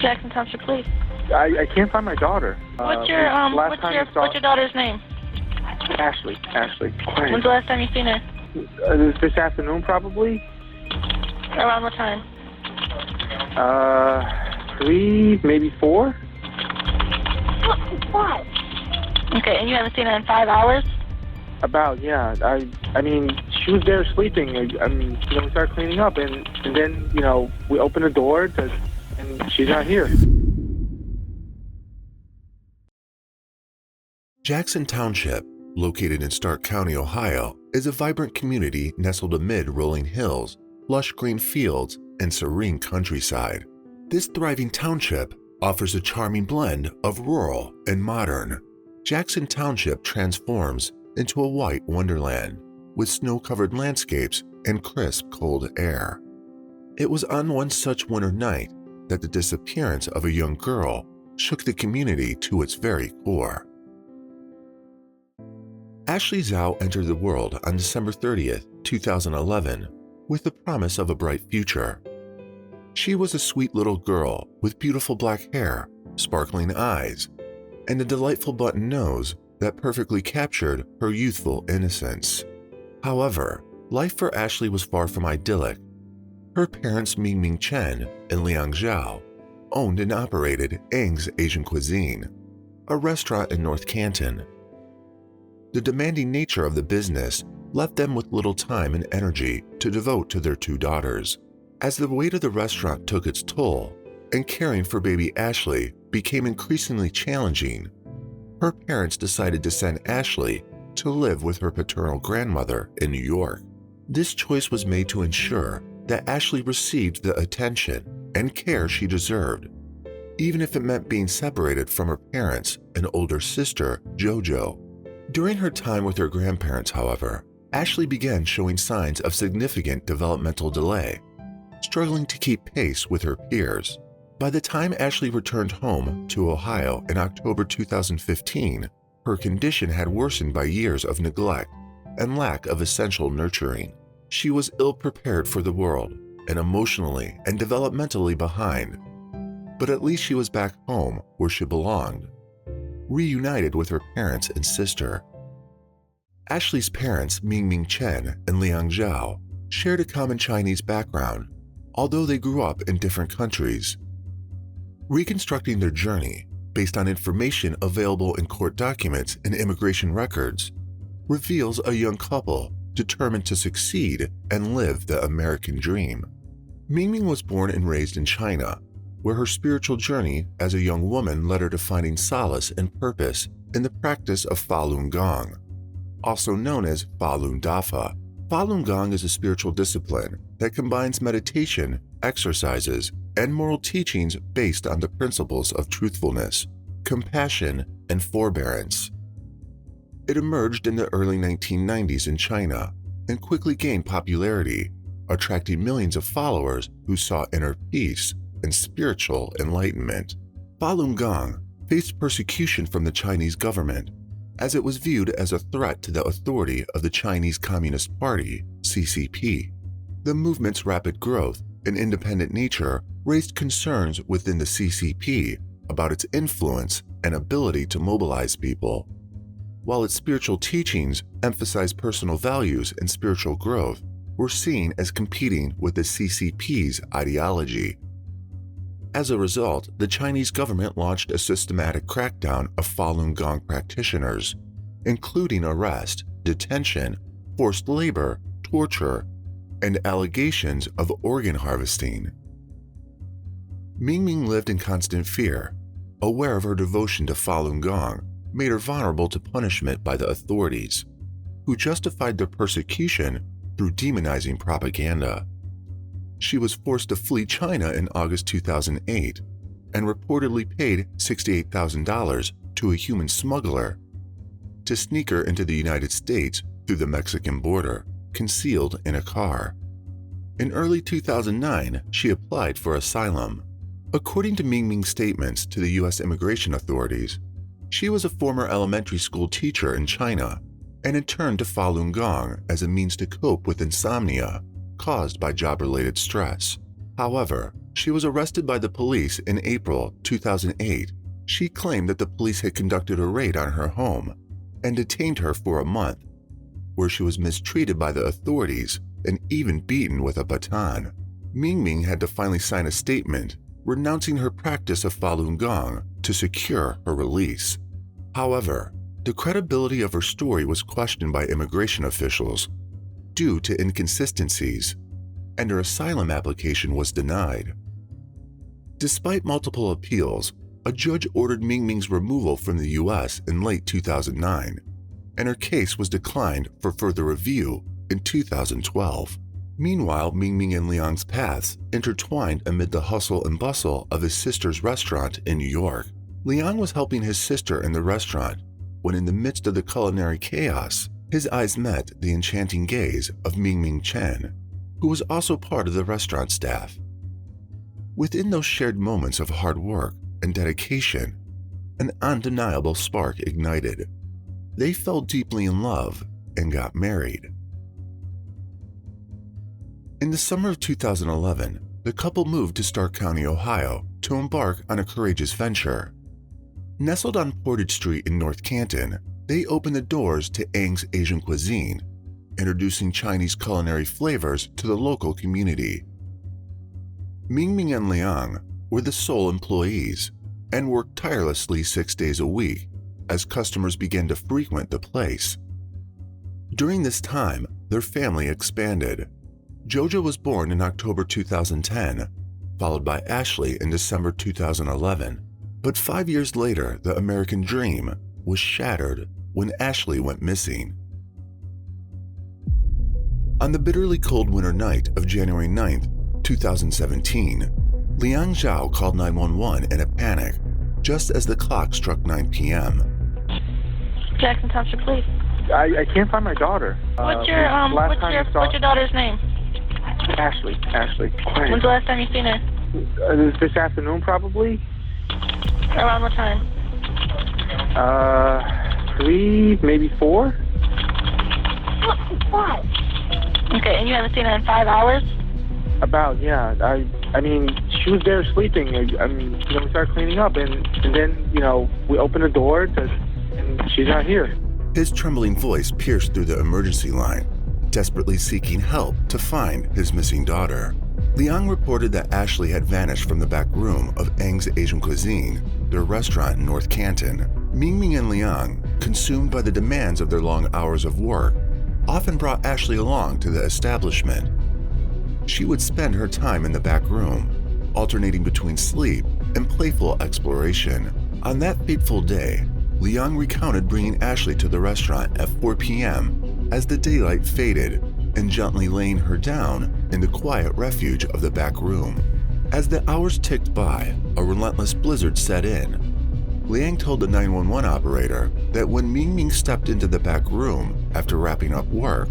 Jackson Township Police. I can't find my daughter. What's your daughter's name? Ashley. Quiet. When's the last time you seen her? This afternoon, probably. Around what time? 3, maybe 4. What? Okay, and you haven't seen her in 5 hours? About, yeah. I mean, she was there sleeping. I mean, we started cleaning up, and then, we opened the door, and she's not here. Jackson Township, located in Stark County, Ohio, is a vibrant community nestled amid rolling hills, lush green fields, and serene countryside. This thriving township offers a charming blend of rural and modern. Jackson Township transforms into a white wonderland with snow-covered landscapes and crisp, cold air. It was on one such winter night that the disappearance of a young girl shook the community to its very core. Ashley Zhao entered the world on December 30th, 2011, with the promise of a bright future. She was a sweet little girl with beautiful black hair, sparkling eyes, and a delightful button nose that perfectly captured her youthful innocence. However, life for Ashley was far from idyllic. Her parents, Ming Chen and Liang Zhao, owned and operated Ang's Asian Cuisine, a restaurant in North Canton. The demanding nature of the business left them with little time and energy to devote to their 2 daughters. As the weight of the restaurant took its toll and caring for baby Ashley became increasingly challenging, her parents decided to send Ashley to live with her paternal grandmother in New York. This choice was made to ensure that Ashley received the attention and care she deserved, even if it meant being separated from her parents and older sister, JoJo. During her time with her grandparents, however, Ashley began showing signs of significant developmental delay, struggling to keep pace with her peers. By the time Ashley returned home to Ohio in October 2015, her condition had worsened by years of neglect and lack of essential nurturing. She was ill-prepared for the world and emotionally and developmentally behind. But at least she was back home where she belonged, reunited with her parents and sister. Ashley's parents, Ming Chen and Liang Zhao, shared a common Chinese background, although they grew up in different countries. Reconstructing their journey based on information available in court documents and immigration records reveals a young couple determined to succeed and live the American dream. Ming was born and raised in China, where her spiritual journey as a young woman led her to finding solace and purpose in the practice of Falun Gong, also known as Falun Dafa. Falun Gong is a spiritual discipline that combines meditation, exercises, and moral teachings based on the principles of truthfulness, compassion, and forbearance. It emerged in the early 1990s in China and quickly gained popularity, attracting millions of followers who sought inner peace and spiritual enlightenment. Falun Gong faced persecution from the Chinese government as it was viewed as a threat to the authority of the Chinese Communist Party, CCP. The movement's rapid growth and independent nature raised concerns within the CCP about its influence and ability to mobilize people. While its spiritual teachings emphasized personal values and spiritual growth, were seen as competing with the CCP's ideology. As a result, the Chinese government launched a systematic crackdown of Falun Gong practitioners, including arrest, detention, forced labor, torture, and allegations of organ harvesting. Ming lived in constant fear, aware of her devotion to Falun Gong made her vulnerable to punishment by the authorities, who justified their persecution through demonizing propaganda. She was forced to flee China in August 2008 and reportedly paid $68,000 to a human smuggler to sneak her into the United States through the Mexican border, concealed in a car. In early 2009, she applied for asylum. According to Ming's statements to the U.S. immigration authorities, she was a former elementary school teacher in China and had turned to Falun Gong as a means to cope with insomnia caused by job-related stress. However, she was arrested by the police in April 2008. She claimed that the police had conducted a raid on her home and detained her for a month, where she was mistreated by the authorities and even beaten with a baton. Ming had to finally sign a statement renouncing her practice of Falun Gong to secure her release. However, the credibility of her story was questioned by immigration officials due to inconsistencies, and her asylum application was denied. Despite multiple appeals, a judge ordered Ming's removal from the U.S. in late 2009, and her case was declined for further review in 2012. Meanwhile, Ming and Liang's paths intertwined amid the hustle and bustle of his sister's restaurant in New York. Liang was helping his sister in the restaurant when, in the midst of the culinary chaos, his eyes met the enchanting gaze of Ming Chen, who was also part of the restaurant staff. Within those shared moments of hard work and dedication, an undeniable spark ignited. They fell deeply in love and got married. In the summer of 2011, the couple moved to Stark County, Ohio, to embark on a courageous venture. Nestled on Portage Street in North Canton, they opened the doors to Ang's Asian cuisine, introducing Chinese culinary flavors to the local community. Ming and Liang were the sole employees and worked tirelessly 6 days a week as customers began to frequent the place. During this time, their family expanded. Jojo was born in October 2010, followed by Ashley in December 2011. But 5 years later, the American dream was shattered when Ashley went missing. On the bitterly cold winter night of January 9, 2017, Liang Zhao called 911 in a panic just as the clock struck 9 p.m. Jackson Township Police. I can't find my daughter. What's your daughter's name? Ashley. Quiet. When's the last time you seen her? This afternoon, probably. Around what time? 3, maybe 4. Okay, and you haven't seen her in 5 hours? About, yeah. I mean, she was there sleeping. We started cleaning up, and then, we opened the door, and she's not here. His trembling voice pierced through the emergency line, desperately seeking help to find his missing daughter. Liang reported that Ashley had vanished from the back room of Ang's Asian Cuisine, their restaurant in North Canton. Ming and Liang, consumed by the demands of their long hours of work, often brought Ashley along to the establishment. She would spend her time in the back room, alternating between sleep and playful exploration. On that fateful day, Liang recounted bringing Ashley to the restaurant at 4 p.m. as the daylight faded and gently laying her down in the quiet refuge of the back room. As the hours ticked by, a relentless blizzard set in. Liang told the 911 operator that when Ming stepped into the back room after wrapping up work,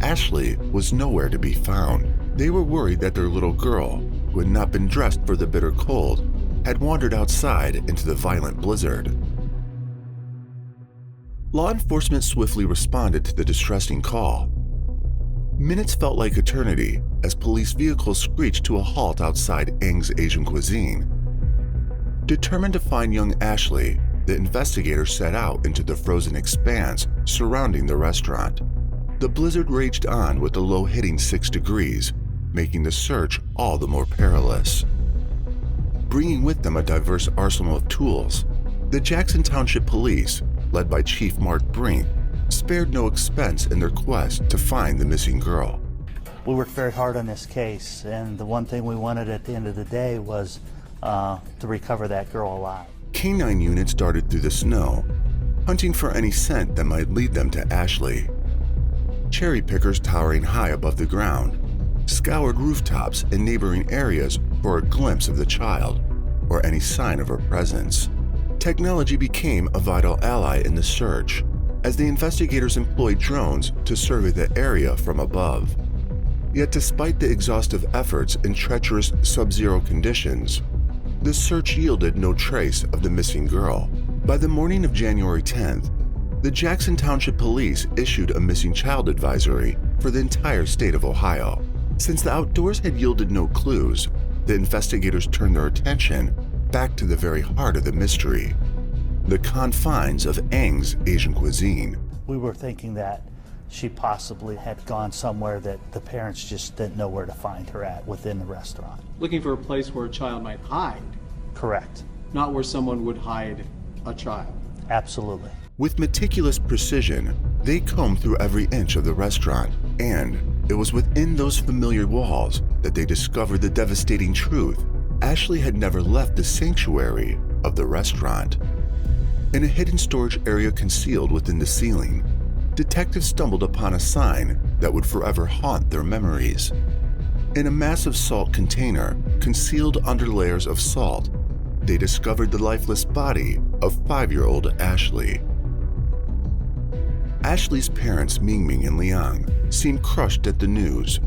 Ashley was nowhere to be found. They were worried that their little girl, who had not been dressed for the bitter cold, had wandered outside into the violent blizzard. Law enforcement swiftly responded to the distressing call. Minutes felt like eternity as police vehicles screeched to a halt outside Ang's Asian Cuisine. Determined to find young Ashley, the investigators set out into the frozen expanse surrounding the restaurant. The blizzard raged on with the low hitting 6 degrees, making the search all the more perilous. Bringing with them a diverse arsenal of tools, the Jackson Township Police, led by Chief Mark Brink, spared no expense in their quest to find the missing girl. We worked very hard on this case, and the one thing we wanted at the end of the day was to recover that girl alive. Canine units darted through the snow, hunting for any scent that might lead them to Ashley. Cherry pickers towering high above the ground scoured rooftops in neighboring areas for a glimpse of the child or any sign of her presence. Technology became a vital ally in the search, as the investigators employed drones to survey the area from above. Yet despite the exhaustive efforts in treacherous sub-zero conditions, the search yielded no trace of the missing girl. By the morning of January 10th, the Jackson Township Police issued a missing child advisory for the entire state of Ohio. Since the outdoors had yielded no clues, the investigators turned their attention back to the very heart of the mystery, the confines of Ang's Asian cuisine. We were thinking that she possibly had gone somewhere that the parents just didn't know where to find her at within the restaurant. Looking for a place where a child might hide. Correct. Not where someone would hide a child. Absolutely. With meticulous precision, they combed through every inch of the restaurant, and it was within those familiar walls that they discovered the devastating truth. Ashley had never left the sanctuary of the restaurant. In a hidden storage area concealed within the ceiling, detectives stumbled upon a sign that would forever haunt their memories. In a massive salt container concealed under layers of salt, they discovered the lifeless body of 5-year-old Ashley. Ashley's parents, Mingming and Liang, seemed crushed at the news,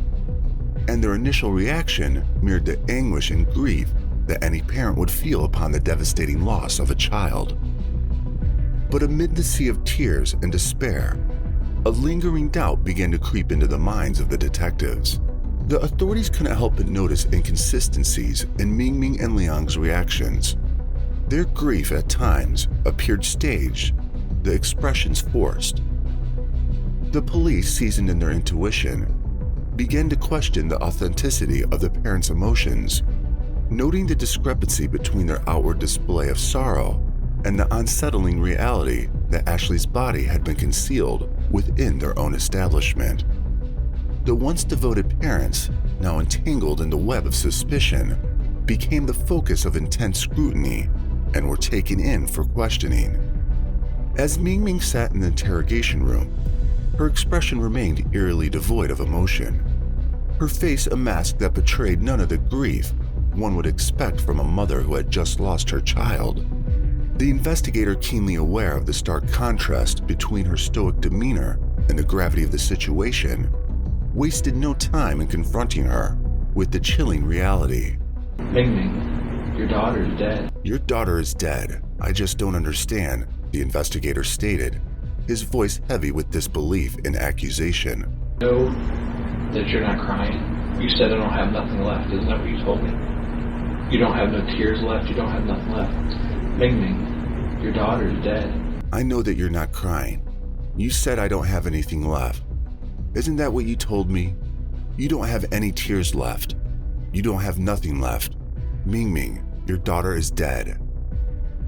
and their initial reaction mirrored the anguish and grief that any parent would feel upon the devastating loss of a child. But amid the sea of tears and despair, a lingering doubt began to creep into the minds of the detectives. The authorities couldn't help but notice inconsistencies in Mingming and Liang's reactions. Their grief at times appeared staged, the expressions forced. The police, seasoned in their intuition, began to question the authenticity of the parents' emotions, noting the discrepancy between their outward display of sorrow and the unsettling reality that Ashley's body had been concealed within their own establishment. The once devoted parents, now entangled in the web of suspicion, became the focus of intense scrutiny and were taken in for questioning. As Mingming sat in the interrogation room, her expression remained eerily devoid of emotion, her face a mask that betrayed none of the grief one would expect from a mother who had just lost her child. The investigator, keenly aware of the stark contrast between her stoic demeanor and the gravity of the situation, wasted no time in confronting her with the chilling reality. Mingming, your daughter is dead. Your daughter is dead. I just don't understand, the investigator stated, his voice heavy with disbelief and accusation. Know that you're not crying? You said I don't have nothing left. Isn't that what you told me? You don't have no tears left. You don't have nothing left. Mingming, your daughter is dead. I know that you're not crying. You said I don't have anything left. Isn't that what you told me? You don't have any tears left. You don't have nothing left. Mingming, your daughter is dead.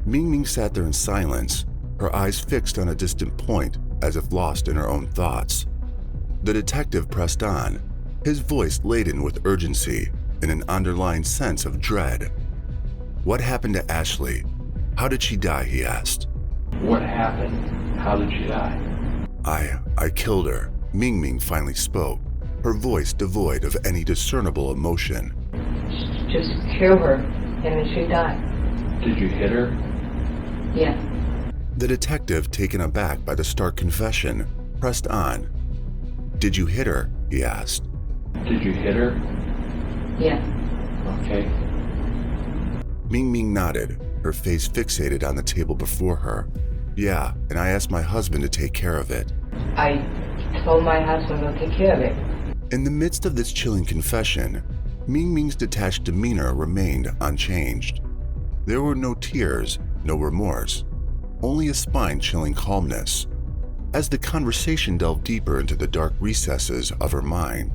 Mingming sat there in silence, her eyes fixed on a distant point as if lost in her own thoughts. The detective pressed on, his voice laden with urgency and an underlying sense of dread. What happened to Ashley? How did she die, he asked. What happened? How did she die? I killed her, Mingming finally spoke, her voice devoid of any discernible emotion. Just kill her, and then she died. Did you hit her? Yeah. The detective, taken aback by the stark confession, pressed on. Did you hit her? He asked. Did you hit her? Yeah. Okay. Mingming nodded, her face fixated on the table before her. Yeah, and I asked my husband to take care of it. I told my husband to take care of it. In the midst of this chilling confession, Mingming's detached demeanor remained unchanged. There were no tears, no remorse, only a spine-chilling calmness. As the conversation delved deeper into the dark recesses of her mind,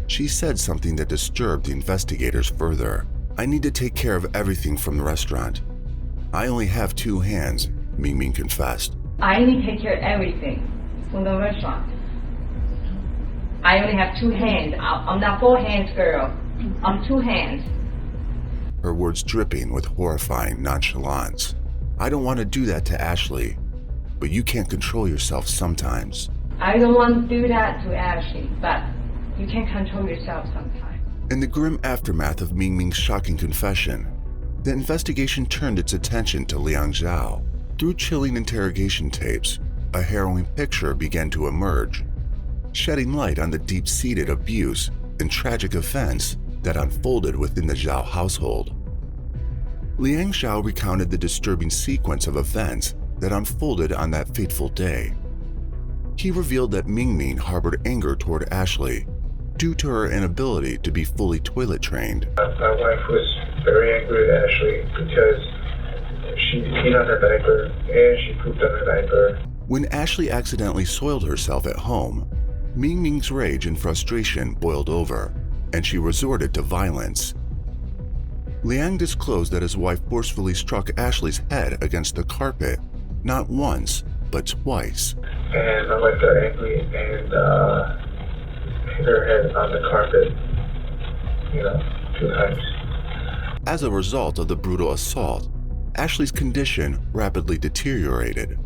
she said something that disturbed the investigators further. I need to take care of everything from the restaurant. I only have 2 hands, Mingming confessed. I need to take care of everything from the restaurant. I only have 2 hands. I'm not 4 hands, girl. I'm 2 hands. Her words dripping with horrifying nonchalance. I don't want to do that to Ashley, but you can't control yourself sometimes. I don't want to do that to Ashley, but you can control yourself sometimes. In the grim aftermath of Mingming's shocking confession, the investigation turned its attention to Liang Zhao. Through chilling interrogation tapes, a harrowing picture began to emerge, shedding light on the deep-seated abuse and tragic events that unfolded within the Zhao household. Liang Zhao recounted the disturbing sequence of events that unfolded on that fateful day. He revealed that Mingming harbored anger toward Ashley, due to her inability to be fully toilet trained. My wife was very angry at Ashley because she peed on her diaper and she pooped on her diaper. When Ashley accidentally soiled herself at home, Ming Ming's rage and frustration boiled over, and she resorted to violence. Liang disclosed that his wife forcefully struck Ashley's head against the carpet, not once, but twice. And my wife got angry and hit her head on the carpet, 2 times. As a result of the brutal assault, Ashley's condition rapidly deteriorated.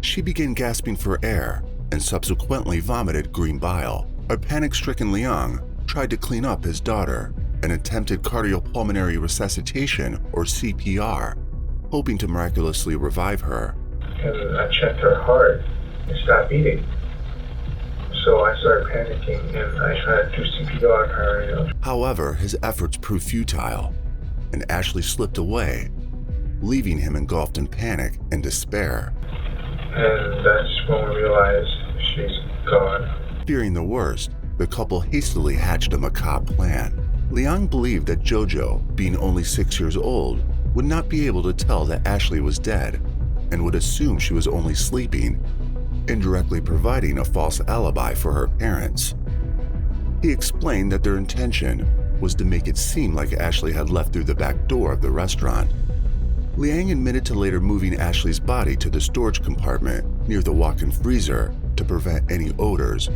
She began gasping for air and subsequently vomited green bile. A panic-stricken Liang tried to clean up his daughter and attempted cardiopulmonary resuscitation, or CPR, hoping to miraculously revive her. And I checked her heart. It stopped beating. So I started panicking and I tried to do CPR on her. However, his efforts proved futile, and Ashley slipped away, leaving him engulfed in panic and despair. And that's when we realized she's gone. Fearing the worst, the couple hastily hatched a macabre plan. Liang believed that Jojo, being only 6 years old, would not be able to tell that Ashley was dead and would assume she was only sleeping, indirectly providing a false alibi for her parents. He explained that their intention was to make it seem like Ashley had left through the back door of the restaurant. Liang admitted to later moving Ashley's body to the storage compartment near the walk-in freezer to prevent any odors,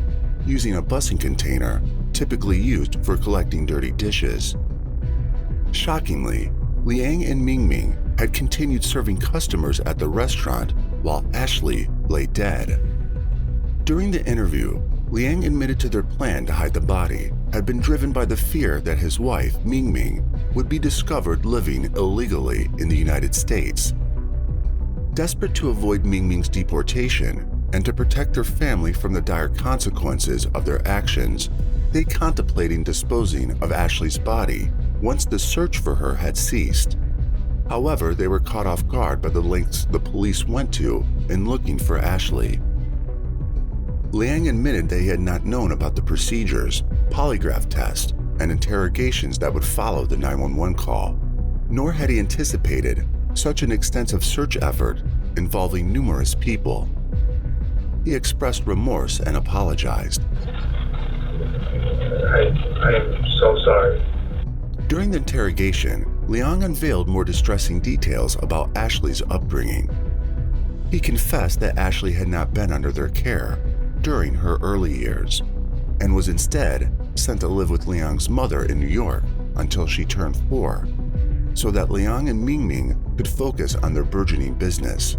using a bussing container typically used for collecting dirty dishes. Shockingly, Liang and Ming Ming had continued serving customers at the restaurant while Ashley lay dead. During the interview, Liang admitted to their plan to hide the body had been driven by the fear that his wife, Ming Ming, would be discovered living illegally in the United States. Desperate to avoid Ming Ming's deportation and to protect their family from the dire consequences of their actions, they contemplated disposing of Ashley's body once the search for her had ceased. However, they were caught off guard by the lengths the police went to in looking for Ashley. Liang admitted they had not known about the procedures, polygraph tests, and interrogations that would follow the 911 call, nor had he anticipated such an extensive search effort involving numerous people. He expressed remorse and apologized. I am so sorry. During the interrogation, Liang unveiled more distressing details about Ashley's upbringing. He confessed that Ashley had not been under their care during her early years, and was instead sent to live with Liang's mother in New York until she turned 4, so that Liang and Ming Ming could focus on their burgeoning business.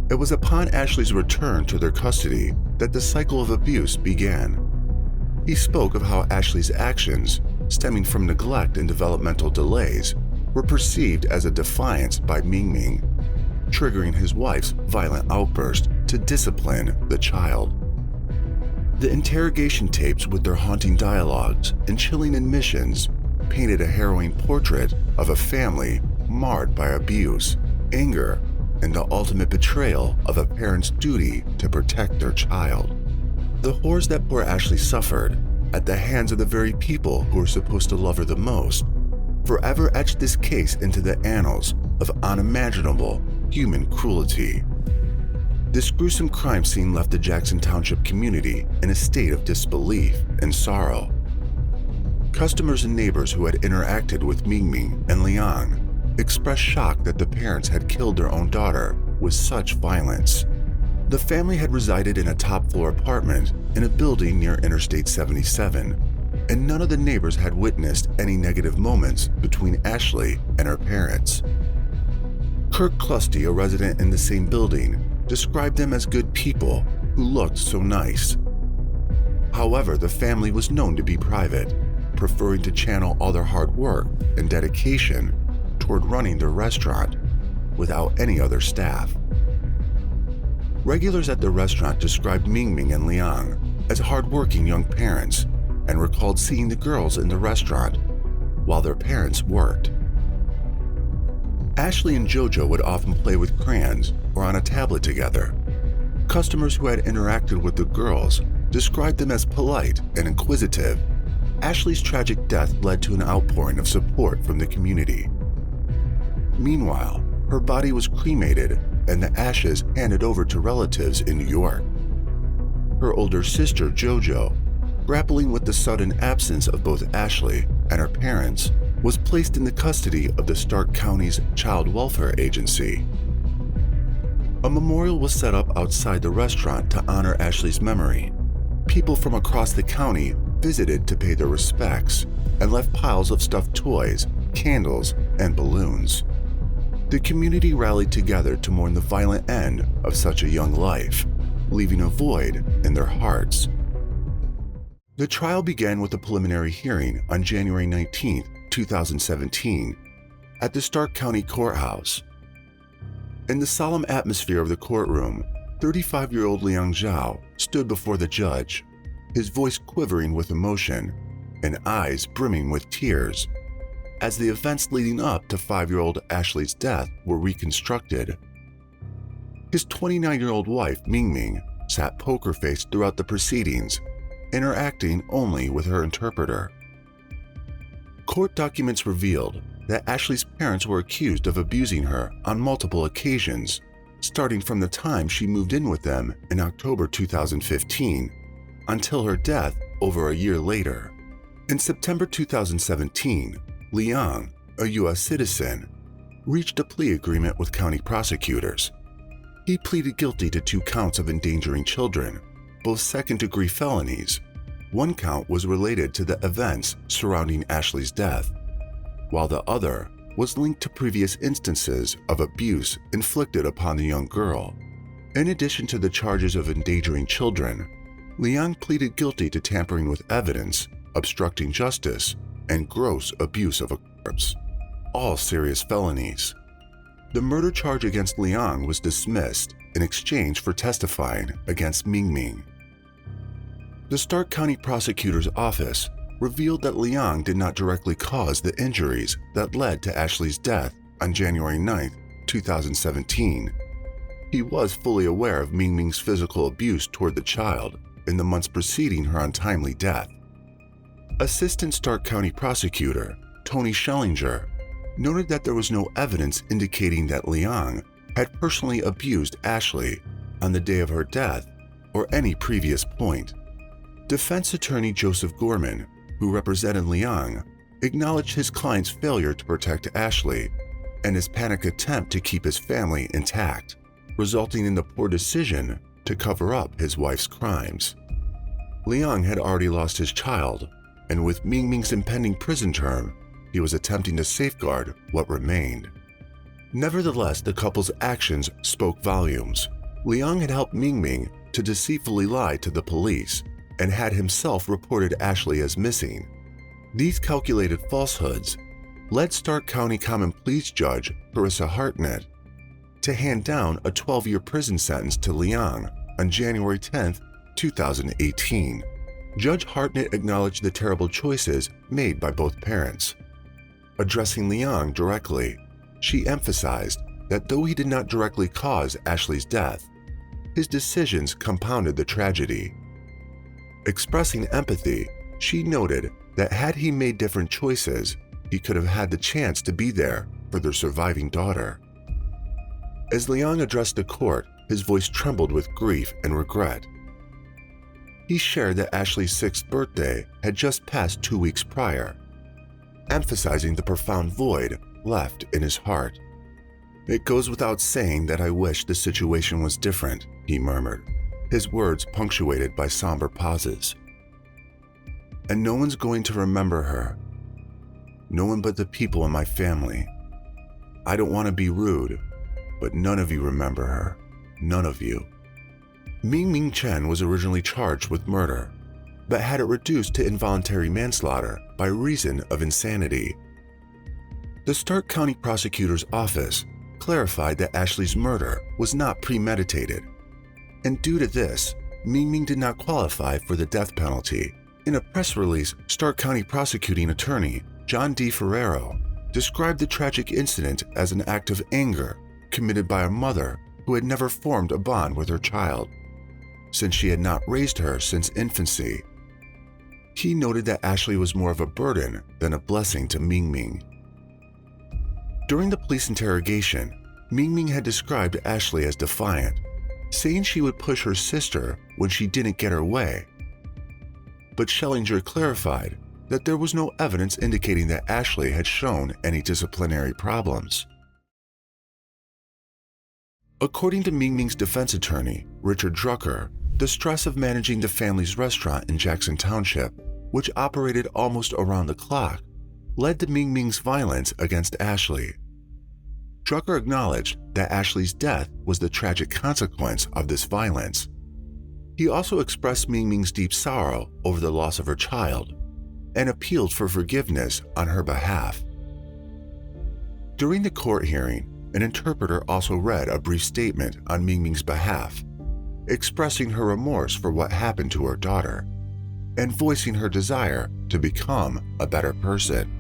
It was upon Ashley's return to their custody that the cycle of abuse began. He spoke of how Ashley's actions, stemming from neglect and developmental delays, were perceived as a defiance by Ming Ming, triggering his wife's violent outburst to discipline the child. The interrogation tapes, with their haunting dialogues and chilling admissions, painted a harrowing portrait of a family marred by abuse, anger, and the ultimate betrayal of a parent's duty to protect their child. The horrors that poor Ashley suffered at the hands of the very people who were supposed to love her the most forever etched this case into the annals of unimaginable human cruelty. This gruesome crime scene left the Jackson Township community in a state of disbelief and sorrow. Customers and neighbors who had interacted with Ming Ming and Liang expressed shock that the parents had killed their own daughter with such violence. The family had resided in a top-floor apartment in a building near Interstate 77, and none of the neighbors had witnessed any negative moments between Ashley and her parents. Kirk Clusty, a resident in the same building, described them as good people who looked so nice. However, the family was known to be private, preferring to channel all their hard work and dedication toward running their restaurant without any other staff. Regulars at the restaurant described Ming Ming and Liang as hardworking young parents and recalled seeing the girls in the restaurant while their parents worked. Ashley and Jojo would often play with crayons or on a tablet together. Customers who had interacted with the girls described them as polite and inquisitive, Ashley's tragic death led to an outpouring of support from the community. Meanwhile, her body was cremated and the ashes handed over to relatives in New York. Her older sister, JoJo, grappling with the sudden absence of both Ashley and her parents, was placed in the custody of the Stark County's Child Welfare Agency. A memorial was set up outside the restaurant to honor Ashley's memory. People from across the county visited to pay their respects and left piles of stuffed toys, candles, and balloons. The community rallied together to mourn the violent end of such a young life, leaving a void in their hearts. The trial began with a preliminary hearing on January 19, 2017, at the Stark County Courthouse. In the solemn atmosphere of the courtroom, 35-year-old Liang Zhao stood before the judge, his voice quivering with emotion and eyes brimming with tears, as the events leading up to 5-year-old Ashley's death were reconstructed. His 29-year-old wife, Mingming, sat poker-faced throughout the proceedings, interacting only with her interpreter. Court documents revealed that Ashley's parents were accused of abusing her on multiple occasions, starting from the time she moved in with them in October 2015 until her death over a year later. In September 2017, Liang, a U.S. citizen, reached a plea agreement with county prosecutors. He pleaded guilty to 2 counts of endangering children, both second-degree felonies. One count was related to the events surrounding Ashley's death, while the other was linked to previous instances of abuse inflicted upon the young girl. In addition to the charges of endangering children, Liang pleaded guilty to tampering with evidence, obstructing justice, and gross abuse of a corpse, all serious felonies. The murder charge against Liang was dismissed in exchange for testifying against Mingming. The Stark County Prosecutor's Office revealed that Liang did not directly cause the injuries that led to Ashley's death on January 9, 2017. He was fully aware of Mingming's physical abuse toward the child in the months preceding her untimely death. Assistant Stark County Prosecutor Tony Schellinger noted that there was no evidence indicating that Liang had personally abused Ashley on the day of her death or any previous point. Defense attorney Joseph Gorman, who represented Liang, acknowledged his client's failure to protect Ashley and his panicked attempt to keep his family intact, resulting in the poor decision to cover up his wife's crimes. Liang had already lost his child, and with Mingming's impending prison term, he was attempting to safeguard what remained. Nevertheless, the couple's actions spoke volumes. Liang had helped Mingming to deceitfully lie to the police and had himself reported Ashley as missing. These calculated falsehoods led Stark County Common Pleas Judge Carissa Hartnett to hand down a 12-year prison sentence to Liang on January 10, 2018. Judge Hartnett acknowledged the terrible choices made by both parents. Addressing Liang directly, she emphasized that though he did not directly cause Ashley's death, his decisions compounded the tragedy. Expressing empathy, she noted that had he made different choices, he could have had the chance to be there for their surviving daughter. As Liang addressed the court, his voice trembled with grief and regret. He shared that Ashley's 6th birthday had just passed 2 weeks prior, emphasizing the profound void left in his heart. "It goes without saying that I wish the situation was different," he murmured, his words punctuated by somber pauses. "And no one's going to remember her. No one but the people in my family. I don't want to be rude, but none of you remember her. None of you." Mingming Chen was originally charged with murder, but had it reduced to involuntary manslaughter by reason of insanity. The Stark County Prosecutor's Office clarified that Ashley's murder was not premeditated, and due to this, Mingming did not qualify for the death penalty. In a press release, Stark County Prosecuting Attorney John D. Ferrero described the tragic incident as an act of anger committed by a mother who had never formed a bond with her child, since she had not raised her since infancy. He noted that Ashley was more of a burden than a blessing to Mingming. During the police interrogation, Mingming had described Ashley as defiant, saying she would push her sister when she didn't get her way. But Schellinger clarified that there was no evidence indicating that Ashley had shown any disciplinary problems. According to Mingming's defense attorney, Richard Drucker, the stress of managing the family's restaurant in Jackson Township, which operated almost around the clock, led to Mingming's violence against Ashley. Drucker acknowledged that Ashley's death was the tragic consequence of this violence. He also expressed Mingming's deep sorrow over the loss of her child and appealed for forgiveness on her behalf. During the court hearing, an interpreter also read a brief statement on Mingming's behalf, expressing her remorse for what happened to her daughter and voicing her desire to become a better person.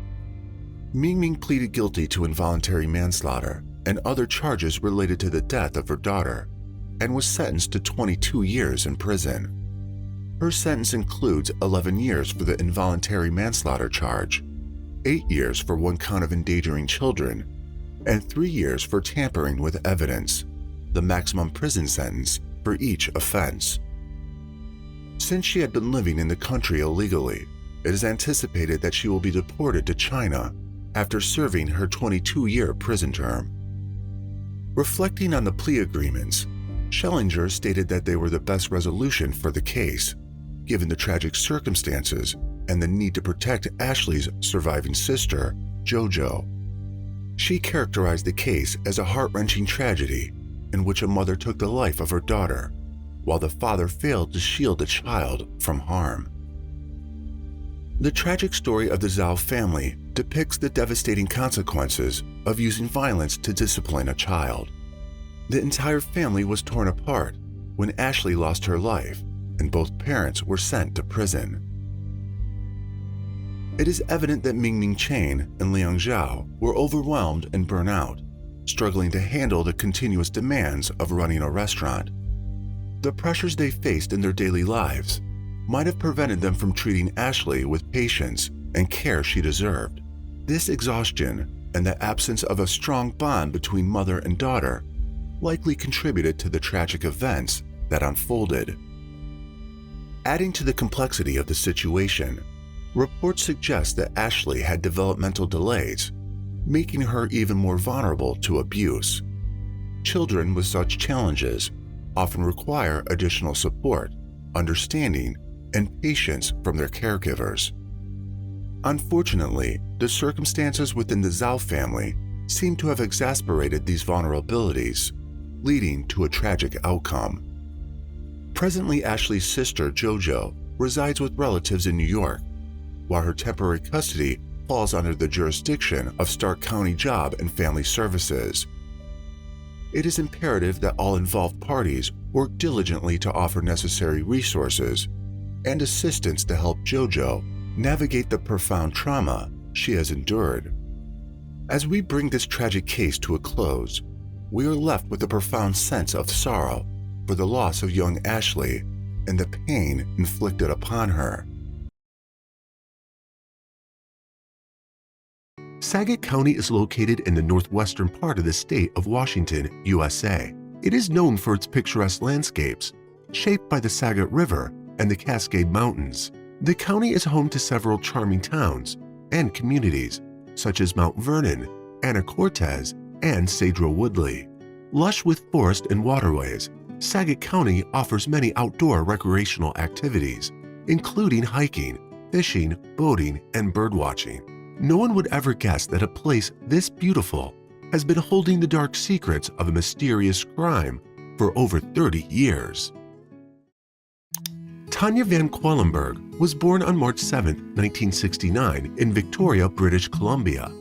Mingming pleaded guilty to involuntary manslaughter and other charges related to the death of her daughter and was sentenced to 22 years in prison. Her sentence includes 11 years for the involuntary manslaughter charge, 8 years for one count of endangering children, and 3 years for tampering with evidence, the maximum prison sentence for each offense. Since she had been living in the country illegally, it is anticipated that she will be deported to China after serving her 22-year prison term. Reflecting on the plea agreements, Schellinger stated that they were the best resolution for the case, given the tragic circumstances and the need to protect Ashley's surviving sister, JoJo. She characterized the case as a heart-wrenching tragedy in which a mother took the life of her daughter, while the father failed to shield the child from harm. The tragic story of the Zhao family depicts the devastating consequences of using violence to discipline a child. The entire family was torn apart when Ashley lost her life and both parents were sent to prison. It is evident that Mingming Chen and Liang Zhao were overwhelmed and burnt out, struggling to handle the continuous demands of running a restaurant. The pressures they faced in their daily lives might have prevented them from treating Ashley with patience and care she deserved. This exhaustion and the absence of a strong bond between mother and daughter likely contributed to the tragic events that unfolded. Adding to the complexity of the situation, reports suggest that Ashley had developmental delays, making her even more vulnerable to abuse. Children with such challenges often require additional support, understanding, and patience from their caregivers. Unfortunately, the circumstances within the Zhao family seem to have exacerbated these vulnerabilities, leading to a tragic outcome. Presently, Ashley's sister, JoJo, resides with relatives in New York, while her temporary custody falls under the jurisdiction of Stark County Job and Family Services. It is imperative that all involved parties work diligently to offer necessary resources and assistance to help JoJo navigate the profound trauma she has endured. As we bring this tragic case to a close, we are left with a profound sense of sorrow for the loss of young Ashley and the pain inflicted upon her. Saget County is located in the northwestern part of the state of Washington, USA. It is known for its picturesque landscapes, shaped by the Saget River and the Cascade Mountains. The county is home to several charming towns and communities, such as Mount Vernon, Anacortes, and Cedro Woodley. Lush with forest and waterways, Saget County offers many outdoor recreational activities, including hiking, fishing, boating, and birdwatching. No one would ever guess that a place this beautiful has been holding the dark secrets of a mysterious crime for over 30 years. Tanya Van Qualenberg was born on March 7, 1969 in Victoria, British Columbia.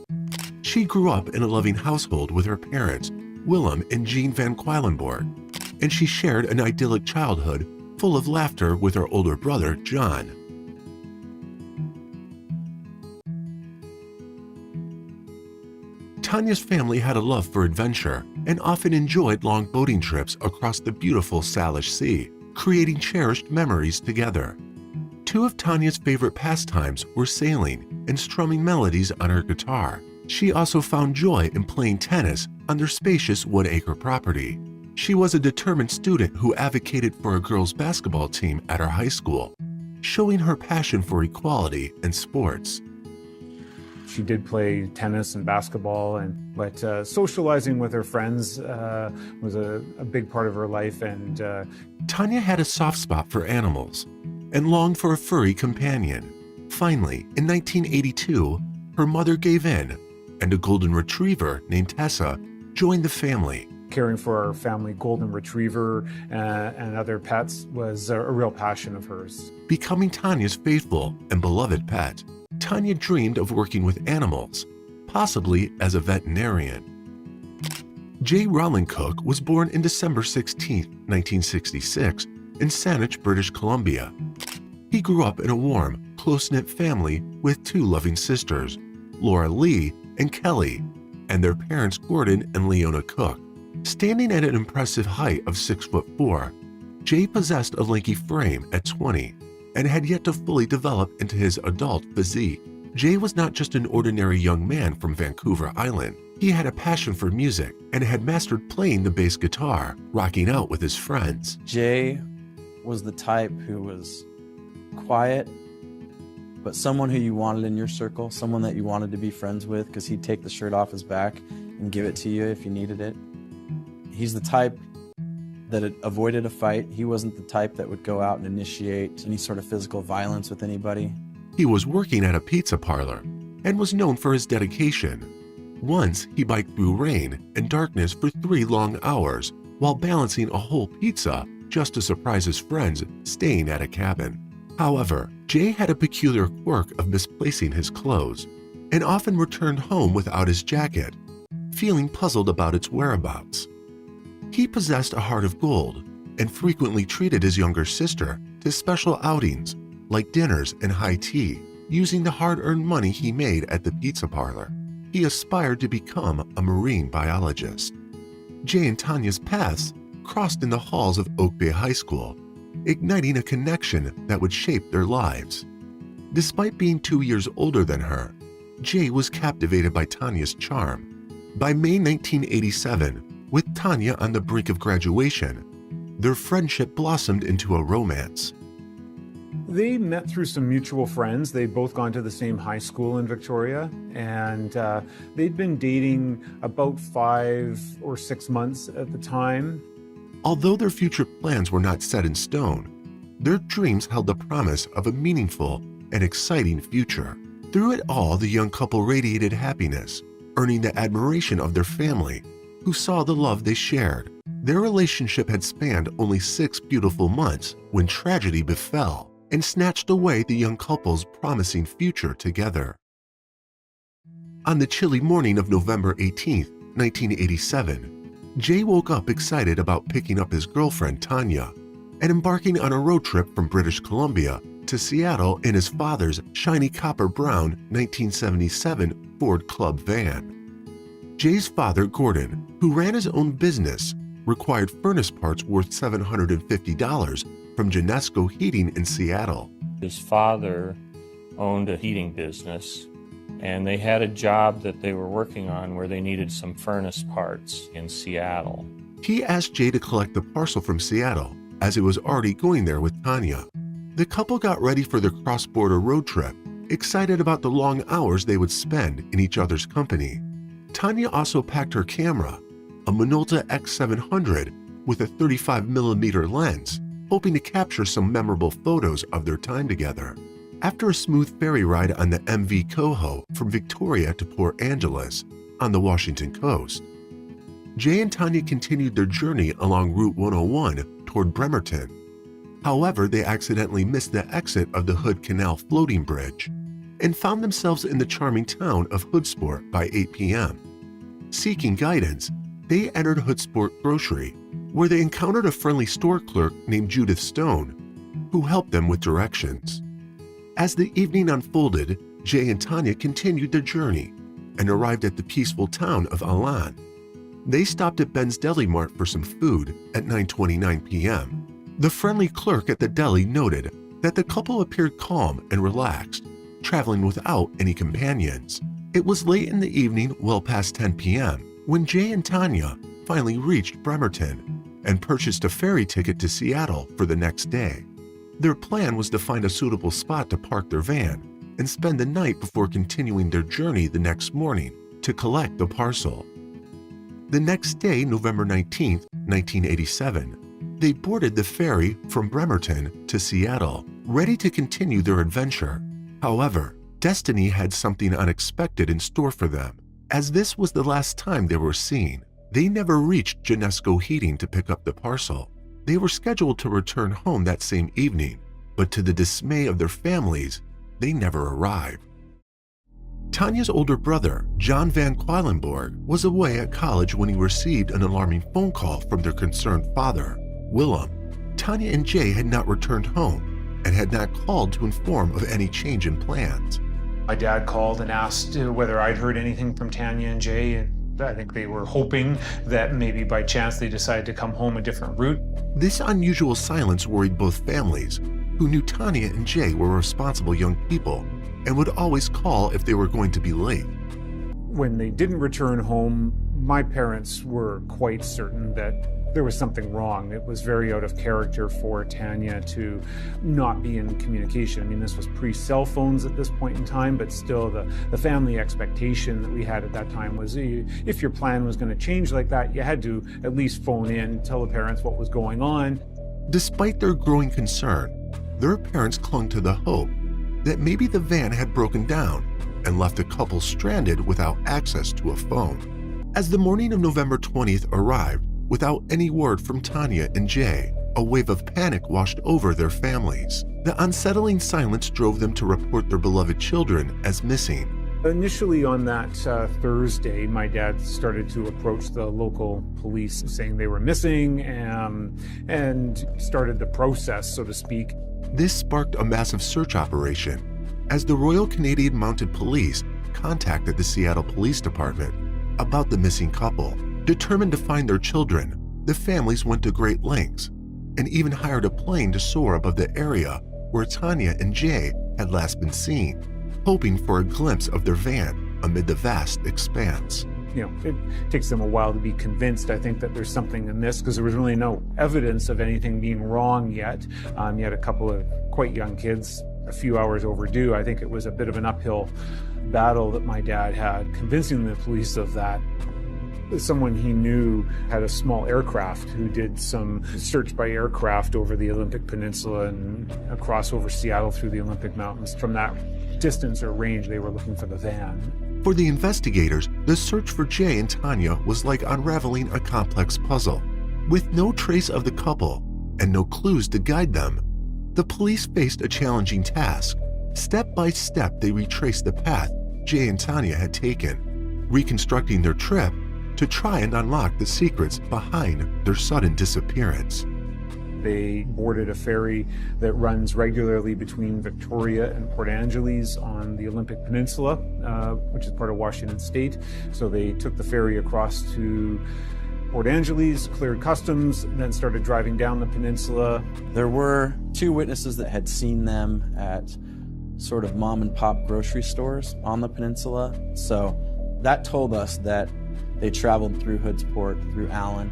She grew up in a loving household with her parents, Willem and Jean Van Qualenborg, and she shared an idyllic childhood full of laughter with her older brother, John. Tanya's family had a love for adventure and often enjoyed long boating trips across the beautiful Salish Sea, creating cherished memories together. Two of Tanya's favorite pastimes were sailing and strumming melodies on her guitar. She also found joy in playing tennis on their spacious one-acre property. She was a determined student who advocated for a girls' basketball team at her high school, showing her passion for equality and sports. She did play tennis and basketball, but socializing with her friends was a big part of her life. And Tanya had a soft spot for animals and longed for a furry companion. Finally, in 1982, her mother gave in, and a golden retriever named Tessa joined the family. Caring for our family golden retriever and other pets was a real passion of hers. Becoming Tanya's faithful and beloved pet, Tanya dreamed of working with animals, possibly as a veterinarian. Jay Rowland Cook was born in December 16, 1966, in Saanich, British Columbia. He grew up in a warm, close-knit family with two loving sisters, Laura Lee and Kelly, and their parents Gordon and Leona Cook. Standing at an impressive height of 6'4", Jay possessed a lanky frame at 20 and had yet to fully develop into his adult physique. Jay was not just an ordinary young man from Vancouver Island. He had a passion for music and had mastered playing the bass guitar, rocking out with his friends. Jay was the type who was quiet, but someone who you wanted in your circle, someone that you wanted to be friends with, because he'd take the shirt off his back and give it to you if you needed it. He's the type that avoided a fight. He wasn't the type that would go out and initiate any sort of physical violence with anybody. He was working at a pizza parlor and was known for his dedication. Once, he biked through rain and darkness for 3 long hours while balancing a whole pizza just to surprise his friends staying at a cabin. However, Jay had a peculiar quirk of misplacing his clothes and often returned home without his jacket, feeling puzzled about its whereabouts. He possessed a heart of gold and frequently treated his younger sister to special outings like dinners and high tea, using the hard-earned money he made at the pizza parlor. He aspired to become a marine biologist. Jay and Tanya's paths crossed in the halls of Oak Bay High School, igniting a connection that would shape their lives. Despite being 2 years older than her, Jay was captivated by Tanya's charm. By May 1987, with Tanya on the brink of graduation, their friendship blossomed into a romance. They met through some mutual friends. They'd both gone to the same high school in Victoria, and they'd been dating about 5 or 6 months at the time. Although their future plans were not set in stone, their dreams held the promise of a meaningful and exciting future. Through it all, the young couple radiated happiness, earning the admiration of their family, who saw the love they shared. Their relationship had spanned only 6 beautiful months when tragedy befell and snatched away the young couple's promising future together. On the chilly morning of November 18, 1987, Jay woke up excited about picking up his girlfriend Tanya and embarking on a road trip from British Columbia to Seattle in his father's shiny copper brown 1977 Ford Club van. Jay's father, Gordon, who ran his own business, required furnace parts worth $750 from Genesco Heating in Seattle. His father owned a heating business, and they had a job that they were working on where they needed some furnace parts in Seattle. He asked Jay to collect the parcel from Seattle, as it was already going there with Tanya. The couple got ready for their cross-border road trip, excited about the long hours they would spend in each other's company. Tanya also packed her camera, a Minolta X700 with a 35mm lens, hoping to capture some memorable photos of their time together. After a smooth ferry ride on the MV Coho from Victoria to Port Angeles on the Washington coast, Jay and Tanya continued their journey along Route 101 toward Bremerton. However, they accidentally missed the exit of the Hood Canal floating bridge and found themselves in the charming town of Hoodsport by 8 p.m. Seeking guidance, they entered Hoodsport Grocery, where they encountered a friendly store clerk named Judith Stone, who helped them with directions. As the evening unfolded, Jay and Tanya continued their journey and arrived at the peaceful town of Alan. They stopped at Ben's Deli Mart for some food at 9:29 p.m. The friendly clerk at the deli noted that the couple appeared calm and relaxed, traveling without any companions. It was late in the evening, well past 10 p.m., when Jay and Tanya finally reached Bremerton and purchased a ferry ticket to Seattle for the next day. Their plan was to find a suitable spot to park their van and spend the night before continuing their journey the next morning to collect the parcel. The next day, November 19, 1987, they boarded the ferry from Bremerton to Seattle, ready to continue their adventure. However, destiny had something unexpected in store for them. As this was the last time they were seen, they never reached Genesco Heating to pick up the parcel. They were scheduled to return home that same evening, but to the dismay of their families, they never arrived. Tanya's older brother, John Van Queilenborg, was away at college when he received an alarming phone call from their concerned father, Willem. Tanya and Jay had not returned home and had not called to inform of any change in plans. My dad called and asked whether I'd heard anything from Tanya and Jay, and I think they were hoping that maybe by chance they decided to come home a different route. This unusual silence worried both families, who knew Tanya and Jay were responsible young people and would always call if they were going to be late. When they didn't return home, my parents were quite certain that there was something wrong. It was very out of character for Tanya to not be in communication. I mean, this was pre-cell phones at this point in time, but still the family expectation that we had at that time was if your plan was going to change like that, you had to at least phone in, tell the parents what was going on. Despite their growing concern, their parents clung to the hope that maybe the van had broken down and left the couple stranded without access to a phone. As the morning of November 20th arrived, without any word from Tanya and Jay, a wave of panic washed over their families. The unsettling silence drove them to report their beloved children as missing. Initially on that Thursday, my dad started to approach the local police saying they were missing and started the process, so to speak. This sparked a massive search operation as the Royal Canadian Mounted Police contacted the Seattle Police Department about the missing couple. Determined to find their children, the families went to great lengths and even hired a plane to soar above the area where Tanya and Jay had last been seen, hoping for a glimpse of their van amid the vast expanse. You know, it takes them a while to be convinced, I think, that there's something in this because there was really no evidence of anything being wrong yet. You had a couple of quite young kids, a few hours overdue. I think it was a bit of an uphill battle that my dad had, convincing the police of that. Someone he knew had a small aircraft who did some search by aircraft over the Olympic Peninsula and across over Seattle through the Olympic Mountains. From that distance or range, they were looking for the van. For the investigators, the search for Jay and Tanya was like unraveling a complex puzzle. With no trace of the couple and no clues to guide them, the police faced a challenging task. Step by step, they retraced the path Jay and Tanya had taken, reconstructing their trip to try and unlock the secrets behind their sudden disappearance. They boarded a ferry that runs regularly between Victoria and Port Angeles on the Olympic Peninsula, which is part of Washington State. So they took the ferry across to Port Angeles, cleared customs, then started driving down the peninsula. There were two witnesses that had seen them at sort of mom and pop grocery stores on the peninsula. So that told us that they traveled through Hoodsport, through Allen.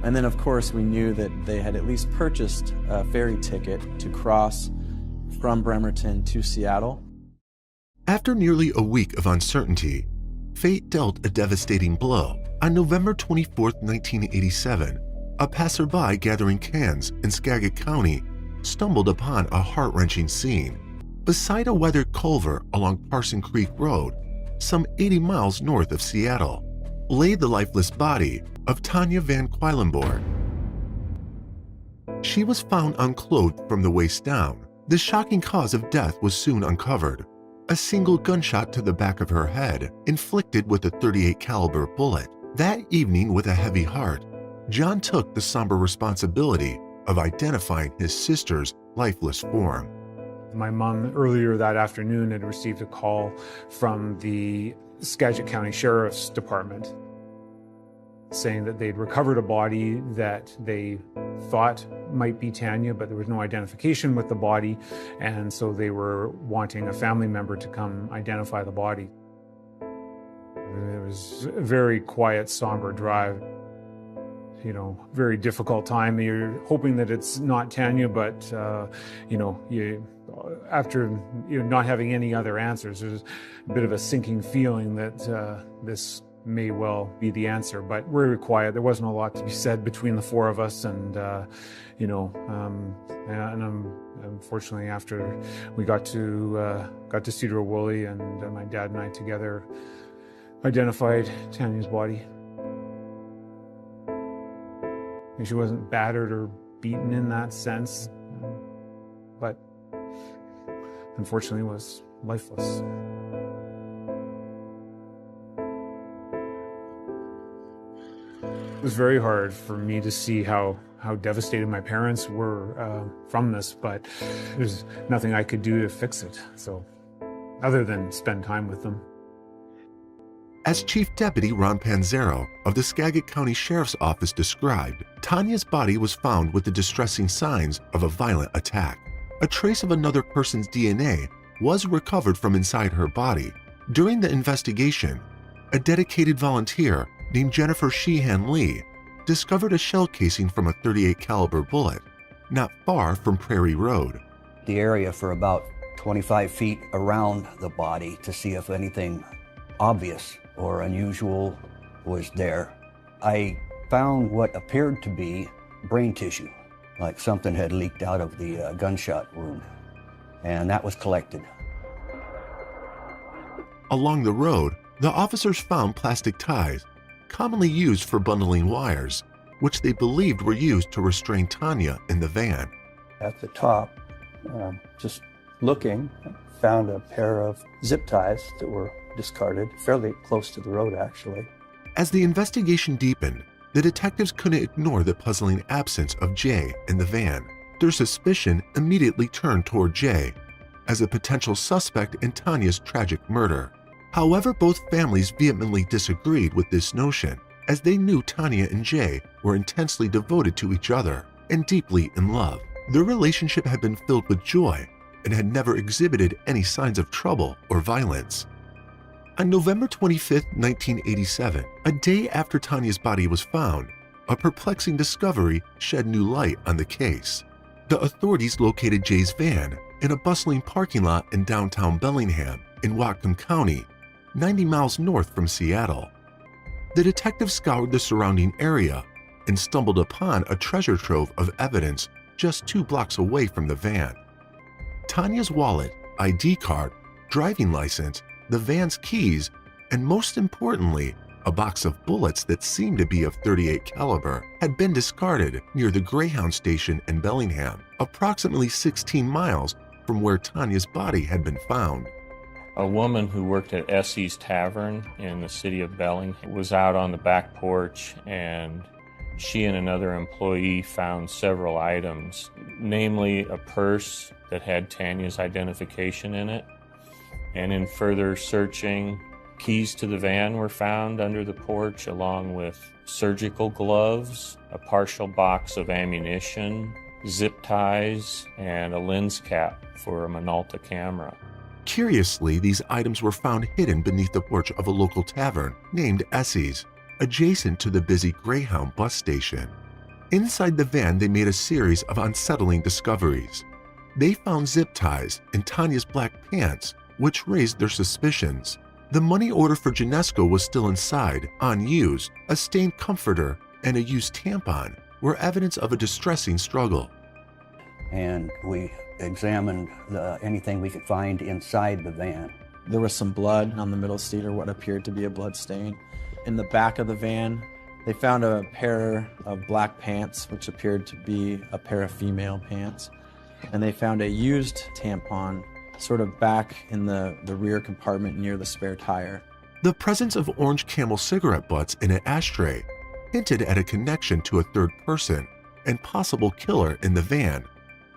And then, of course, we knew that they had at least purchased a ferry ticket to cross from Bremerton to Seattle. After nearly a week of uncertainty, fate dealt a devastating blow. On November 24, 1987, a passerby gathering cans in Skagit County stumbled upon a heart-wrenching scene. Beside a weathered culvert along Parson Creek Road, some 80 miles north of Seattle, lay the lifeless body of Tanya Van Queilenborg. She was found unclothed from the waist down. The shocking cause of death was soon uncovered. A single gunshot to the back of her head, inflicted with a .38 caliber bullet. That evening, with a heavy heart, John took the somber responsibility of identifying his sister's lifeless form. My mom earlier that afternoon had received a call from the Skagit County Sheriff's Department saying that they'd recovered a body that they thought might be Tanya, but there was no identification with the body, and so they were wanting a family member to come identify the body. It was a very quiet, somber drive. Very difficult time. You're hoping that it's not Tanya, but after not having any other answers, there's a bit of a sinking feeling that this may well be the answer. But we're very quiet. There wasn't a lot to be said between the four of us, and unfortunately, after we got to Cedar Woolley, and my dad and I together identified Tanya's body. She wasn't battered or beaten in that sense, but unfortunately was lifeless. It was very hard for me to see how devastated my parents were from this, but there's nothing I could do to fix it, so other than spend time with them. As Chief Deputy Ron Panzero of the Skagit County Sheriff's Office described, Tanya's body was found with the distressing signs of a violent attack. A trace of another person's DNA was recovered from inside her body. During the investigation, a dedicated volunteer named Jennifer Sheehan Lee discovered a shell casing from a .38 caliber bullet not far from Prairie Road. The area for about 25 feet around the body to see if anything obvious or unusual was there. I found what appeared to be brain tissue, like something had leaked out of the gunshot wound, and that was collected. Along the road, the officers found plastic ties, commonly used for bundling wires, which they believed were used to restrain Tanya in the van. At the top, just looking, found a pair of zip ties that were discarded, fairly close to the road actually. As the investigation deepened, the detectives couldn't ignore the puzzling absence of Jay in the van. Their suspicion immediately turned toward Jay as a potential suspect in Tanya's tragic murder. However, both families vehemently disagreed with this notion, as they knew Tanya and Jay were intensely devoted to each other and deeply in love. Their relationship had been filled with joy and had never exhibited any signs of trouble or violence. On November 25, 1987, a day after Tanya's body was found, a perplexing discovery shed new light on the case. The authorities located Jay's van in a bustling parking lot in downtown Bellingham in Whatcom County, 90 miles north from Seattle. The detectives scoured the surrounding area and stumbled upon a treasure trove of evidence just 2 blocks away from the van. Tanya's wallet, ID card, driving license, the van's keys, and most importantly, a box of bullets that seemed to be of .38 caliber had been discarded near the Greyhound station in Bellingham, approximately 16 miles from where Tanya's body had been found. A woman who worked at Essie's Tavern in the city of Bellingham was out on the back porch, and she and another employee found several items, namely a purse that had Tanya's identification in it. And in further searching, keys to the van were found under the porch, along with surgical gloves, a partial box of ammunition, zip ties, and a lens cap for a Minolta camera. Curiously, these items were found hidden beneath the porch of a local tavern named Essie's, adjacent to the busy Greyhound bus station. Inside the van, they made a series of unsettling discoveries. They found zip ties in Tanya's black pants, which raised their suspicions. The money order for Genesco was still inside, unused. A stained comforter and a used tampon were evidence of a distressing struggle. And we examined anything we could find inside the van. There was some blood on the middle seat, or what appeared to be a blood stain. In the back of the van, they found a pair of black pants, which appeared to be a pair of female pants. And they found a used tampon sort of back in the rear compartment near the spare tire. The presence of orange Camel cigarette butts in an ashtray hinted at a connection to a third person and possible killer in the van,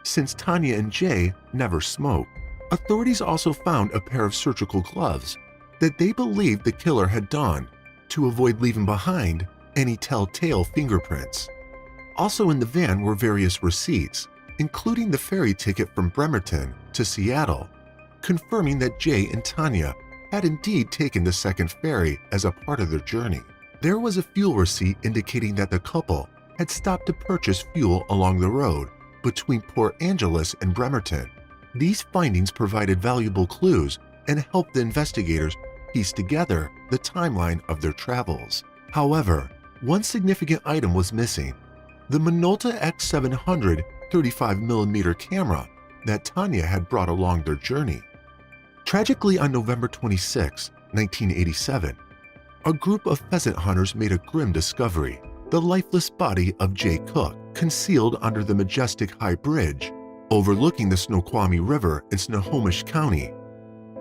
since Tanya and Jay never smoked. Authorities also found a pair of surgical gloves that they believed the killer had donned to avoid leaving behind any telltale fingerprints. Also in the van were various receipts, including the ferry ticket from Bremerton to Seattle, confirming that Jay and Tanya had indeed taken the second ferry as a part of their journey. There was a fuel receipt indicating that the couple had stopped to purchase fuel along the road between Port Angeles and Bremerton. These findings provided valuable clues and helped the investigators piece together the timeline of their travels. However, one significant item was missing: the Minolta X700 35mm camera that Tanya had brought along their journey. Tragically, on November 26, 1987, a group of pheasant hunters made a grim discovery: the lifeless body of Jay Cook, concealed under the majestic high bridge overlooking the Snoqualmie River in Snohomish County.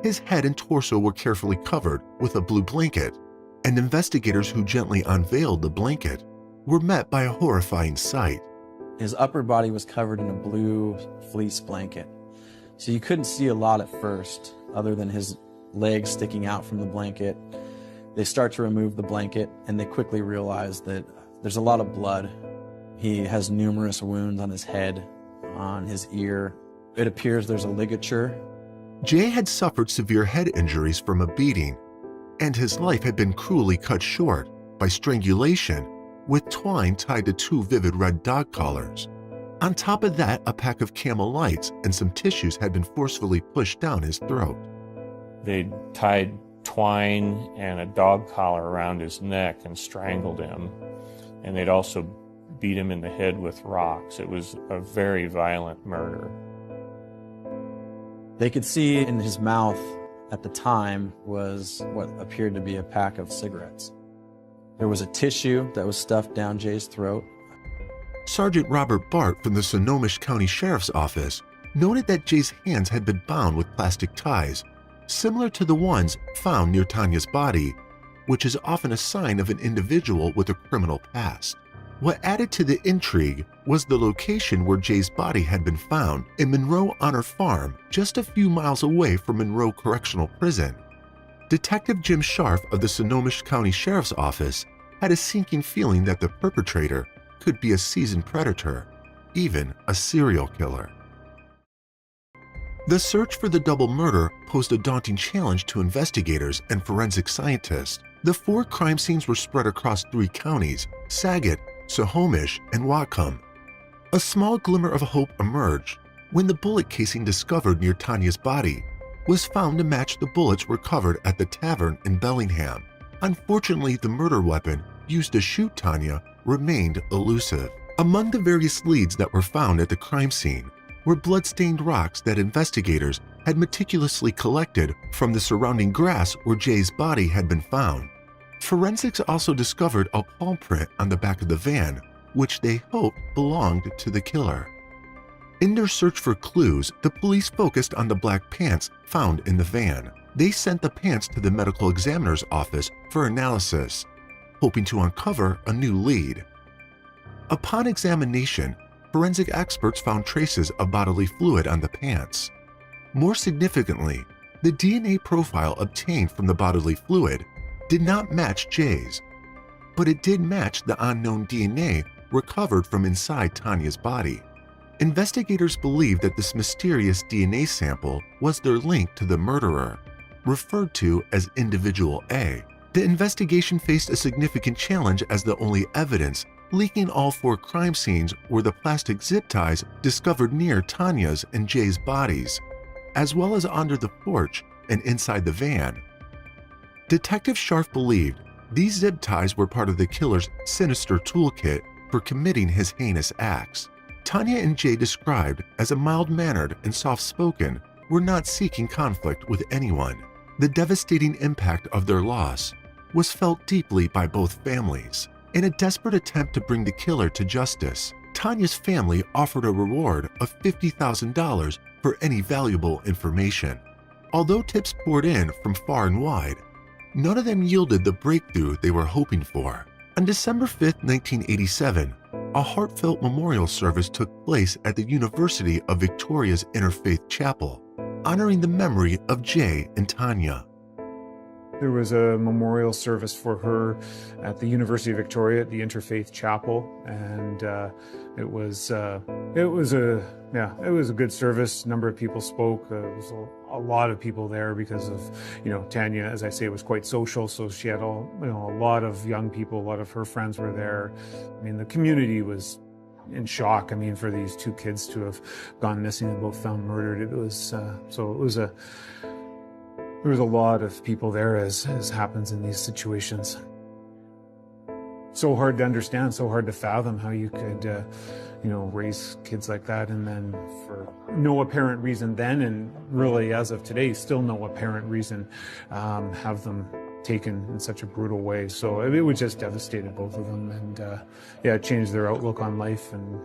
His head and torso were carefully covered with a blue blanket, and investigators who gently unveiled the blanket were met by a horrifying sight. His upper body was covered in a blue fleece blanket, so you couldn't see a lot at first, other than his legs sticking out from the blanket. They start to remove the blanket, and they quickly realize that there's a lot of blood. He has numerous wounds on his head, on his ear. It appears there's a ligature. Jay had suffered severe head injuries from a beating, and his life had been cruelly cut short by strangulation with twine tied to 2 vivid red dog collars. On top of that, a pack of Camel Lights and some tissues had been forcefully pushed down his throat. They tied twine and a dog collar around his neck and strangled him, and they'd also beat him in the head with rocks. It was a very violent murder. They could see in his mouth at the time was what appeared to be a pack of cigarettes. There was a tissue that was stuffed down Jay's throat. Sergeant Robert Bart from the Snohomish County Sheriff's Office noted that Jay's hands had been bound with plastic ties, similar to the ones found near Tanya's body, which is often a sign of an individual with a criminal past. What added to the intrigue was the location where Jay's body had been found in Monroe Honor Farm, just a few miles away from Monroe Correctional Prison. Detective Jim Scharf of the Snohomish County Sheriff's Office had a sinking feeling that the perpetrator could be a seasoned predator, even a serial killer. The search for the double murder posed a daunting challenge to investigators and forensic scientists. The 4 crime scenes were spread across 3 counties: Saget, Snohomish, and Whatcom. A small glimmer of hope emerged when the bullet casing discovered near Tanya's body was found to match the bullets recovered at the tavern in Bellingham. Unfortunately, the murder weapon used to shoot Tanya remained elusive. Among the various leads that were found at the crime scene were blood-stained rocks that investigators had meticulously collected from the surrounding grass where Jay's body had been found. Forensics also discovered a palm print on the back of the van, which they hoped belonged to the killer. In their search for clues, the police focused on the black pants found in the van. They sent the pants to the medical examiner's office for analysis, hoping to uncover a new lead. Upon examination, forensic experts found traces of bodily fluid on the pants. More significantly, the DNA profile obtained from the bodily fluid did not match Jay's, but it did match the unknown DNA recovered from inside Tanya's body. Investigators believe that this mysterious DNA sample was their link to the murderer, referred to as Individual A. The investigation faced a significant challenge as the only evidence leaking all 4 crime scenes were the plastic zip ties discovered near Tanya's and Jay's bodies, as well as under the porch and inside the van. Detective Scharf believed these zip ties were part of the killer's sinister toolkit for committing his heinous acts. Tanya and Jay, described as a mild-mannered and soft-spoken, were not seeking conflict with anyone. The devastating impact of their loss was felt deeply by both families. In a desperate attempt to bring the killer to justice, Tanya's family offered a reward of $50,000 for any valuable information. Although tips poured in from far and wide, none of them yielded the breakthrough they were hoping for. On December 5, 1987, a heartfelt memorial service took place at the University of Victoria's Interfaith Chapel, honoring the memory of Jay and Tanya. There was a memorial service for her at the University of Victoria at the Interfaith Chapel, and it was a good service. A number of people spoke. There was a lot of people there because of, Tanya, as I say, was quite social, so she had a lot of young people. A lot of her friends were there. I mean, the community was in shock. I mean, for these two kids to have gone missing and both found murdered, there was a lot of people there, as happens in these situations. So hard to understand, so hard to fathom how you could, raise kids like that, and then for no apparent reason then, and really as of today, still no apparent reason, have them taken in such a brutal way. So it was just devastated both of them, and it changed their outlook on life, and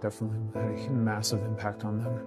definitely had a massive impact on them.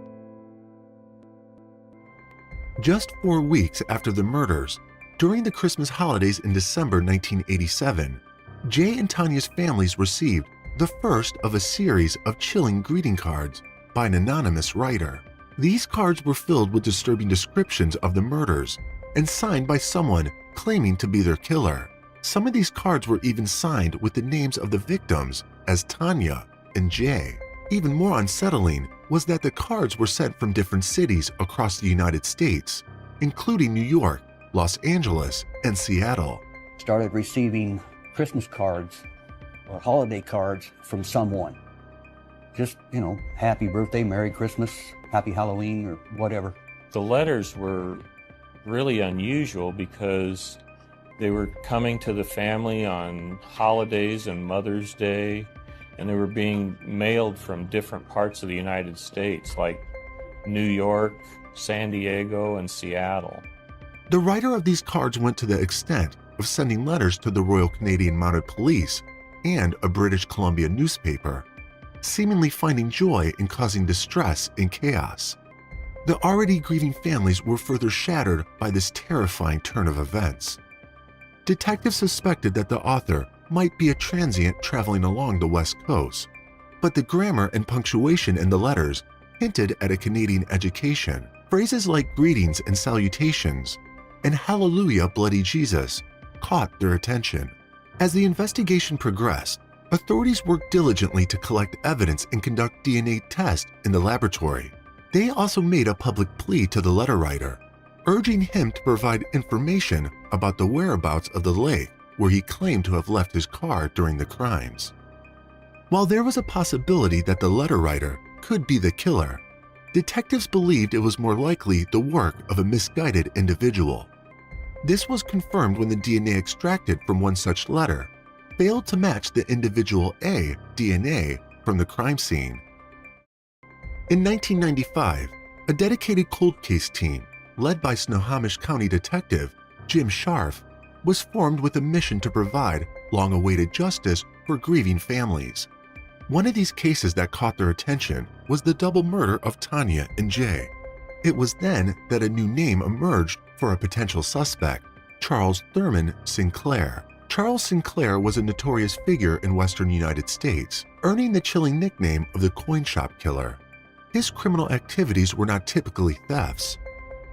Just 4 weeks after the murders, during the Christmas holidays in December 1987, Jay and Tanya's families received the first of a series of chilling greeting cards by an anonymous writer. These cards were filled with disturbing descriptions of the murders and signed by someone claiming to be their killer. Some of these cards were even signed with the names of the victims as Tanya and Jay. Even more unsettling was that the cards were sent from different cities across the United States, including New York, Los Angeles, and Seattle. Started receiving Christmas cards or holiday cards from someone. Just, happy birthday, Merry Christmas, Happy Halloween, or whatever. The letters were really unusual because they were coming to the family on holidays and Mother's Day, and they were being mailed from different parts of the United States, like New York, San Diego, and Seattle. The writer of these cards went to the extent of sending letters to the Royal Canadian Mounted Police and a British Columbia newspaper, seemingly finding joy in causing distress and chaos. The already grieving families were further shattered by this terrifying turn of events. Detectives suspected that the author might be a transient traveling along the West Coast, but the grammar and punctuation in the letters hinted at a Canadian education. Phrases like greetings and salutations and Hallelujah, Bloody Jesus caught their attention. As the investigation progressed, authorities worked diligently to collect evidence and conduct DNA tests in the laboratory. They also made a public plea to the letter writer, urging him to provide information about the whereabouts of the lake where he claimed to have left his car during the crimes. While there was a possibility that the letter writer could be the killer, detectives believed it was more likely the work of a misguided individual. This was confirmed when the DNA extracted from one such letter failed to match the individual A DNA from the crime scene. In 1995, a dedicated cold case team, led by Snohomish County Detective Jim Scharf, was formed with a mission to provide long-awaited justice for grieving families. One of these cases that caught their attention was the double murder of Tanya and Jay. It was then that a new name emerged for a potential suspect, Charles Thurman Sinclair. Charles Sinclair was a notorious figure in western United States, earning the chilling nickname of the coin shop killer. His criminal activities were not typically thefts,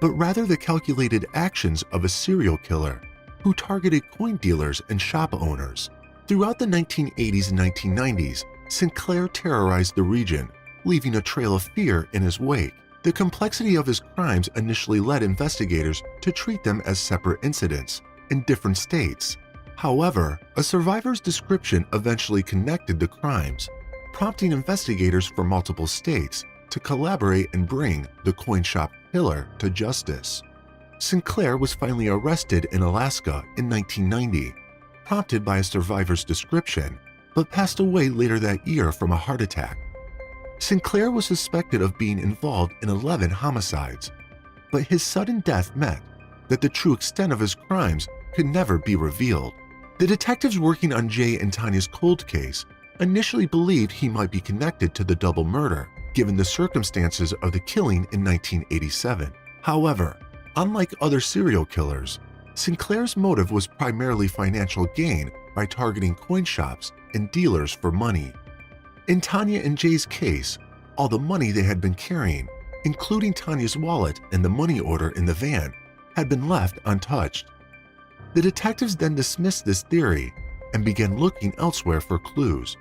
but rather the calculated actions of a serial killer who targeted coin dealers and shop owners. Throughout the 1980s and 1990s, Sinclair terrorized the region, leaving a trail of fear in his wake. The complexity of his crimes initially led investigators to treat them as separate incidents in different states. However, a survivor's description eventually connected the crimes, prompting investigators from multiple states to collaborate and bring the coin shop killer to justice. Sinclair was finally arrested in Alaska in 1990, prompted by a survivor's description, but passed away later that year from a heart attack. Sinclair was suspected of being involved in 11 homicides, but his sudden death meant that the true extent of his crimes could never be revealed. The detectives working on Jay and Tanya's cold case initially believed he might be connected to the double murder, given the circumstances of the killing in 1987. However, unlike other serial killers, Sinclair's motive was primarily financial gain by targeting coin shops and dealers for money. In Tanya and Jay's case, all the money they had been carrying, including Tanya's wallet and the money order in the van, had been left untouched. The detectives then dismissed this theory and began looking elsewhere for clues.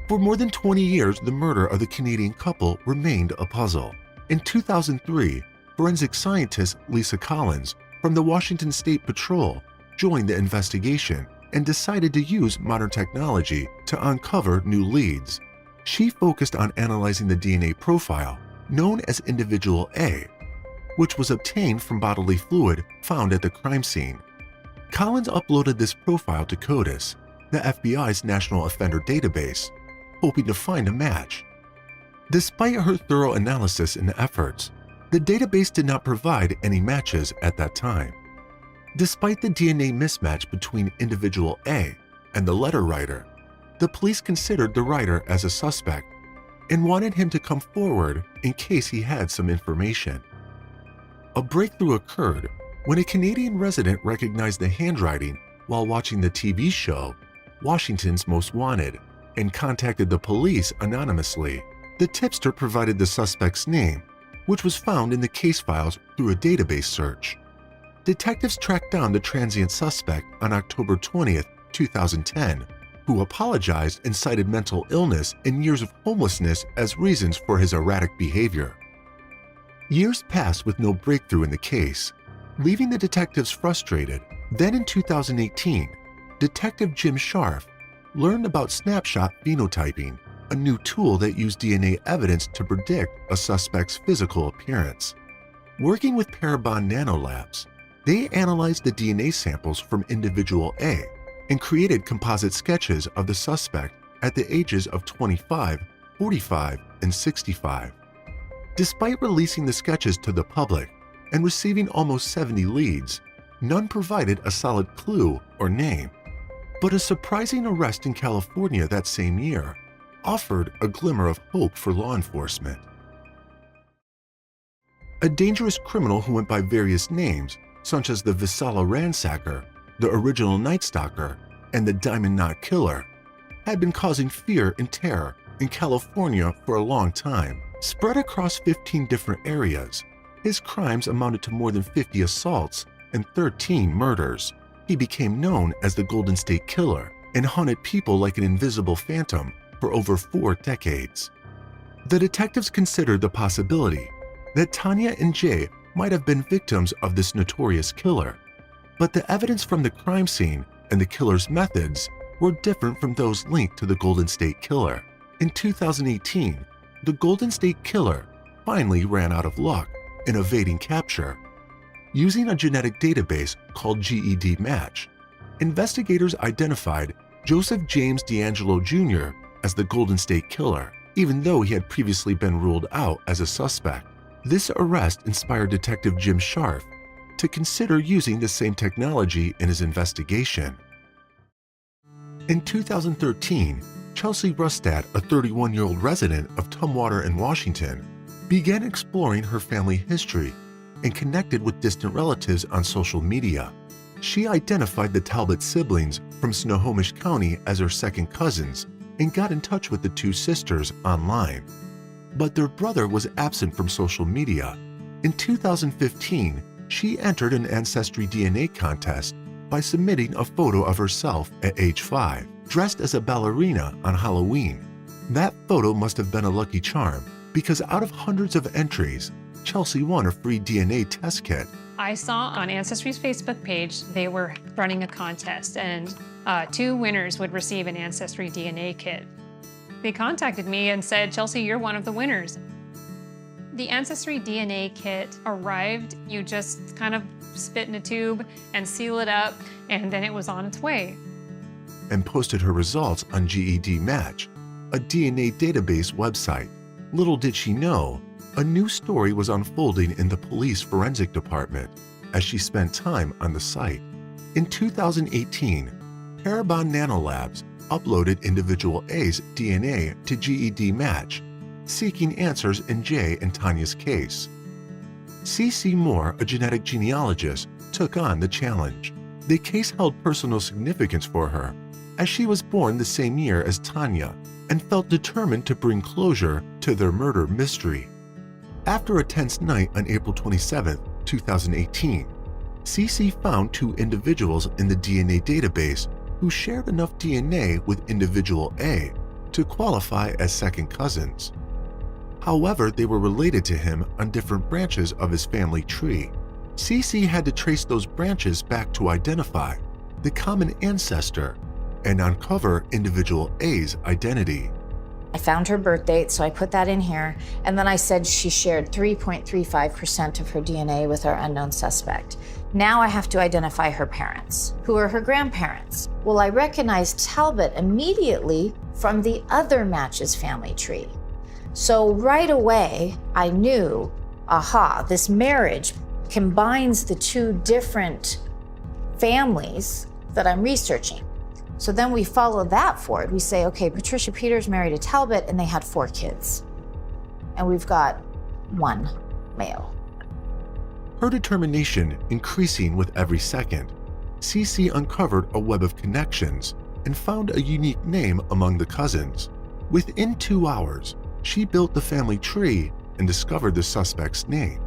For more than 20 years, the murder of the Canadian couple remained a puzzle. In 2003, forensic scientist Lisa Collins from the Washington State Patrol joined the investigation and decided to use modern technology to uncover new leads. She focused on analyzing the DNA profile known as Individual A, which was obtained from bodily fluid found at the crime scene. Collins uploaded this profile to CODIS, the FBI's National Offender Database, hoping to find a match. Despite her thorough analysis and efforts, the database did not provide any matches at that time. Despite the DNA mismatch between Individual A and the letter writer, the police considered the writer as a suspect and wanted him to come forward in case he had some information. A breakthrough occurred when a Canadian resident recognized the handwriting while watching the TV show Washington's Most Wanted and contacted the police anonymously. The tipster provided the suspect's name, which was found in the case files through a database search. Detectives tracked down the transient suspect on October 20th, 2010, who apologized and cited mental illness and years of homelessness as reasons for his erratic behavior. Years passed with no breakthrough in the case, leaving the detectives frustrated. Then in 2018, Detective Jim Scharf learned about snapshot phenotyping, a new tool that used DNA evidence to predict a suspect's physical appearance. Working with Parabon Nanolabs, they analyzed the DNA samples from Individual A and created composite sketches of the suspect at the ages of 25, 45, and 65. Despite releasing the sketches to the public and receiving almost 70 leads, none provided a solid clue or name. But a surprising arrest in California that same year offered a glimmer of hope for law enforcement. A dangerous criminal who went by various names, such as the Visala Ransacker, the Original Night Stalker, and the Diamond Knot Killer, had been causing fear and terror in California for a long time. Spread across 15 different areas, his crimes amounted to more than 50 assaults and 13 murders. He became known as the Golden State Killer and haunted people like an invisible phantom for over 4 decades. The detectives considered the possibility that Tanya and Jay might have been victims of this notorious killer, but the evidence from the crime scene and the killer's methods were different from those linked to the Golden State Killer. In 2018, the Golden State Killer finally ran out of luck in evading capture. Using a genetic database called GED Match, investigators identified Joseph James D'Angelo Jr. as the Golden State Killer, even though he had previously been ruled out as a suspect. This arrest inspired Detective Jim Scharf to consider using the same technology in his investigation. In 2013, Chelsea Rustad, a 31-year-old resident of Tumwater in Washington, began exploring her family history and connected with distant relatives on social media. She identified the Talbot siblings from Snohomish County as her second cousins and got in touch with the two sisters online. But their brother was absent from social media. In 2015, she entered an Ancestry DNA contest by submitting a photo of herself at age 5, dressed as a ballerina on Halloween. That photo must have been a lucky charm, because out of hundreds of entries, Chelsea won a free DNA test kit. I saw on Ancestry's Facebook page they were running a contest, and 2 winners would receive an Ancestry DNA kit. They contacted me and said, "Chelsea, you're one of the winners." The Ancestry DNA kit arrived. You just kind of spit in a tube and seal it up, and then it was on its way. And posted her results on GED Match, a DNA database website. Little did she know, a new story was unfolding in the police forensic department as she spent time on the site. In 2018, Parabon Nanolabs uploaded Individual A's DNA to GED Match, seeking answers in Jay and Tanya's case. C.C. Moore, a genetic genealogist, took on the challenge. The case held personal significance for her, as she was born the same year as Tanya and felt determined to bring closure to their murder mystery. After a tense night on April 27, 2018, CC found 2 individuals in the DNA database who shared enough DNA with individual A to qualify as second cousins. However, they were related to him on different branches of his family tree. CC had to trace those branches back to identify the common ancestor and uncover individual A's identity. I found her birth date, so I put that in here, and then I said she shared 3.35% of her DNA with our unknown suspect. Now I have to identify her parents. Who are her grandparents? Well, I recognized Talbot immediately from the other match's family tree. So right away, I knew, aha, this marriage combines the 2 different families that I'm researching. So then we follow that forward. We say, okay, Patricia Peters married a Talbot and they had 4 kids. And we've got 1 male. Her determination increasing with every second, CC uncovered a web of connections and found a unique name among the cousins. Within 2 hours, she built the family tree and discovered the suspect's name.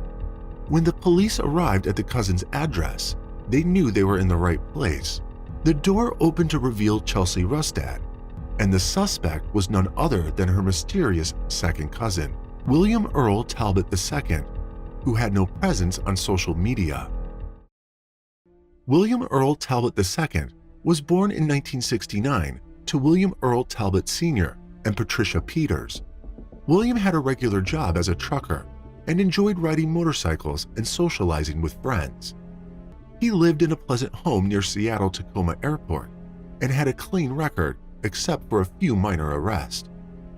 When the police arrived at the cousin's address, they knew they were in the right place. The door opened to reveal Chelsea Rustad, and the suspect was none other than her mysterious second cousin, William Earl Talbot II, who had no presence on social media. William Earl Talbot II was born in 1969 to William Earl Talbot Sr. and Patricia Peters. William had a regular job as a trucker and enjoyed riding motorcycles and socializing with friends. He lived in a pleasant home near Seattle-Tacoma Airport and had a clean record except for a few minor arrests.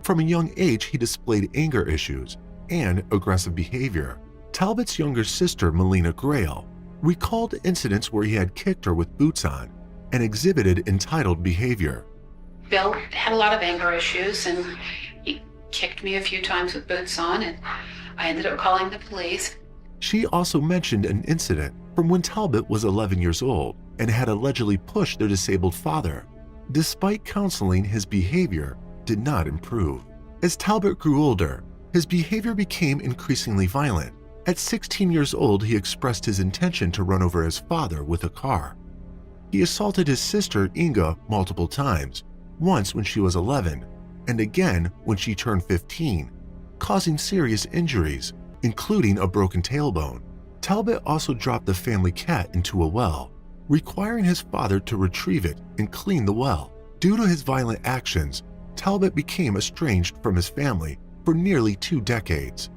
From a young age, he displayed anger issues and aggressive behavior. Talbot's younger sister, Melina Grayle, recalled incidents where he had kicked her with boots on and exhibited entitled behavior. Bill had a lot of anger issues and he kicked me a few times with boots on, and I ended up calling the police. She also mentioned an incident from when Talbot was 11 years old and had allegedly pushed their disabled father. Despite counseling, his behavior did not improve. As Talbot grew older, his behavior became increasingly violent. At 16 years old, he expressed his intention to run over his father with a car. He assaulted his sister, Inga, multiple times, once when she was 11, and again when she turned 15, causing serious injuries, including a broken tailbone. Talbot also dropped the family cat into a well, requiring his father to retrieve it and clean the well. Due to his violent actions, Talbot became estranged from his family for nearly 2 decades.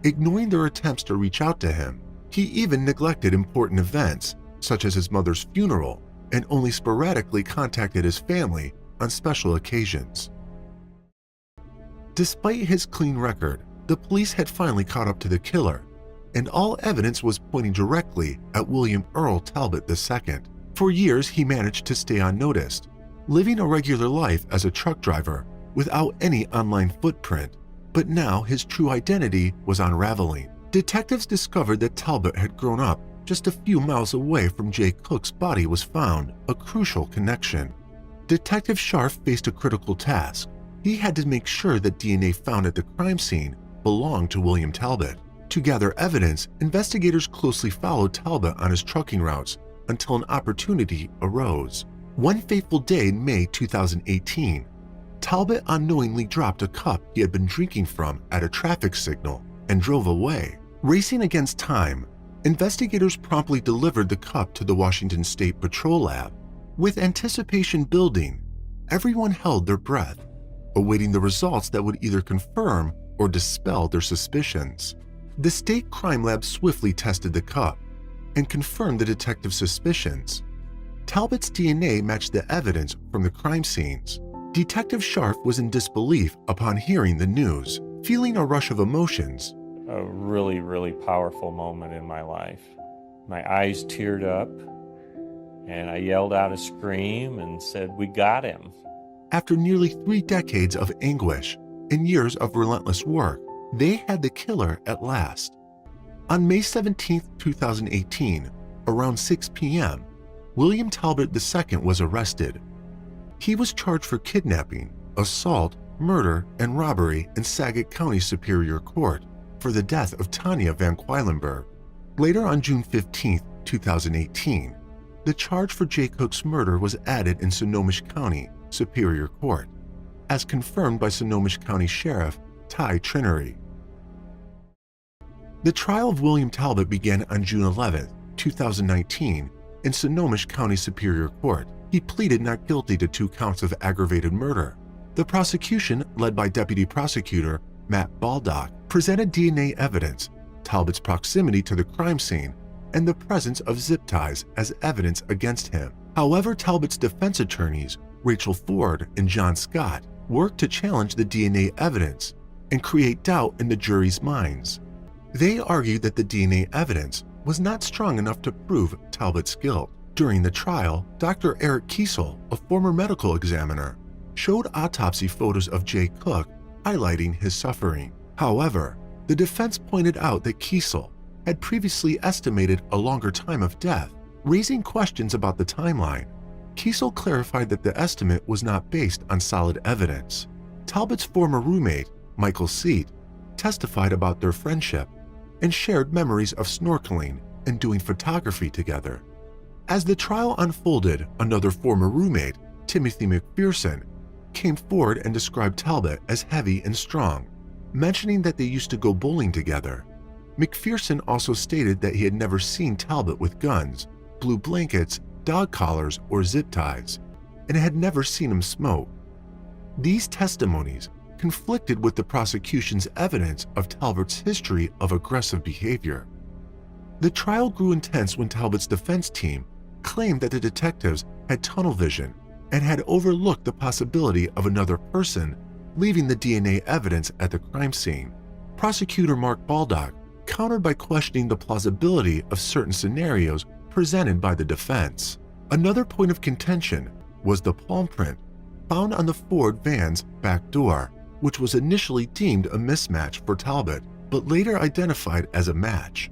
Ignoring their attempts to reach out to him, he even neglected important events, such as his mother's funeral, and only sporadically contacted his family on special occasions. Despite his clean record, the police had finally caught up to the killer, and all evidence was pointing directly at William Earl Talbot II. For years, he managed to stay unnoticed, living a regular life as a truck driver without any online footprint. But now his true identity was unraveling. Detectives discovered that Talbot had grown up just a few miles away from Jay Cook's body was found, a crucial connection. Detective Scharf faced a critical task. He had to make sure that DNA found at the crime scene belonged to William Talbot. To gather evidence, investigators closely followed Talbot on his trucking routes until an opportunity arose. One fateful day in May 2018, Talbot unknowingly dropped a cup he had been drinking from at a traffic signal and drove away. Racing against time, investigators promptly delivered the cup to the Washington State Patrol Lab. With anticipation building, everyone held their breath, awaiting the results that would either confirm or dispel their suspicions. The State Crime Lab swiftly tested the cup and confirmed the detective's suspicions. Talbot's DNA matched the evidence from the crime scenes. Detective Scharf was in disbelief upon hearing the news, feeling a rush of emotions. A really, really powerful moment in my life. My eyes teared up, and I yelled out a scream and said, "We got him." After nearly 3 decades of anguish and years of relentless work, they had the killer at last. On May 17, 2018, around 6 p.m., William Talbot II was arrested. He was charged for kidnapping, assault, murder, and robbery in Saget County Superior Court for the death of Tanya Van Queilenberg. Later on June 15, 2018, the charge for Jay Cook's murder was added in Snohomish County Superior Court, as confirmed by Snohomish County Sheriff Ty Trinery. The trial of William Talbot began on June 11, 2019, in Snohomish County Superior Court. He pleaded not guilty to 2 counts of aggravated murder. The prosecution, led by Deputy Prosecutor Matt Baldock, presented DNA evidence, Talbot's proximity to the crime scene, and the presence of zip ties as evidence against him. However, Talbot's defense attorneys, Rachel Ford and John Scott, worked to challenge the DNA evidence and create doubt in the jury's minds. They argued that the DNA evidence was not strong enough to prove Talbot's guilt. During the trial, Dr. Eric Kiesel, a former medical examiner, showed autopsy photos of Jay Cook highlighting his suffering. However, the defense pointed out that Kiesel had previously estimated a longer time of death, raising questions about the timeline. Kiesel clarified that the estimate was not based on solid evidence. Talbot's former roommate, Michael Seat, testified about their friendship and shared memories of snorkeling and doing photography together. As the trial unfolded, another former roommate, Timothy McPherson, came forward and described Talbot as heavy and strong, mentioning that they used to go bowling together. McPherson also stated that he had never seen Talbot with guns, blue blankets, dog collars, or zip ties, and had never seen him smoke. These testimonies conflicted with the prosecution's evidence of Talbot's history of aggressive behavior. The trial grew intense when Talbot's defense team claimed that the detectives had tunnel vision and had overlooked the possibility of another person leaving the DNA evidence at the crime scene. Prosecutor Mark Baldock countered by questioning the plausibility of certain scenarios presented by the defense. Another point of contention was the palm print found on the Ford van's back door, which was initially deemed a mismatch for Talbot, but later identified as a match.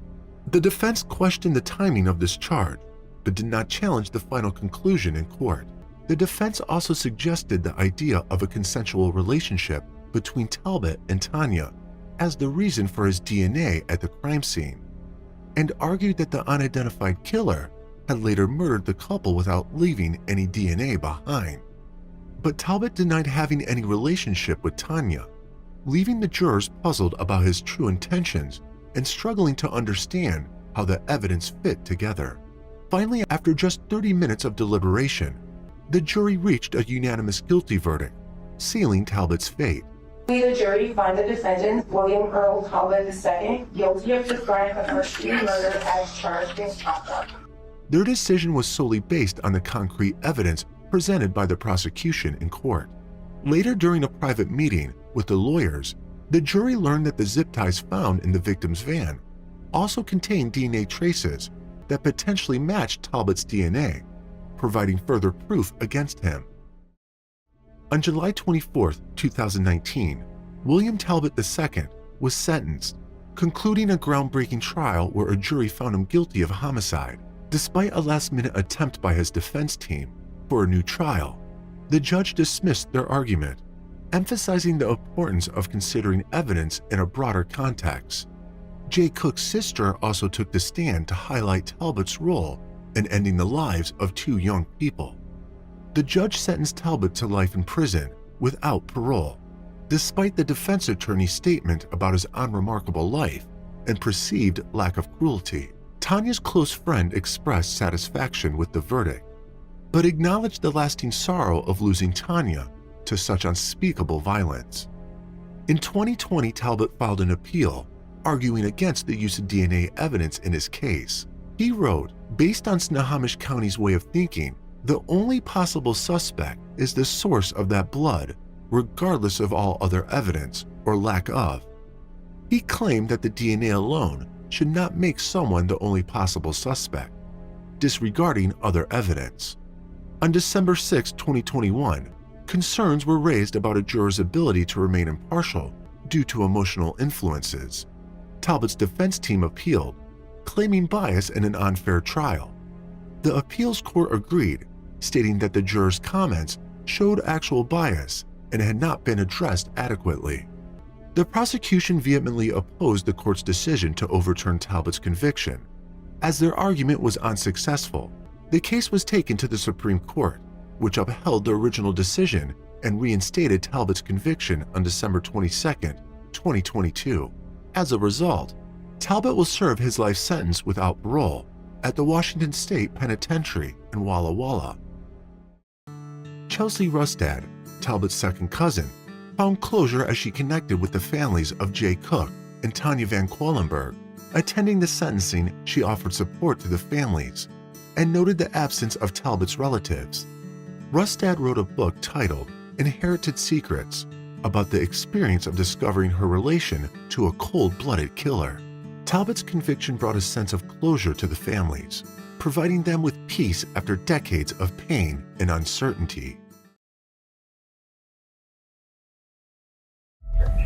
The defense questioned the timing of this charge, but did not challenge the final conclusion in court. The defense also suggested the idea of a consensual relationship between Talbot and Tanya as the reason for his DNA at the crime scene, and argued that the unidentified killer had later murdered the couple without leaving any DNA behind. But Talbot denied having any relationship with Tanya, leaving the jurors puzzled about his true intentions and struggling to understand how the evidence fit together. Finally, after just 30 minutes of deliberation, the jury reached a unanimous guilty verdict, sealing Talbot's fate. We, the jury, find the defendant, William Earl Talbot II, guilty of the crime of first-degree murder as charged in Scotland. Their decision was solely based on the concrete evidence presented by the prosecution in court. Later, during a private meeting with the lawyers, the jury learned that the zip ties found in the victim's van also contained DNA traces that potentially matched Talbot's DNA, providing further proof against him. On July 24, 2019, William Talbot II was sentenced, concluding a groundbreaking trial where a jury found him guilty of homicide. Despite a last-minute attempt by his defense team for a new trial, the judge dismissed their argument, emphasizing the importance of considering evidence in a broader context. Jay Cook's sister also took the stand to highlight Talbot's role in ending the lives of 2 young people. The judge sentenced Talbot to life in prison without parole, despite the defense attorney's statement about his unremarkable life and perceived lack of cruelty. Tanya's close friend expressed satisfaction with the verdict, but acknowledged the lasting sorrow of losing Tanya to such unspeakable violence. In 2020, Talbot filed an appeal, arguing against the use of DNA evidence in his case. He wrote, "Based on Snohomish County's way of thinking, the only possible suspect is the source of that blood, regardless of all other evidence or lack of." He claimed that the DNA alone should not make someone the only possible suspect, disregarding other evidence. On December 6, 2021, concerns were raised about a juror's ability to remain impartial due to emotional influences. Talbot's defense team appealed, claiming bias in an unfair trial. The appeals court agreed, stating that the jurors' comments showed actual bias and had not been addressed adequately. The prosecution vehemently opposed the court's decision to overturn Talbot's conviction, As their argument was unsuccessful, the case was taken to the Supreme Court, which upheld the original decision and reinstated Talbot's conviction on December 22, 2022. As a result, Talbot will serve his life sentence without parole at the Washington State Penitentiary in Walla Walla. Chelsea Rustad, Talbot's second cousin, found closure as she connected with the families of Jay Cook and Tanya Van Quallenberg. Attending the sentencing, she offered support to the families and noted the absence of Talbot's relatives. Rustad wrote a book titled Inherited Secrets about the experience of discovering her relation to a cold-blooded killer. Talbot's conviction brought a sense of closure to the families, providing them with peace after decades of pain and uncertainty.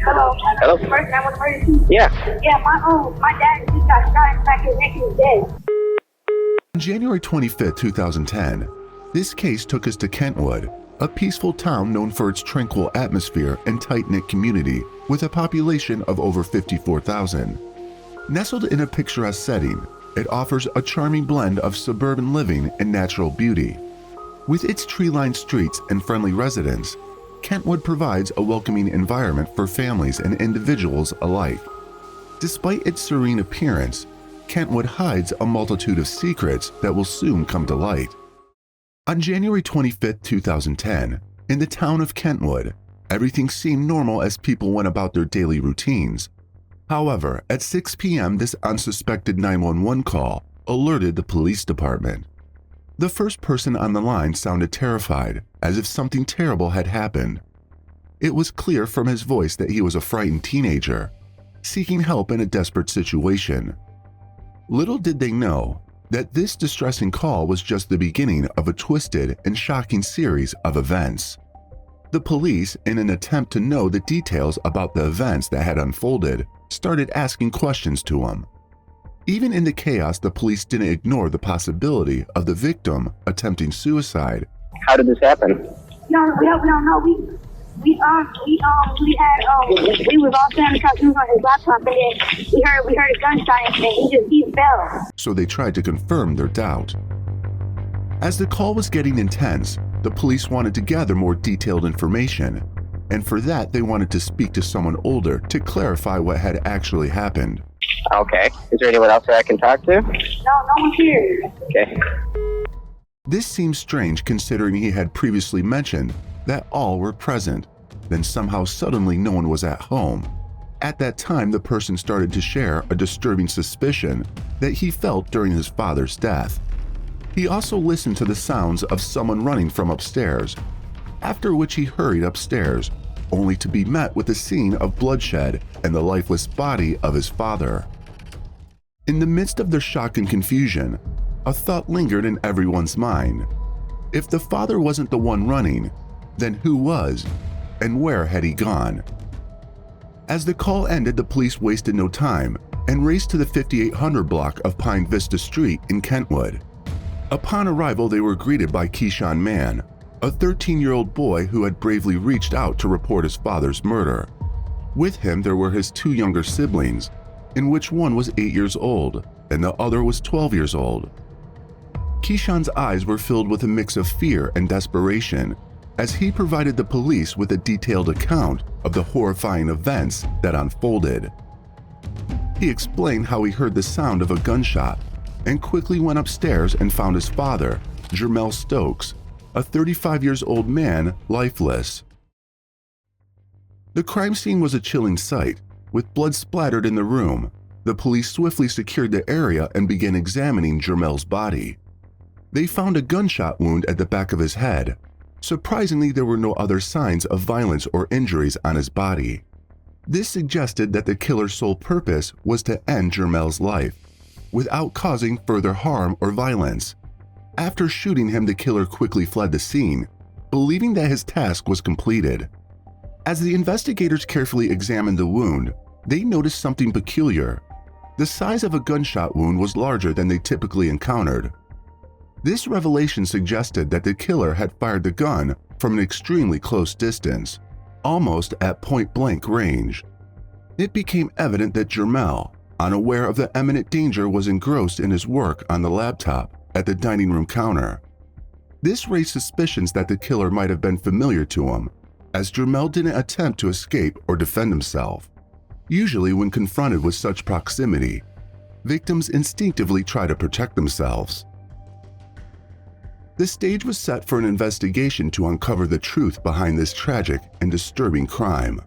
Hello. Hello? First 911 emergency? Yeah. Yeah, my dad just got shot in the back of his neck and he's dead. On January 25, 2010, this case took us to Kentwood, a peaceful town known for its tranquil atmosphere and tight-knit community with a population of over 54,000. Nestled in a picturesque setting, it offers a charming blend of suburban living and natural beauty. With its tree-lined streets and friendly residents, Kentwood provides a welcoming environment for families and individuals alike. Despite its serene appearance, Kentwood hides a multitude of secrets that will soon come to light. On January 25, 2010, in the town of Kentwood, everything seemed normal as people went about their daily routines. However, at 6 p.m., this unsuspected 911 call alerted the police department. The first person on the line sounded terrified, as if something terrible had happened. It was clear from his voice that he was a frightened teenager, seeking help in a desperate situation. Little did they know that this distressing call was just the beginning of a twisted and shocking series of events. The police, in an attempt to know the details about the events that had unfolded, started asking questions to him. Even in the chaos, the police didn't ignore the possibility of the victim attempting suicide. How did this happen? No, we don't know. We was all standing across the room on his laptop, and then we heard a gunshot, and he fell. So they tried to confirm their doubt. As the call was getting intense, the police wanted to gather more detailed information, and for that they wanted to speak to someone older to clarify what had actually happened. Okay. Is there anyone else that I can talk to? No one's here. Okay. This seems strange considering he had previously mentioned that all were present, then somehow suddenly no one was at home. At that time, the person started to share a disturbing suspicion that he felt during his father's death. He also listened to the sounds of someone running from upstairs, after which he hurried upstairs, only to be met with a scene of bloodshed and the lifeless body of his father. In the midst of their shock and confusion, a thought lingered in everyone's mind. If the father wasn't the one running, then who was, and where had he gone? As the call ended, the police wasted no time and raced to the 5800 block of Pine Vista Street in Kentwood. Upon arrival, they were greeted by Keyshawn Mann, a 13-year-old boy who had bravely reached out to report his father's murder. With him, there were his two younger siblings, in which one was 8 years old and the other was 12 years old. Keyshawn's eyes were filled with a mix of fear and desperation as he provided the police with a detailed account of the horrifying events that unfolded. He explained how he heard the sound of a gunshot and quickly went upstairs and found his father, Jermel Stokes, a 35-year-old man, lifeless. The crime scene was a chilling sight. With blood splattered in the room, the police swiftly secured the area and began examining Jermel's body. They found a gunshot wound at the back of his head. Surprisingly, there were no other signs of violence or injuries on his body. This suggested that the killer's sole purpose was to end Jermel's life, without causing further harm or violence. After shooting him, the killer quickly fled the scene, believing that his task was completed. As the investigators carefully examined the wound, they noticed something peculiar. The size of a gunshot wound was larger than they typically encountered. This revelation suggested that the killer had fired the gun from an extremely close distance, almost at point-blank range. It became evident that Jermel, unaware of the imminent danger, was engrossed in his work on the laptop at the dining room counter. This raised suspicions that the killer might have been familiar to him, as Jermel didn't attempt to escape or defend himself. Usually when confronted with such proximity, victims instinctively try to protect themselves. The stage was set for an investigation to uncover the truth behind this tragic and disturbing crime.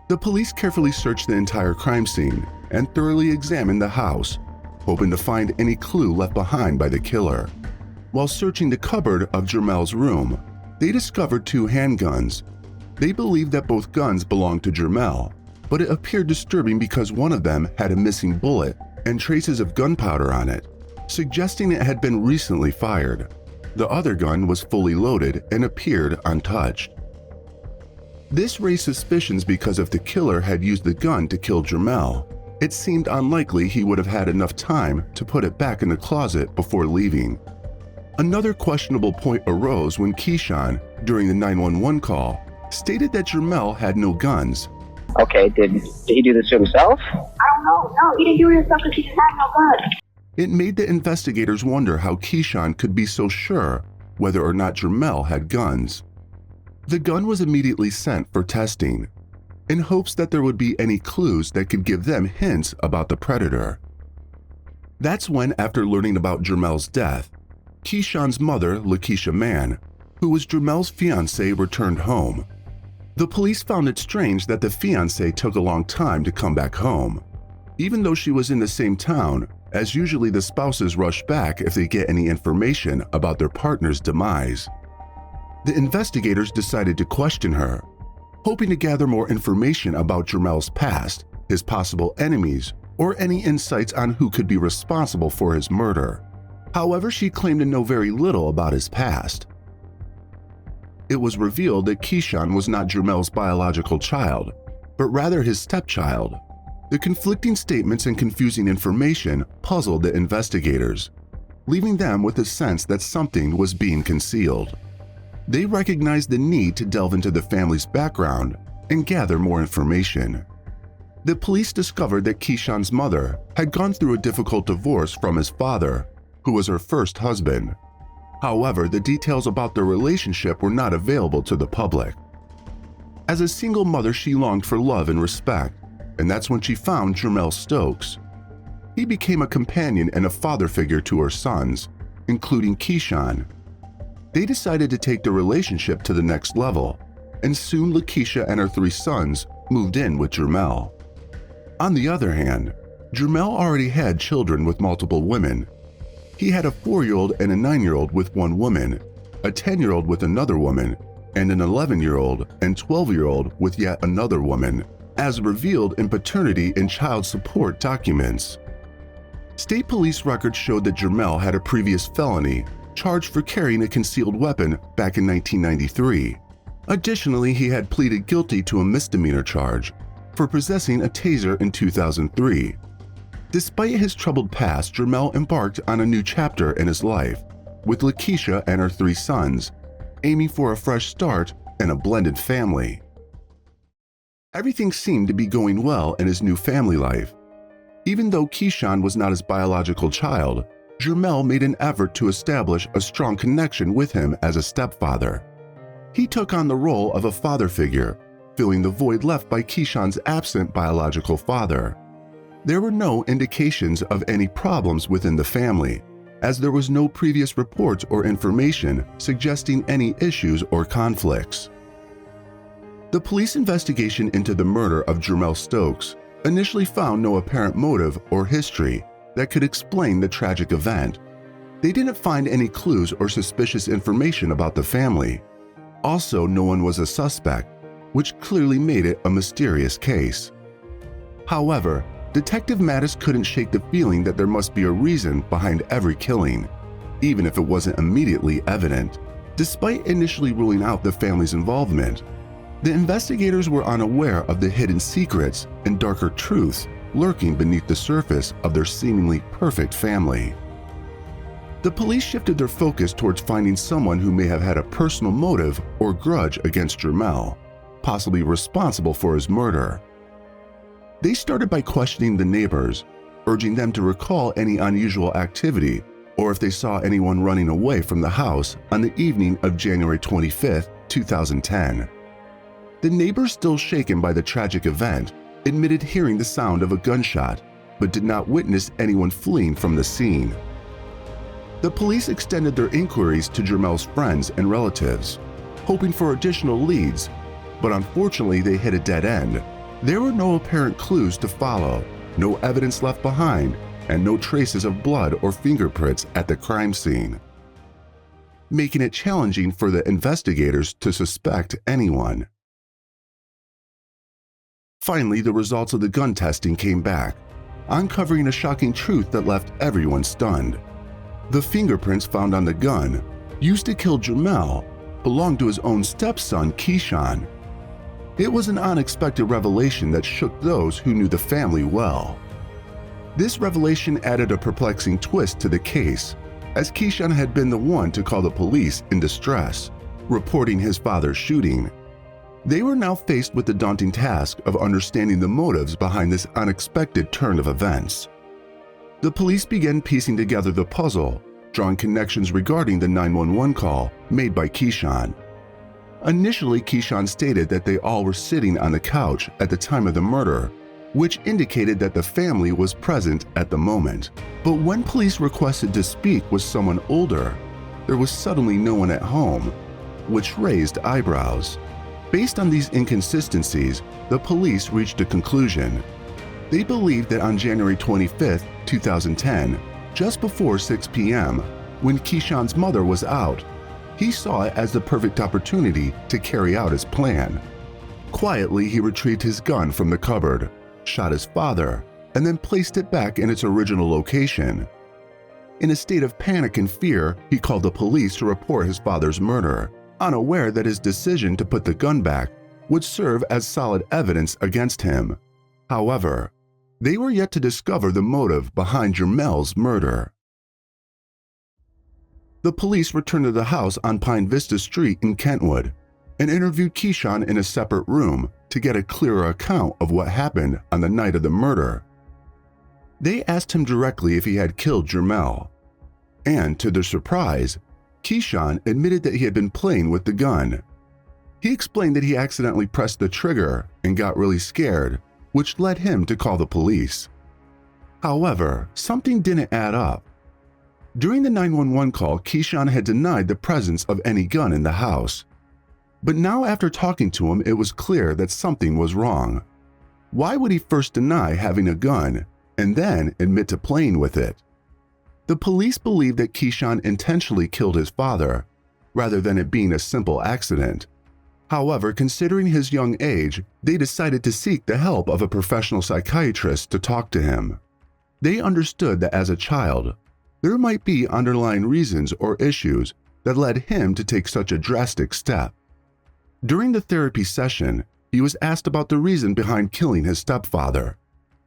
The police carefully searched the entire crime scene and thoroughly examined the house, hoping to find any clue left behind by the killer. While searching the cupboard of Jermel's room, they discovered 2 handguns. They believed that both guns belonged to Jermel, but it appeared disturbing because one of them had a missing bullet and traces of gunpowder on it, suggesting it had been recently fired. The other gun was fully loaded and appeared untouched. This raised suspicions because if the killer had used the gun to kill Jermel, it seemed unlikely he would have had enough time to put it back in the closet before leaving. Another questionable point arose when Keyshawn, during the 911 call, stated that Jermel had no guns. Okay, did he do this to himself? I don't know. No, he didn't do it himself because he just had no gun. It made the investigators wonder how Keyshawn could be so sure whether or not Jermel had guns. The gun was immediately sent for testing, in hopes that there would be any clues that could give them hints about the predator. That's when, after learning about Jermel's death, Keyshawn's mother, Lakeisha Mann, who was Jermel's fiancée, returned home. The police found it strange that the fiancée took a long time to come back home. Even though she was in the same town, as usually the spouses rush back if they get any information about their partner's demise. The investigators decided to question her, hoping to gather more information about Jermel's past, his possible enemies, or any insights on who could be responsible for his murder. However, she claimed to know very little about his past. It was revealed that Keyshawn was not Jermel's biological child, but rather his stepchild. The conflicting statements and confusing information puzzled the investigators, leaving them with a sense that something was being concealed. They recognized the need to delve into the family's background and gather more information. The police discovered that Keyshawn's mother had gone through a difficult divorce from his father, who was her first husband. However, the details about their relationship were not available to the public. As a single mother, she longed for love and respect, and that's when she found Jermel Stokes. He became a companion and a father figure to her sons, including Keyshawn. They decided to take the relationship to the next level, and soon Lakeisha and her 3 sons moved in with Jermel. On the other hand, Jermel already had children with multiple women. He had a 4-year-old and a 9-year-old with one woman, a 10-year-old with another woman, and an 11-year-old and 12-year-old with yet another woman, as revealed in paternity and child support documents. State police records showed that Jermel had a previous felony charged for carrying a concealed weapon back in 1993. Additionally, he had pleaded guilty to a misdemeanor charge for possessing a taser in 2003. Despite his troubled past, Jermel embarked on a new chapter in his life, with Lakeisha and her 3 sons, aiming for a fresh start and a blended family. Everything seemed to be going well in his new family life. Even though Keyshawn was not his biological child, Jermel made an effort to establish a strong connection with him as a stepfather. He took on the role of a father figure, filling the void left by Keyshawn's absent biological father. There were no indications of any problems within the family, as there was no previous reports or information suggesting any issues or conflicts. The police investigation into the murder of Jermel Stokes initially found no apparent motive or history that could explain the tragic event. They didn't find any clues or suspicious information about the family. Also, no one was a suspect, which clearly made it a mysterious case. However, Detective Mattis couldn't shake the feeling that there must be a reason behind every killing, even if it wasn't immediately evident. Despite initially ruling out the family's involvement, the investigators were unaware of the hidden secrets and darker truths lurking beneath the surface of their seemingly perfect family. The police shifted their focus towards finding someone who may have had a personal motive or grudge against Jermel, possibly responsible for his murder. They started by questioning the neighbors, urging them to recall any unusual activity or if they saw anyone running away from the house on the evening of January 25, 2010. The neighbors, still shaken by the tragic event, admitted hearing the sound of a gunshot, but did not witness anyone fleeing from the scene. The police extended their inquiries to Jermel's friends and relatives, hoping for additional leads, but unfortunately they hit a dead end. There were no apparent clues to follow, no evidence left behind, and no traces of blood or fingerprints at the crime scene, making it challenging for the investigators to suspect anyone. Finally, the results of the gun testing came back, uncovering a shocking truth that left everyone stunned. The fingerprints found on the gun, used to kill Jermel, belonged to his own stepson, Keyshawn. It was an unexpected revelation that shook those who knew the family well. This revelation added a perplexing twist to the case, as Keyshawn had been the one to call the police in distress, reporting his father's shooting. They were now faced with the daunting task of understanding the motives behind this unexpected turn of events. The police began piecing together the puzzle, drawing connections regarding the 911 call made by Keyshawn. Initially, Keyshawn stated that they all were sitting on the couch at the time of the murder, which indicated that the family was present at the moment. But when police requested to speak with someone older, there was suddenly no one at home, which raised eyebrows. Based on these inconsistencies, the police reached a conclusion. They believed that on January 25, 2010, just before 6 p.m., when Keyshawn's mother was out, he saw it as the perfect opportunity to carry out his plan. Quietly, he retrieved his gun from the cupboard, shot his father, and then placed it back in its original location. In a state of panic and fear, he called the police to report his father's murder, unaware that his decision to put the gun back would serve as solid evidence against him. However, they were yet to discover the motive behind Jermel's murder. The police returned to the house on Pine Vista Street in Kentwood and interviewed Keyshawn in a separate room to get a clearer account of what happened on the night of the murder. They asked him directly if he had killed Jermel, and to their surprise, Keyshawn admitted that he had been playing with the gun. He explained that he accidentally pressed the trigger and got really scared, which led him to call the police. However, something didn't add up. During the 911 call, Keyshawn had denied the presence of any gun in the house. But now, after talking to him, it was clear that something was wrong. Why would he first deny having a gun and then admit to playing with it? The police believed that Keyshawn intentionally killed his father, rather than it being a simple accident. However, considering his young age, they decided to seek the help of a professional psychiatrist to talk to him. They understood that as a child, there might be underlying reasons or issues that led him to take such a drastic step. During the therapy session, he was asked about the reason behind killing his stepfather,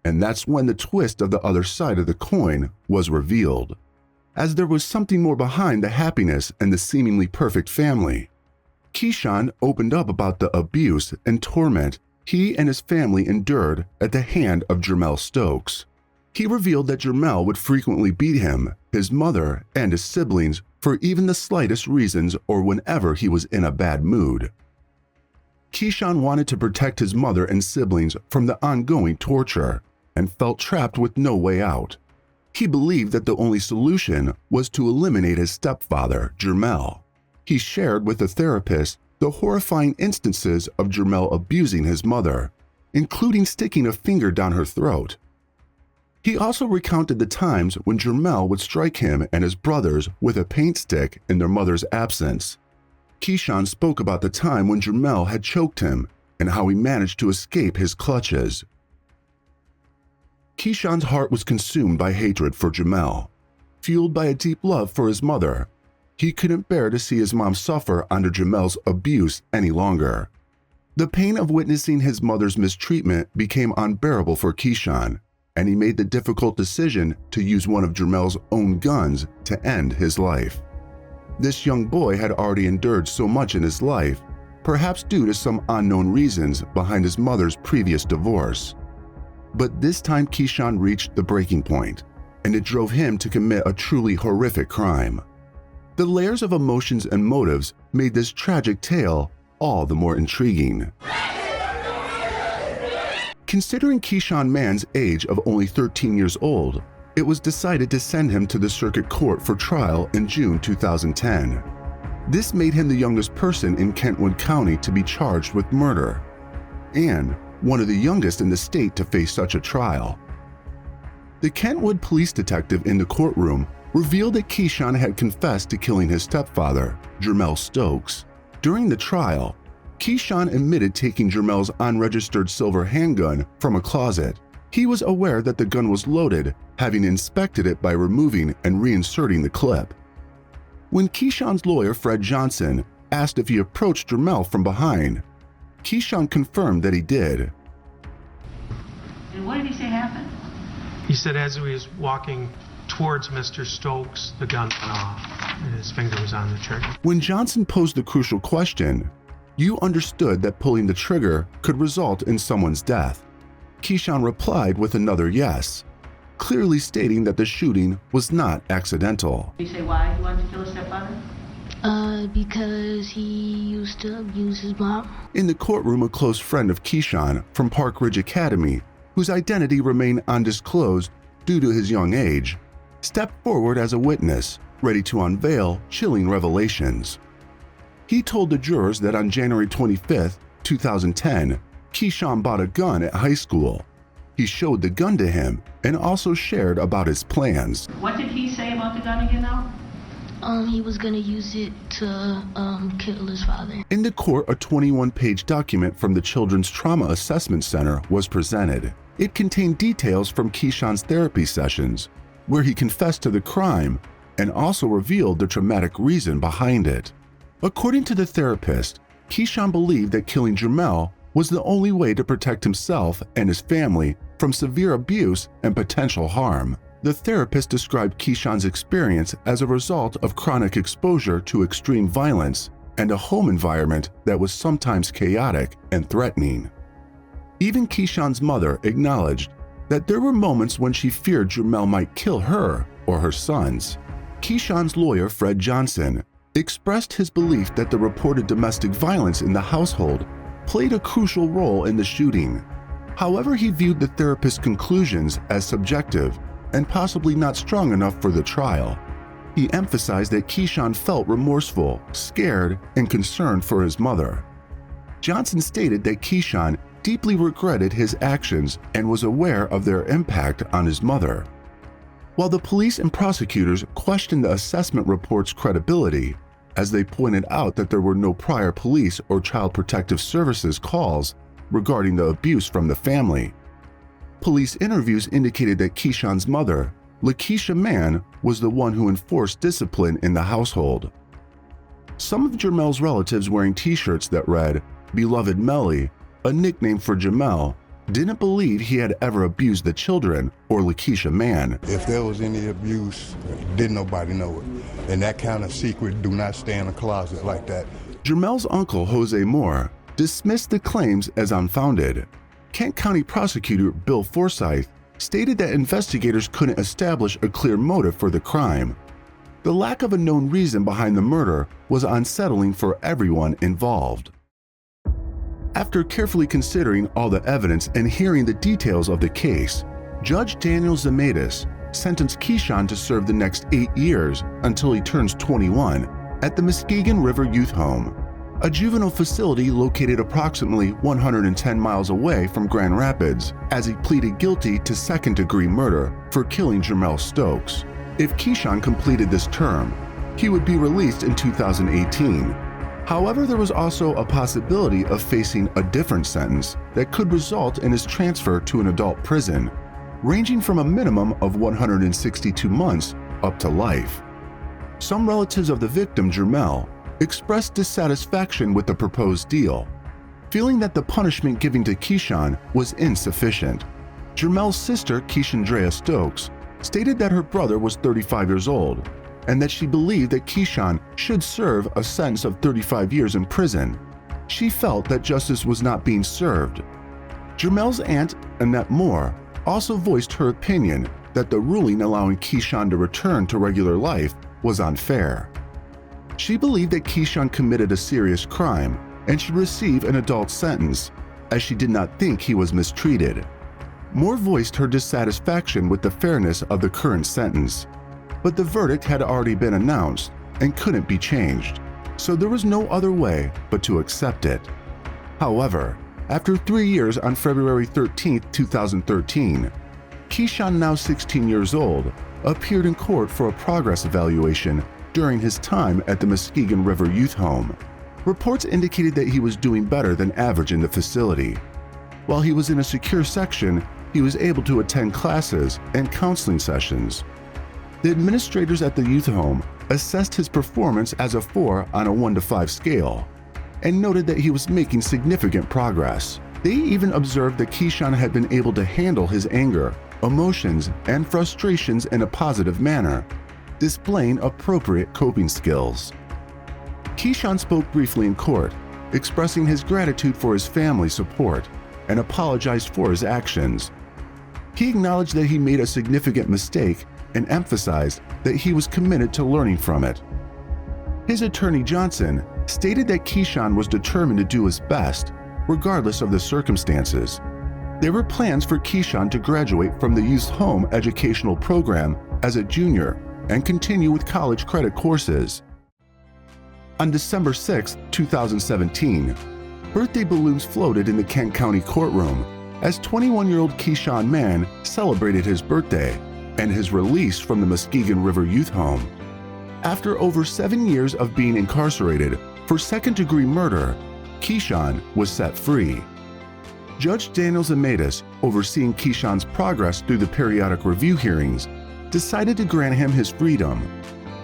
and that's when the twist of the other side of the coin was revealed, as there was something more behind the happiness and the seemingly perfect family. Keyshawn opened up about the abuse and torment he and his family endured at the hand of Jermel Stokes. He revealed that Jermel would frequently beat him, his mother, and his siblings for even the slightest reasons or whenever he was in a bad mood. Keyshawn wanted to protect his mother and siblings from the ongoing torture and felt trapped with no way out. He believed that the only solution was to eliminate his stepfather, Jermel. He shared with the therapist the horrifying instances of Jermel abusing his mother, including sticking a finger down her throat. He also recounted the times when Jermel would strike him and his brothers with a paint stick in their mother's absence. Keyshawn spoke about the time when Jermel had choked him and how he managed to escape his clutches. Keyshawn's heart was consumed by hatred for Jermel. Fueled by a deep love for his mother, he couldn't bear to see his mom suffer under Jermel's abuse any longer. The pain of witnessing his mother's mistreatment became unbearable for Keyshawn, and he made the difficult decision to use one of Jermel's own guns to end his life. This young boy had already endured so much in his life, perhaps due to some unknown reasons behind his mother's previous divorce. But this time Keyshawn reached the breaking point, and it drove him to commit a truly horrific crime. The layers of emotions and motives made this tragic tale all the more intriguing. Considering Keyshawn Mann's age of only 13 years old, it was decided to send him to the circuit court for trial in June 2010. This made him the youngest person in Kentwood County to be charged with murder, and one of the youngest in the state to face such a trial. The Kentwood police detective in the courtroom revealed that Keyshawn had confessed to killing his stepfather, Jermel Stokes. During the trial, Keyshawn admitted taking Jermel's unregistered silver handgun from a closet. He was aware that the gun was loaded, having inspected it by removing and reinserting the clip. When Keyshawn's lawyer, Fred Johnson, asked if he approached Jermel from behind, Keyshawn confirmed that he did. And what did he say happened? He said as he was walking towards Mr. Stokes, the gun went off and his finger was on the trigger. When Johnson posed the crucial question, you understood that pulling the trigger could result in someone's death. Keyshawn replied with another yes, clearly stating that the shooting was not accidental. Did he say why he wanted to kill his stepfather? Because he used to abuse his mom. In the courtroom, a close friend of Keyshawn from Park Ridge Academy, whose identity remained undisclosed due to his young age, stepped forward as a witness, ready to unveil chilling revelations. He told the jurors that on January 25, 2010, Keyshawn bought a gun at high school. He showed the gun to him and also shared about his plans. What did he say about the gun again now? He was gonna use it to kill his father. In the court, a 21-page document from the Children's Trauma Assessment Center was presented. It contained details from Keyshawn's therapy sessions, where he confessed to the crime and also revealed the traumatic reason behind it. According to the therapist, Keyshawn believed that killing Jermel was the only way to protect himself and his family from severe abuse and potential harm. The therapist described Keyshawn's experience as a result of chronic exposure to extreme violence and a home environment that was sometimes chaotic and threatening. Even Keyshawn's mother acknowledged that there were moments when she feared Jermel might kill her or her sons. Keyshawn's lawyer, Fred Johnson, expressed his belief that the reported domestic violence in the household played a crucial role in the shooting. However, he viewed the therapist's conclusions as subjective and possibly not strong enough for the trial. He emphasized that Keyshawn felt remorseful, scared, and concerned for his mother. Johnson stated that Keyshawn deeply regretted his actions and was aware of their impact on his mother. While the police and prosecutors questioned the assessment report's credibility, as they pointed out that there were no prior police or Child Protective Services calls regarding the abuse from the family. Police interviews indicated that Keyshawn's mother, Lakeisha Mann, was the one who enforced discipline in the household. Some of Jermel's relatives wearing t-shirts that read, "Beloved Melly," a nickname for Jermel, didn't believe he had ever abused the children or Lakeisha Mann. If there was any abuse, didn't nobody know it. And that kind of secret do not stay in a closet like that. Jermel's uncle, Jose Moore, dismissed the claims as unfounded. Kent County Prosecutor Bill Forsyth stated that investigators couldn't establish a clear motive for the crime. The lack of a known reason behind the murder was unsettling for everyone involved. After carefully considering all the evidence and hearing the details of the case, Judge Daniel Zemaitis sentenced Keyshawn to serve the next 8 years until he turns 21 at the Muskegon River Youth Home, a juvenile facility located approximately 110 miles away from Grand Rapids, as he pleaded guilty to second-degree murder for killing Jermel Stokes. If Keyshawn completed this term, he would be released in 2018. However, there was also a possibility of facing a different sentence that could result in his transfer to an adult prison, ranging from a minimum of 162 months up to life. Some relatives of the victim, Jermel, expressed dissatisfaction with the proposed deal, feeling that the punishment given to Keyshawn was insufficient. Jermel's sister, Keyshandrea Stokes, stated that her brother was 35 years old and that she believed that Keyshawn should serve a sentence of 35 years in prison. She felt that justice was not being served. Jermel's aunt, Annette Moore, also voiced her opinion that the ruling allowing Keyshawn to return to regular life was unfair. She believed that Keyshawn committed a serious crime and should receive an adult sentence, as she did not think he was mistreated. Moore voiced her dissatisfaction with the fairness of the current sentence, but the verdict had already been announced and couldn't be changed, so there was no other way but to accept it. However, after 3 years on February 13, 2013, Keyshawn, now 16 years old, appeared in court for a progress evaluation during his time at the Muskegon River Youth Home. Reports indicated that he was doing better than average in the facility. While he was in a secure section, he was able to attend classes and counseling sessions. The administrators at the youth home assessed his performance as a 4 on a 1 to 5 scale and noted that he was making significant progress. They even observed that Keyshawn had been able to handle his anger, emotions, and frustrations in a positive manner, displaying appropriate coping skills. Keyshawn spoke briefly in court, expressing his gratitude for his family's support and apologized for his actions. He acknowledged that he made a significant mistake and emphasized that he was committed to learning from it. His attorney, Johnson, stated that Keyshawn was determined to do his best, regardless of the circumstances. There were plans for Keyshawn to graduate from the youth home educational program as a junior and continue with college credit courses. On December 6, 2017, birthday balloons floated in the Kent County courtroom as 21-year-old Keyshawn Mann celebrated his birthday and his release from the Muskegon River Youth Home. After over 7 years of being incarcerated for second-degree murder, Keyshawn was set free. Judge Daniel Zemetis, overseeing Keyshawn's progress through the periodic review hearings, decided to grant him his freedom.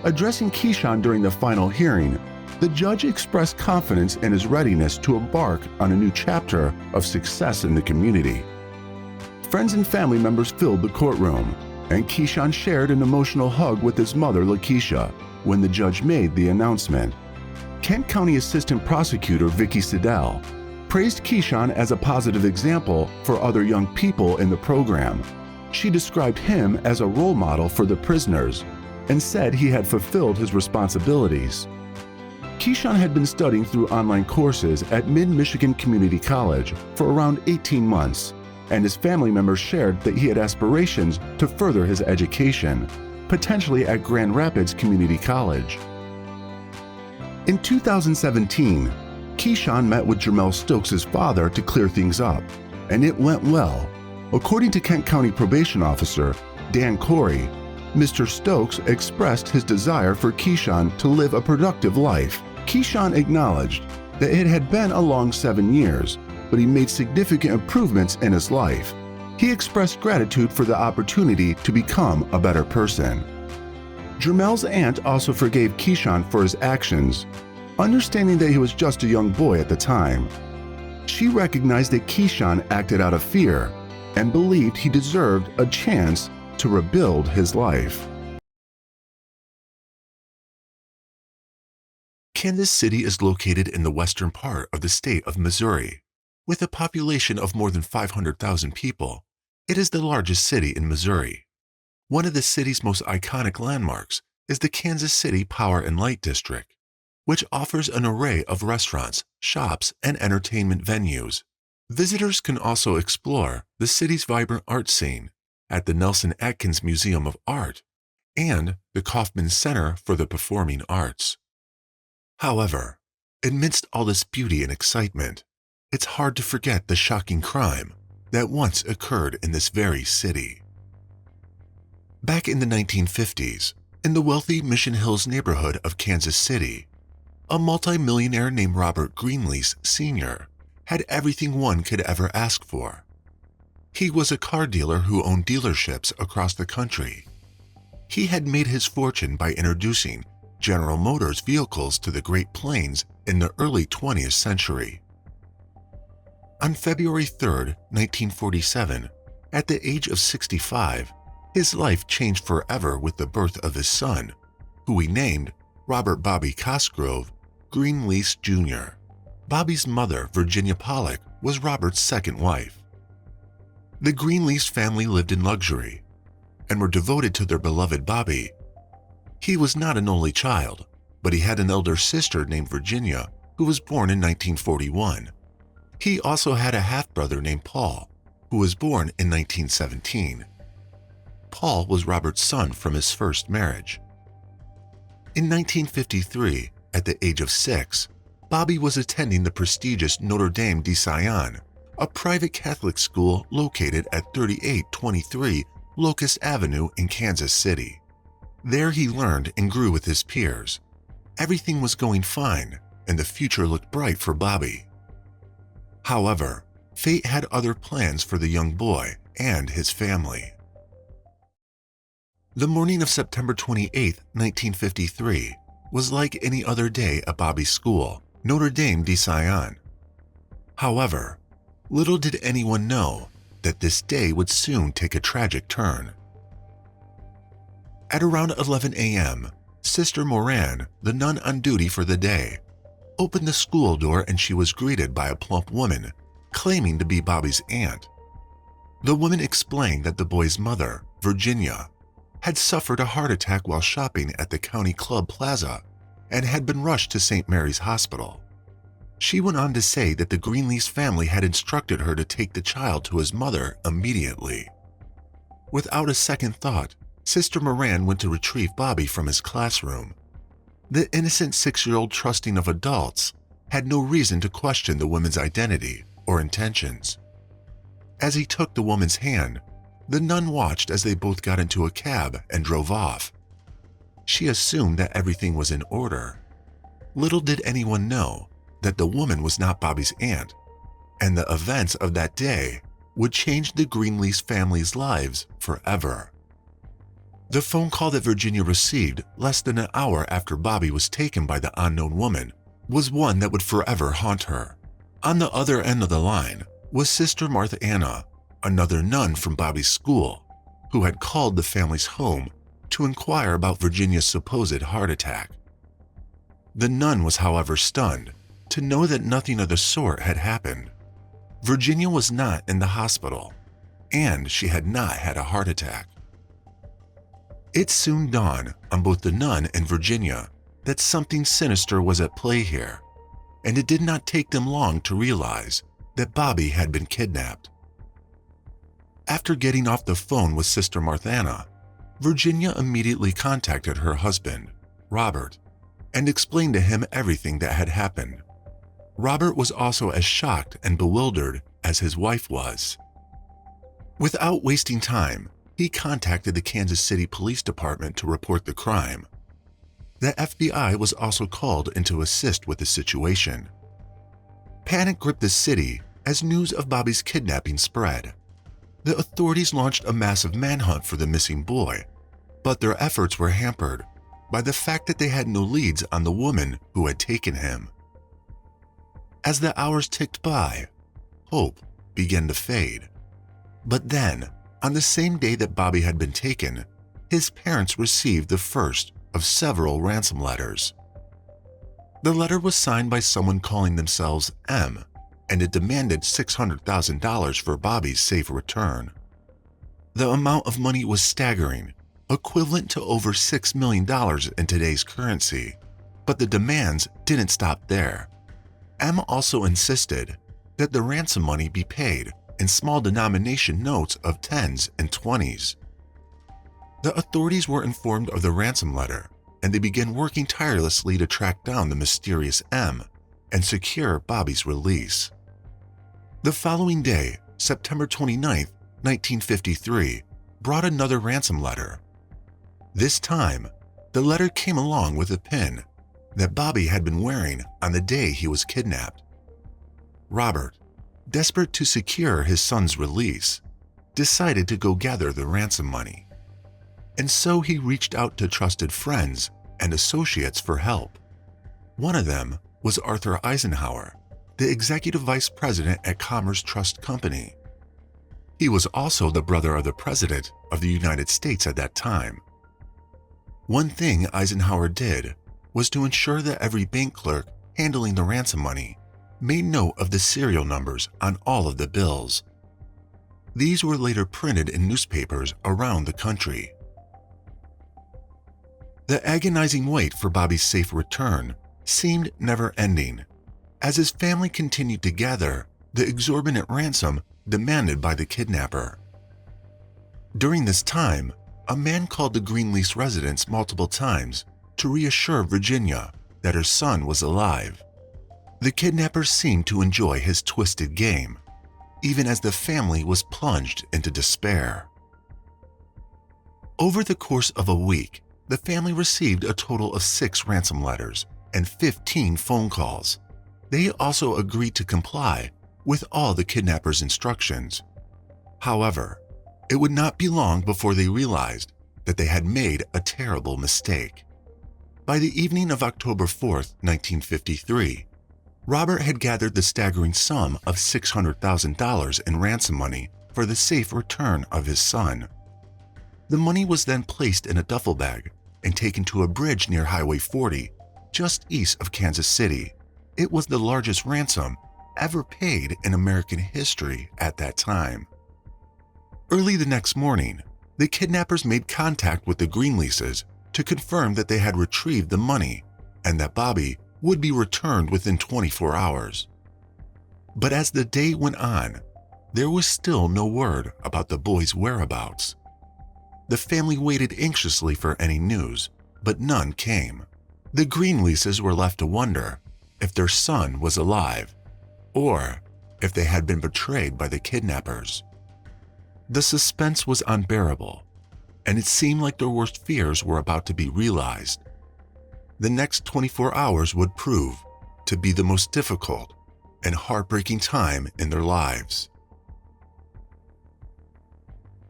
Addressing Keyshawn during the final hearing, the judge expressed confidence in his readiness to embark on a new chapter of success in the community. Friends and family members filled the courtroom, and Keyshawn shared an emotional hug with his mother, Lakeisha, when the judge made the announcement. Kent County Assistant Prosecutor Vicki Siddell praised Keyshawn as a positive example for other young people in the program. She described him as a role model for the prisoners and said he had fulfilled his responsibilities. Keyshawn had been studying through online courses at Mid-Michigan Community College for around 18 months, and his family members shared that he had aspirations to further his education, potentially at Grand Rapids Community College. In 2017, Keyshawn met with Jermel Stokes' father to clear things up, and it went well. According to Kent County Probation Officer Dan Corey, Mr. Stokes expressed his desire for Keyshawn to live a productive life. Keyshawn acknowledged that it had been a long 7 years, but he made significant improvements in his life. He expressed gratitude for the opportunity to become a better person. Jermel's aunt also forgave Keyshawn for his actions, understanding that he was just a young boy at the time. She recognized that Keyshawn acted out of fear and believed he deserved a chance to rebuild his life. Kansas City is located in the western part of the state of Missouri. With a population of more than 500,000 people, it is the largest city in Missouri. One of the city's most iconic landmarks is the Kansas City Power and Light District, which offers an array of restaurants, shops, and entertainment venues. Visitors can also explore the city's vibrant art scene at the Nelson Atkins Museum of Art and the Kaufman Center for the Performing Arts. However, amidst all this beauty and excitement, it's hard to forget the shocking crime that once occurred in this very city. Back in the 1950s, in the wealthy Mission Hills neighborhood of Kansas City, a multimillionaire named Robert Greenlease Sr. had everything one could ever ask for. He was a car dealer who owned dealerships across the country. He had made his fortune by introducing General Motors vehicles to the Great Plains in the early 20th century. On February 3, 1947, at the age of 65, his life changed forever with the birth of his son, who he named Robert Bobby Cosgrove Greenlease Jr. Bobby's mother, Virginia Pollock, was Robert's second wife. The Greenlease family lived in luxury and were devoted to their beloved Bobby. He was not an only child, but he had an elder sister named Virginia who was born in 1941. He also had a half-brother named Paul, who was born in 1917. Paul was Robert's son from his first marriage. In 1953, at the age of 6, Bobby was attending the prestigious Notre Dame de Sion, a private Catholic school located at 3823 Locust Avenue in Kansas City. There he learned and grew with his peers. Everything was going fine, and the future looked bright for Bobby. However, fate had other plans for the young boy and his family. The morning of September 28, 1953, was like any other day at Bobby's school, Notre Dame de Sion. However, little did anyone know that this day would soon take a tragic turn. At around 11 a.m., Sister Moran, the nun on duty for the day, opened the school door and she was greeted by a plump woman claiming to be Bobby's aunt. The woman explained that the boy's mother, Virginia, had suffered a heart attack while shopping at the County Club Plaza and had been rushed to St. Mary's Hospital. She went on to say that the Greenlease family had instructed her to take the child to his mother immediately. Without a second thought, Sister Moran went to retrieve Bobby from his classroom. The innocent 6-year-old trusting of adults had no reason to question the woman's identity or intentions. As he took the woman's hand, the nun watched as they both got into a cab and drove off. She assumed that everything was in order. Little did anyone know that the woman was not Bobby's aunt, and the events of that day would change the Greenlease family's lives forever. The phone call that Virginia received less than an hour after Bobby was taken by the unknown woman was one that would forever haunt her. On the other end of the line was Sister Martha Anna, another nun from Bobby's school, who had called the family's home to inquire about Virginia's supposed heart attack. The nun was, however, stunned to know that nothing of the sort had happened. Virginia was not in the hospital, and she had not had a heart attack. It soon dawned on both the nun and Virginia that something sinister was at play here, and it did not take them long to realize that Bobby had been kidnapped. After getting off the phone with Sister Marthana, Virginia immediately contacted her husband, Robert, and explained to him everything that had happened. Robert was also as shocked and bewildered as his wife was. Without wasting time, he contacted the Kansas City Police Department to report the crime. The FBI was also called in to assist with the situation. Panic gripped the city as news of Bobby's kidnapping spread. The authorities launched a massive manhunt for the missing boy, but their efforts were hampered by the fact that they had no leads on the woman who had taken him. As the hours ticked by, hope began to fade. But then, on the same day that Bobby had been taken, his parents received the first of several ransom letters. The letter was signed by someone calling themselves M, and it demanded $600,000 for Bobby's safe return. The amount of money was staggering, equivalent to over $6 million in today's currency, but the demands didn't stop there. M also insisted that the ransom money be paid in small denomination notes of 10s and 20s. The authorities were informed of the ransom letter, and they began working tirelessly to track down the mysterious M and secure Bobby's release. The following day, September 29, 1953, brought another ransom letter. This time, the letter came along with a pin that Bobby had been wearing on the day he was kidnapped. Robert, desperate to secure his son's release, decided to go gather the ransom money. And so he reached out to trusted friends and associates for help. One of them was Arthur Eisenhower, the executive vice president at Commerce Trust Company. He was also the brother of the President of the United States at that time. One thing Eisenhower did was to ensure that every bank clerk handling the ransom money made note of the serial numbers on all of the bills. These were later printed in newspapers around the country. The agonizing wait for Bobby's safe return seemed never-ending, as his family continued to gather the exorbitant ransom demanded by the kidnapper. During this time, a man called the Greenlease residence multiple times to reassure Virginia that her son was alive. The kidnapper seemed to enjoy his twisted game, even as the family was plunged into despair. Over the course of a week, the family received a total of 6 ransom letters and 15 phone calls. They also agreed to comply with all the kidnapper's instructions. However, it would not be long before they realized that they had made a terrible mistake. By the evening of October 4th, 1953, Robert had gathered the staggering sum of $600,000 in ransom money for the safe return of his son. The money was then placed in a duffel bag and taken to a bridge near Highway 40, just east of Kansas City. It was the largest ransom ever paid in American history at that time. Early the next morning, the kidnappers made contact with the Greenleases to confirm that they had retrieved the money and that Bobby would be returned within 24 hours. But as the day went on, there was still no word about the boy's whereabouts. The family waited anxiously for any news, but none came. The Greenleases were left to wonder if their son was alive or if they had been betrayed by the kidnappers. The suspense was unbearable, and it seemed like their worst fears were about to be realized. The next 24 hours would prove to be the most difficult and heartbreaking time in their lives.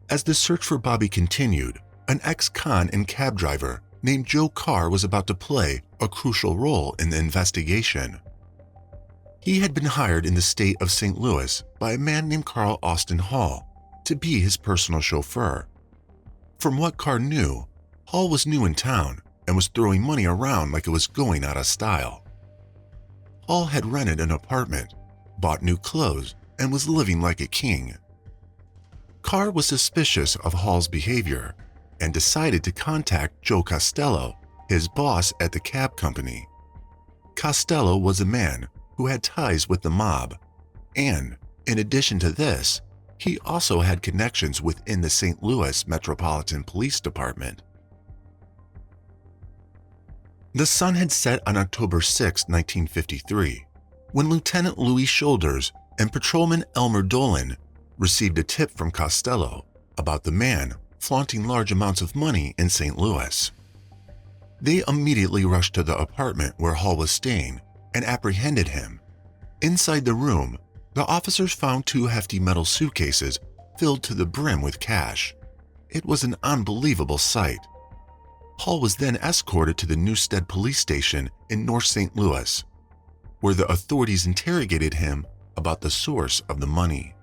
As the search for Bobby continued, an ex-con and cab driver named Joe Carr was about to play a crucial role in the investigation. He had been hired in the state of St. Louis by a man named Carl Austin Hall to be his personal chauffeur. From what Carr knew, Hall was new in town and was throwing money around like it was going out of style. Hall had rented an apartment, bought new clothes, and was living like a king. Carr was suspicious of Hall's behavior and decided to contact Joe Costello, his boss at the cab company. Costello was a man who had ties with the mob, and in addition to this, he also had connections within the St. Louis Metropolitan Police Department. The sun had set on October 6, 1953, when Lieutenant Louis Shoulders and Patrolman Elmer Dolan received a tip from Costello about the man flaunting large amounts of money in St. Louis. They immediately rushed to the apartment where Hall was staying and apprehended him. Inside the room, the officers found 2 hefty metal suitcases filled to the brim with cash. It was an unbelievable sight. Hall was then escorted to the Newstead police station in North St. Louis, where the authorities interrogated him about the source of the money.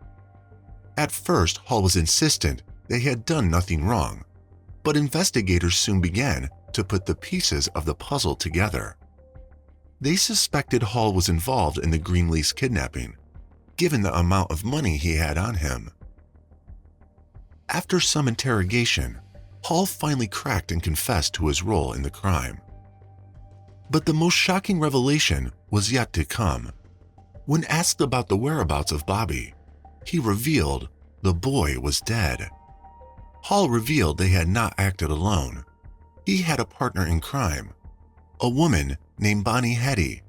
At first, Hall was insistent that he had done nothing wrong, but investigators soon began to put the pieces of the puzzle together. They suspected Hall was involved in the Greenlease kidnapping, given the amount of money he had on him. After some interrogation, Hall finally cracked and confessed to his role in the crime. But the most shocking revelation was yet to come. When asked about the whereabouts of Bobby, he revealed the boy was dead. Hall revealed they had not acted alone. He had a partner in crime, a woman named Bonnie Hetty.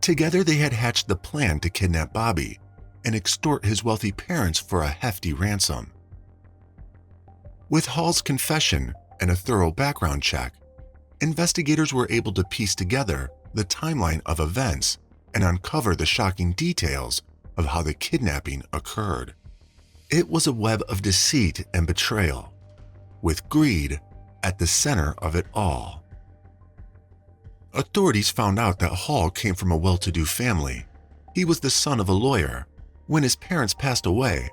Together they had hatched the plan to kidnap Bobby and extort his wealthy parents for a hefty ransom. With Hall's confession and a thorough background check, investigators were able to piece together the timeline of events and uncover the shocking details of how the kidnapping occurred. It was a web of deceit and betrayal, with greed at the center of it all. Authorities found out that Hall came from a well-to-do family. He was the son of a lawyer. When his parents passed away,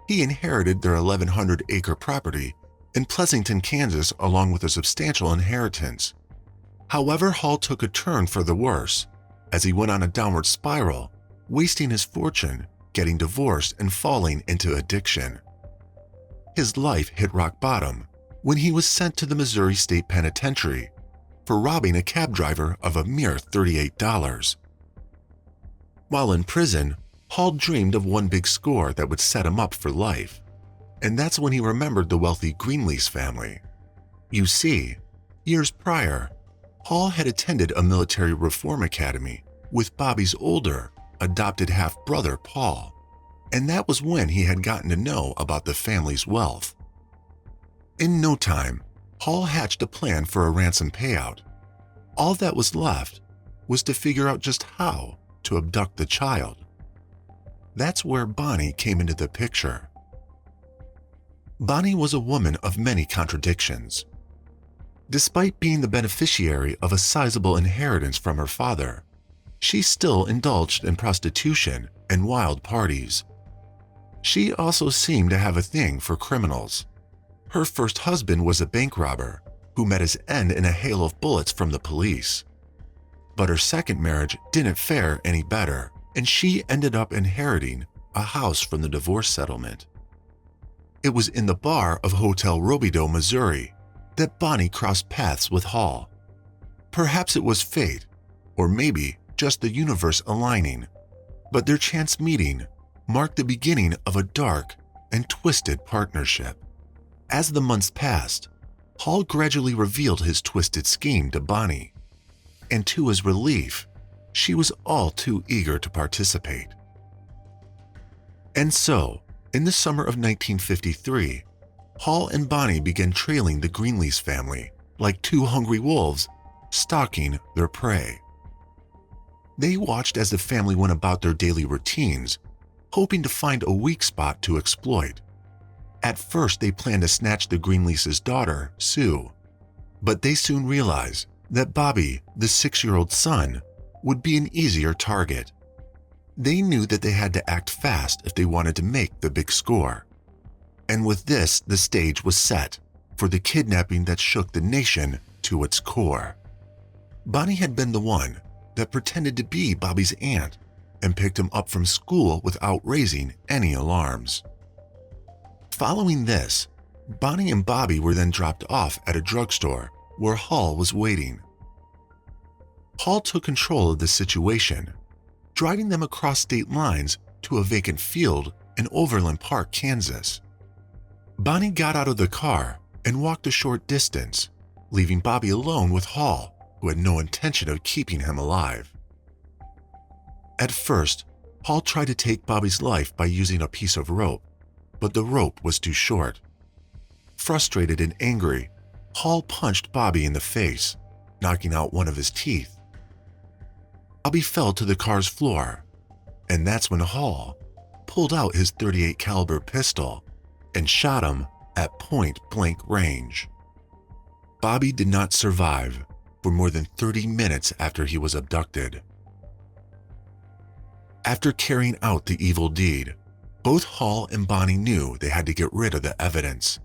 he inherited their 1,100-acre property in Pleasanton, Kansas, along with a substantial inheritance. However, Hall took a turn for the worse as he went on a downward spiral, wasting his fortune, getting divorced, and falling into addiction. his life hit rock bottom when he was sent to the Missouri State Penitentiary for robbing a cab driver of a mere $38. While in prison, Hall dreamed of one big score that would set him up for life, and that's when he remembered the wealthy Greenlease family. You see, years prior, Hall had attended a military reform academy with Bobby's older, adopted half-brother Paul, and that was when he had gotten to know about the family's wealth. In no time, Hall hatched a plan for a ransom payout. All that was left was to figure out just how to abduct the child. That's where Bonnie came into the picture. Bonnie was a woman of many contradictions. Despite being the beneficiary of a sizable inheritance from her father, she still indulged in prostitution and wild parties. She also seemed to have a thing for criminals. Her first husband was a bank robber who met his end in a hail of bullets from the police. But her second marriage didn't fare any better, and she ended up inheriting a house from the divorce settlement. It was in the bar of Hotel Robidoux, Missouri, that Bonnie crossed paths with Hall. Perhaps it was fate, or maybe just the universe aligning, but their chance meeting marked the beginning of a dark and twisted partnership. As the months passed, Hall gradually revealed his twisted scheme to Bonnie, and to his relief, she was all too eager to participate. And so, in the summer of 1953, Hall and Bonnie began trailing the Greenlease family like two hungry wolves stalking their prey. They watched as the family went about their daily routines, hoping to find a weak spot to exploit. At first, they planned to snatch the Greenlease's daughter, Sue, but they soon realized that Bobby, the 6-year-old son, would be an easier target. They knew that they had to act fast if they wanted to make the big score. And with this, the stage was set for the kidnapping that shook the nation to its core. Bonnie had been the one that pretended to be Bobby's aunt and picked him up from school without raising any alarms. Following this, Bonnie and Bobby were then dropped off at a drugstore where Hall was waiting. Hall took control of the situation, driving them across state lines to a vacant field in Overland Park, Kansas. Bonnie got out of the car and walked a short distance, leaving Bobby alone with Hall, who had no intention of keeping him alive. At first, Hall tried to take Bobby's life by using a piece of rope, but the rope was too short. Frustrated and angry, Hall punched Bobby in the face, knocking out one of his teeth. Bobby fell to the car's floor, and that's when Hall pulled out his .38 caliber pistol and shot him at point-blank range. Bobby did not survive for more than 30 minutes after he was abducted. After carrying out the evil deed, both Hall and Bonnie knew they had to get rid of the evidence.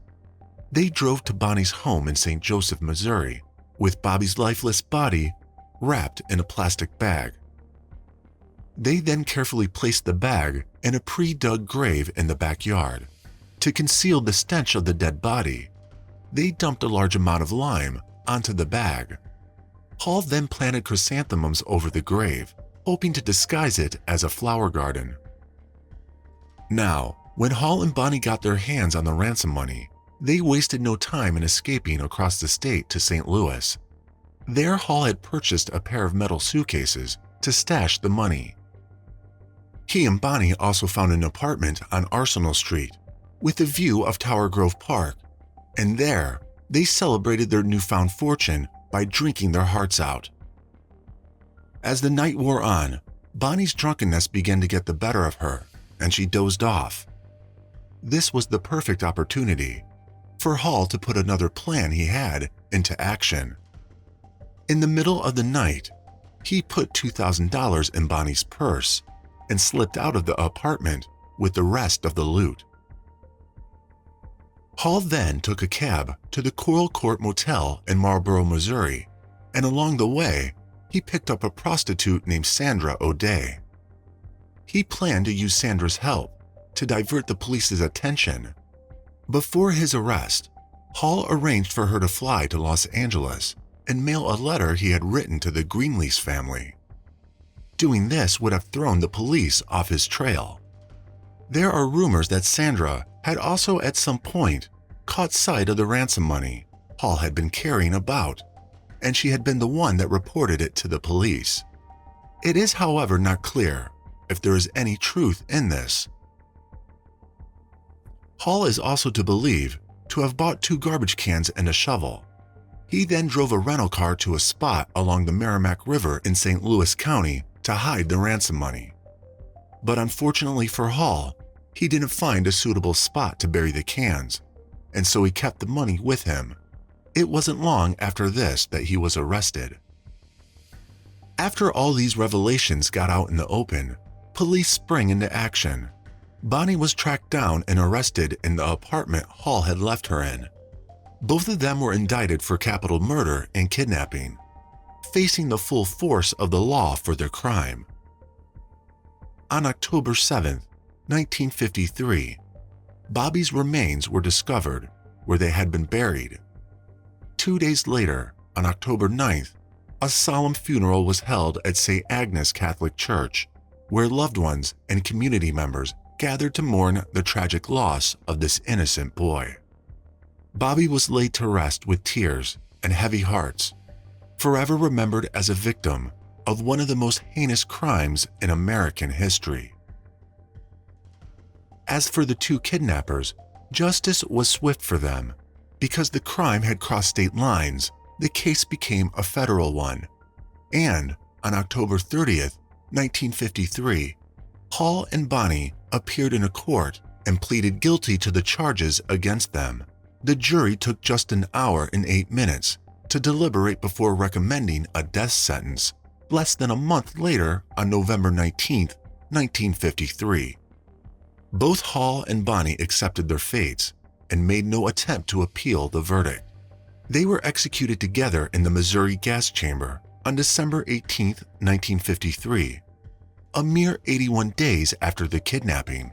They drove to Bonnie's home in St. Joseph, Missouri, with Bobby's lifeless body wrapped in a plastic bag. They then carefully placed the bag in a pre-dug grave in the backyard. To conceal the stench of the dead body, they dumped a large amount of lime onto the bag. Hall then planted chrysanthemums over the grave, hoping to disguise it as a flower garden. Now, when Hall and Bonnie got their hands on the ransom money, they wasted no time in escaping across the state to St. Louis. There, Hall had purchased a pair of metal suitcases to stash the money. He and Bonnie also found an apartment on Arsenal Street with a view of Tower Grove Park, and there they celebrated their newfound fortune by drinking their hearts out. As the night wore on, Bonnie's drunkenness began to get the better of her, and she dozed off. This was the perfect opportunity for Hall to put another plan he had into action. In the middle of the night, he put $2,000 in Bonnie's purse and slipped out of the apartment with the rest of the loot. Hall then took a cab to the Coral Court Motel in Marlboro, Missouri, and along the way, he picked up a prostitute named Sandra O'Day. He planned to use Sandra's help to divert the police's attention. Before his arrest, Hall arranged for her to fly to Los Angeles and mail a letter he had written to the Greenlease family. Doing this would have thrown the police off his trail. There are rumors that Sandra had also at some point caught sight of the ransom money Hall had been carrying about, and she had been the one that reported it to the police. It is, however, not clear if there is any truth in this. Hall is also to believe to have bought 2 garbage cans and a shovel. He then drove a rental car to a spot along the Merrimack River in St. Louis County to hide the ransom money. But unfortunately for Hall, he didn't find a suitable spot to bury the cans, and so he kept the money with him. It wasn't long after this that he was arrested. After all these revelations got out in the open, police sprang into action. Bonnie was tracked down and arrested in the apartment Hall had left her in. Both of them were indicted for capital murder and kidnapping, facing the full force of the law for their crime. On October 7, 1953, Bobby's remains were discovered where they had been buried. 2 days later, on October 9th, a solemn funeral was held at St. Agnes Catholic Church, where loved ones and community members gathered to mourn the tragic loss of this innocent boy. Bobby was laid to rest with tears and heavy hearts, forever remembered as a victim of one of the most heinous crimes in American history. As for the 2 kidnappers, justice was swift for them. Because the crime had crossed state lines, the case became a federal one. And on October 30th, 1953, Hall and Bonnie appeared in a court and pleaded guilty to the charges against them. The jury took just an hour and 8 minutes to deliberate before recommending a death sentence, less than a month later on November 19, 1953. Both Hall and Bonnie accepted their fates and made no attempt to appeal the verdict. They were executed together in the Missouri gas chamber on December 18, 1953, a mere 81 days after the kidnapping.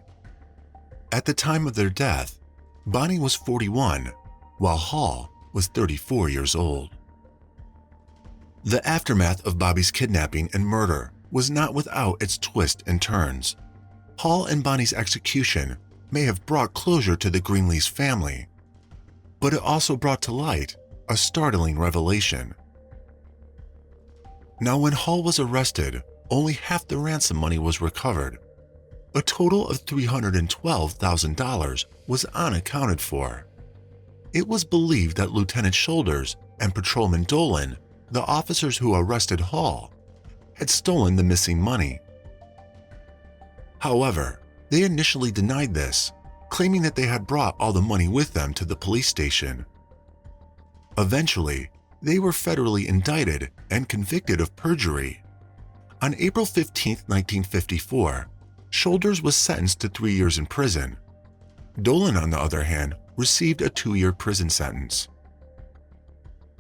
At the time of their death, Bonnie was 41, while Hall was 34 years old. The aftermath of Bobby's kidnapping and murder was not without its twists and turns. Hall and Bonnie's execution may have brought closure to the Greenlease family, but it also brought to light a startling revelation. Now, when Hall was arrested, only half the ransom money was recovered. A total of $312,000 was unaccounted for. It was believed that Lieutenant Shoulders and Patrolman Dolan, the officers who arrested Hall, had stolen the missing money. However, they initially denied this, claiming that they had brought all the money with them to the police station. Eventually, they were federally indicted and convicted of perjury. On April 15, 1954, Shoulders was sentenced to 3 years in prison. Dolan, on the other hand, received a 2-year prison sentence.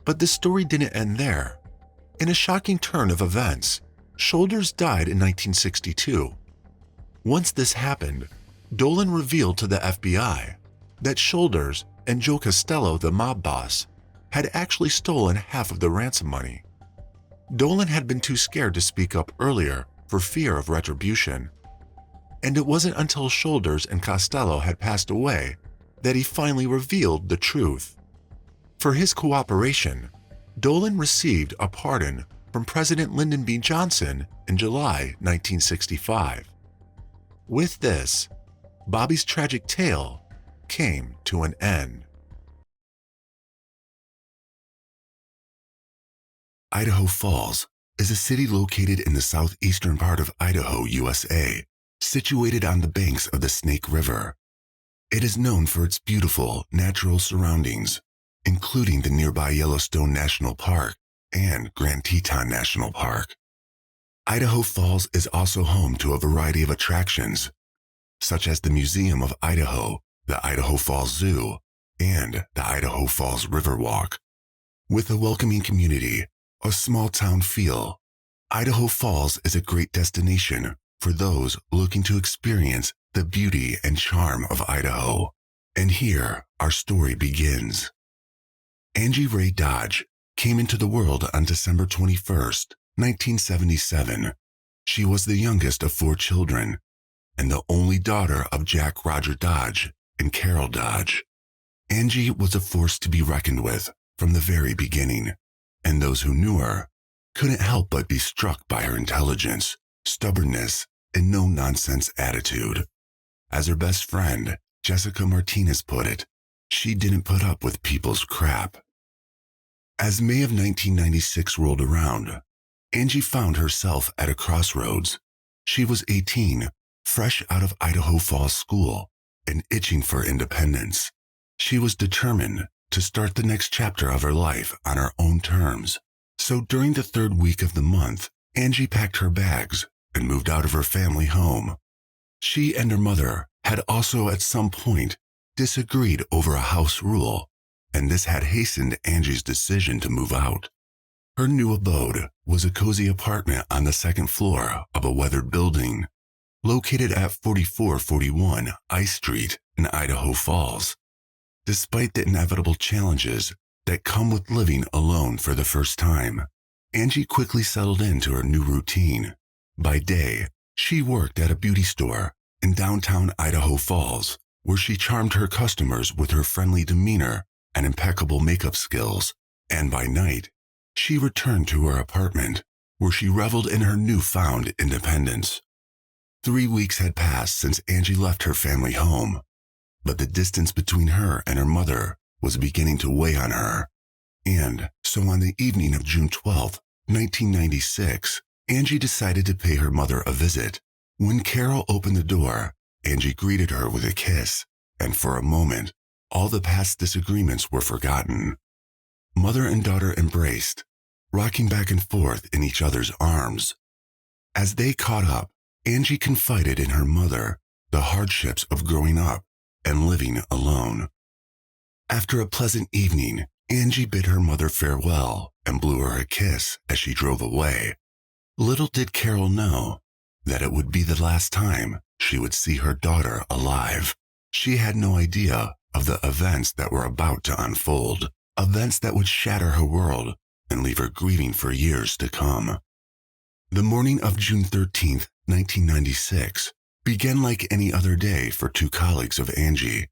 But the story didn't end there. In a shocking turn of events, Shoulders died in 1962. Once this happened, Dolan revealed to the FBI that Shoulders and Joe Costello, the mob boss, had actually stolen half of the ransom money. Dolan had been too scared to speak up earlier for fear of retribution, and it wasn't until Shoulders and Costello had passed away that he finally revealed the truth. For his cooperation, Dolan received a pardon from President Lyndon B. Johnson in July 1965. With this, Bobby's tragic tale came to an end. Idaho Falls is a city located in the southeastern part of Idaho, USA, situated on the banks of the Snake River. It is known for its beautiful natural surroundings, including the nearby Yellowstone National Park and Grand Teton National Park. Idaho Falls is also home to a variety of attractions, such as the Museum of Idaho, the Idaho Falls Zoo, and the Idaho Falls Riverwalk. With a welcoming community, a small town feel, Idaho Falls is a great destination for those looking to experience the beauty and charm of Idaho. And here our story begins. Angie Ray Dodge came into the world on December 21st, 1977. She was the youngest of 4 children and the only daughter of Jack Roger Dodge and Carol Dodge. Angie was a force to be reckoned with from the very beginning, and those who knew her couldn't help but be struck by her intelligence, stubbornness, and no-nonsense attitude. As her best friend, Jessica Martinez, put it, she didn't put up with people's crap. As May of 1996 rolled around, Angie found herself at a crossroads. She was 18, fresh out of Idaho Falls School, and itching for independence. She was determined to start the next chapter of her life on her own terms. So during the 3rd week of the month, Angie packed her bags and moved out of her family home. She and her mother had also at some point disagreed over a house rule, and this had hastened Angie's decision to move out. Her new abode was a cozy apartment on the 2nd floor of a weathered building, located at 4441 Ice Street in Idaho Falls. Despite the inevitable challenges that come with living alone for the first time, Angie quickly settled into her new routine. By day, she worked at a beauty store in downtown Idaho Falls, where she charmed her customers with her friendly demeanor and impeccable makeup skills, and by night, she returned to her apartment, where she reveled in her newfound independence. 3 weeks had passed since Angie left her family home, but the distance between her and her mother was beginning to weigh on her. And so on the evening of June 12, 1996, Angie decided to pay her mother a visit. When Carol opened the door, Angie greeted her with a kiss, and for a moment, all the past disagreements were forgotten. Mother and daughter embraced, rocking back and forth in each other's arms. As they caught up, Angie confided in her mother the hardships of growing up and living alone. After a pleasant evening, Angie bid her mother farewell and blew her a kiss as she drove away. Little did Carol know that it would be the last time she would see her daughter alive. She had no idea of the events that were about to unfold, events that would shatter her world and leave her grieving for years to come. The morning of June 13th, 1996, began like any other day for 2 colleagues of Angie,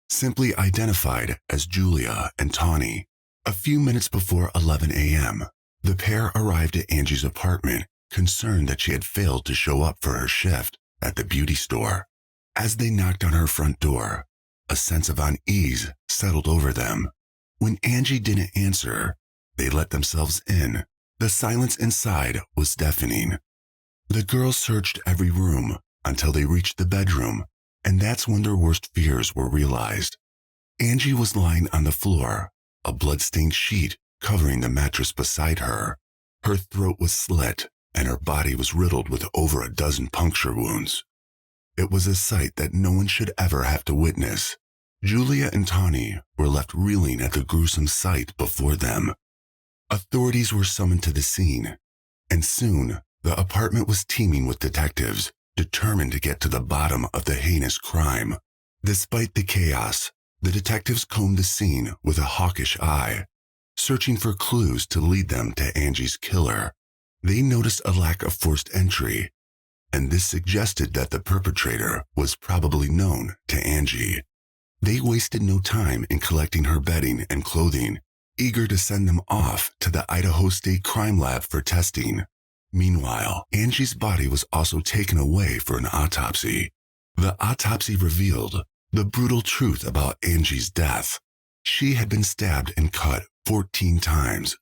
simply identified as Julia and Tawny. A few minutes before 11 a.m., the pair arrived at Angie's apartment, concerned that she had failed to show up for her shift at the beauty store. As they knocked on her front door, a sense of unease settled over them. When Angie didn't answer, they let themselves in. The silence inside was deafening. The girls searched every room until they reached the bedroom, and that's when their worst fears were realized. Angie was lying on the floor, a blood-stained sheet covering the mattress beside her. Her throat was slit, and her body was riddled with over a dozen puncture wounds. It was a sight that no one should ever have to witness. Julia and Tawny were left reeling at the gruesome sight before them. Authorities were summoned to the scene, and soon the apartment was teeming with detectives determined to get to the bottom of the heinous crime. Despite the chaos, the detectives combed the scene with a hawkish eye, searching for clues to lead them to Angie's killer. They noticed a lack of forced entry, and this suggested that the perpetrator was probably known to Angie. They wasted no time in collecting her bedding and clothing, eager to send them off to the Idaho State Crime Lab for testing. Meanwhile, Angie's body was also taken away for an autopsy. The autopsy revealed the brutal truth about Angie's death. She had been stabbed and cut 14 times.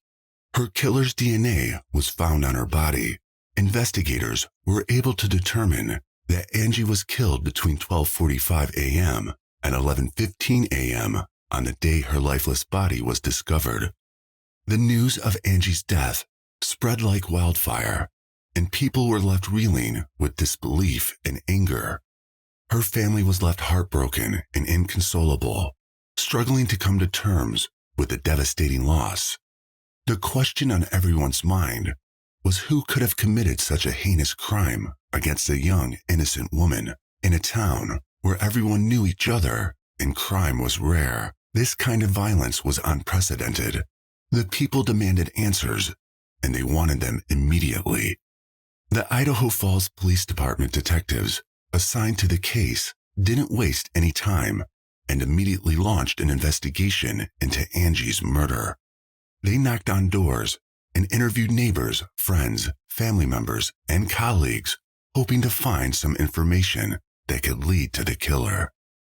Her killer's DNA was found on her body. Investigators were able to determine that Angie was killed between 12:45 a.m. and 11:15 a.m. on the day her lifeless body was discovered. The news of Angie's death spread like wildfire, and people were left reeling with disbelief and anger. Her family was left heartbroken and inconsolable, struggling to come to terms with the devastating loss. The question on everyone's mind was who could have committed such a heinous crime against a young, innocent woman in a town where everyone knew each other and crime was rare, this kind of violence was unprecedented. The people demanded answers, and they wanted them immediately. The Idaho Falls Police Department detectives assigned to the case didn't waste any time and immediately launched an investigation into Angie's murder. They knocked on doors and interviewed neighbors, friends, family members, and colleagues, hoping to find some information that could lead to the killer.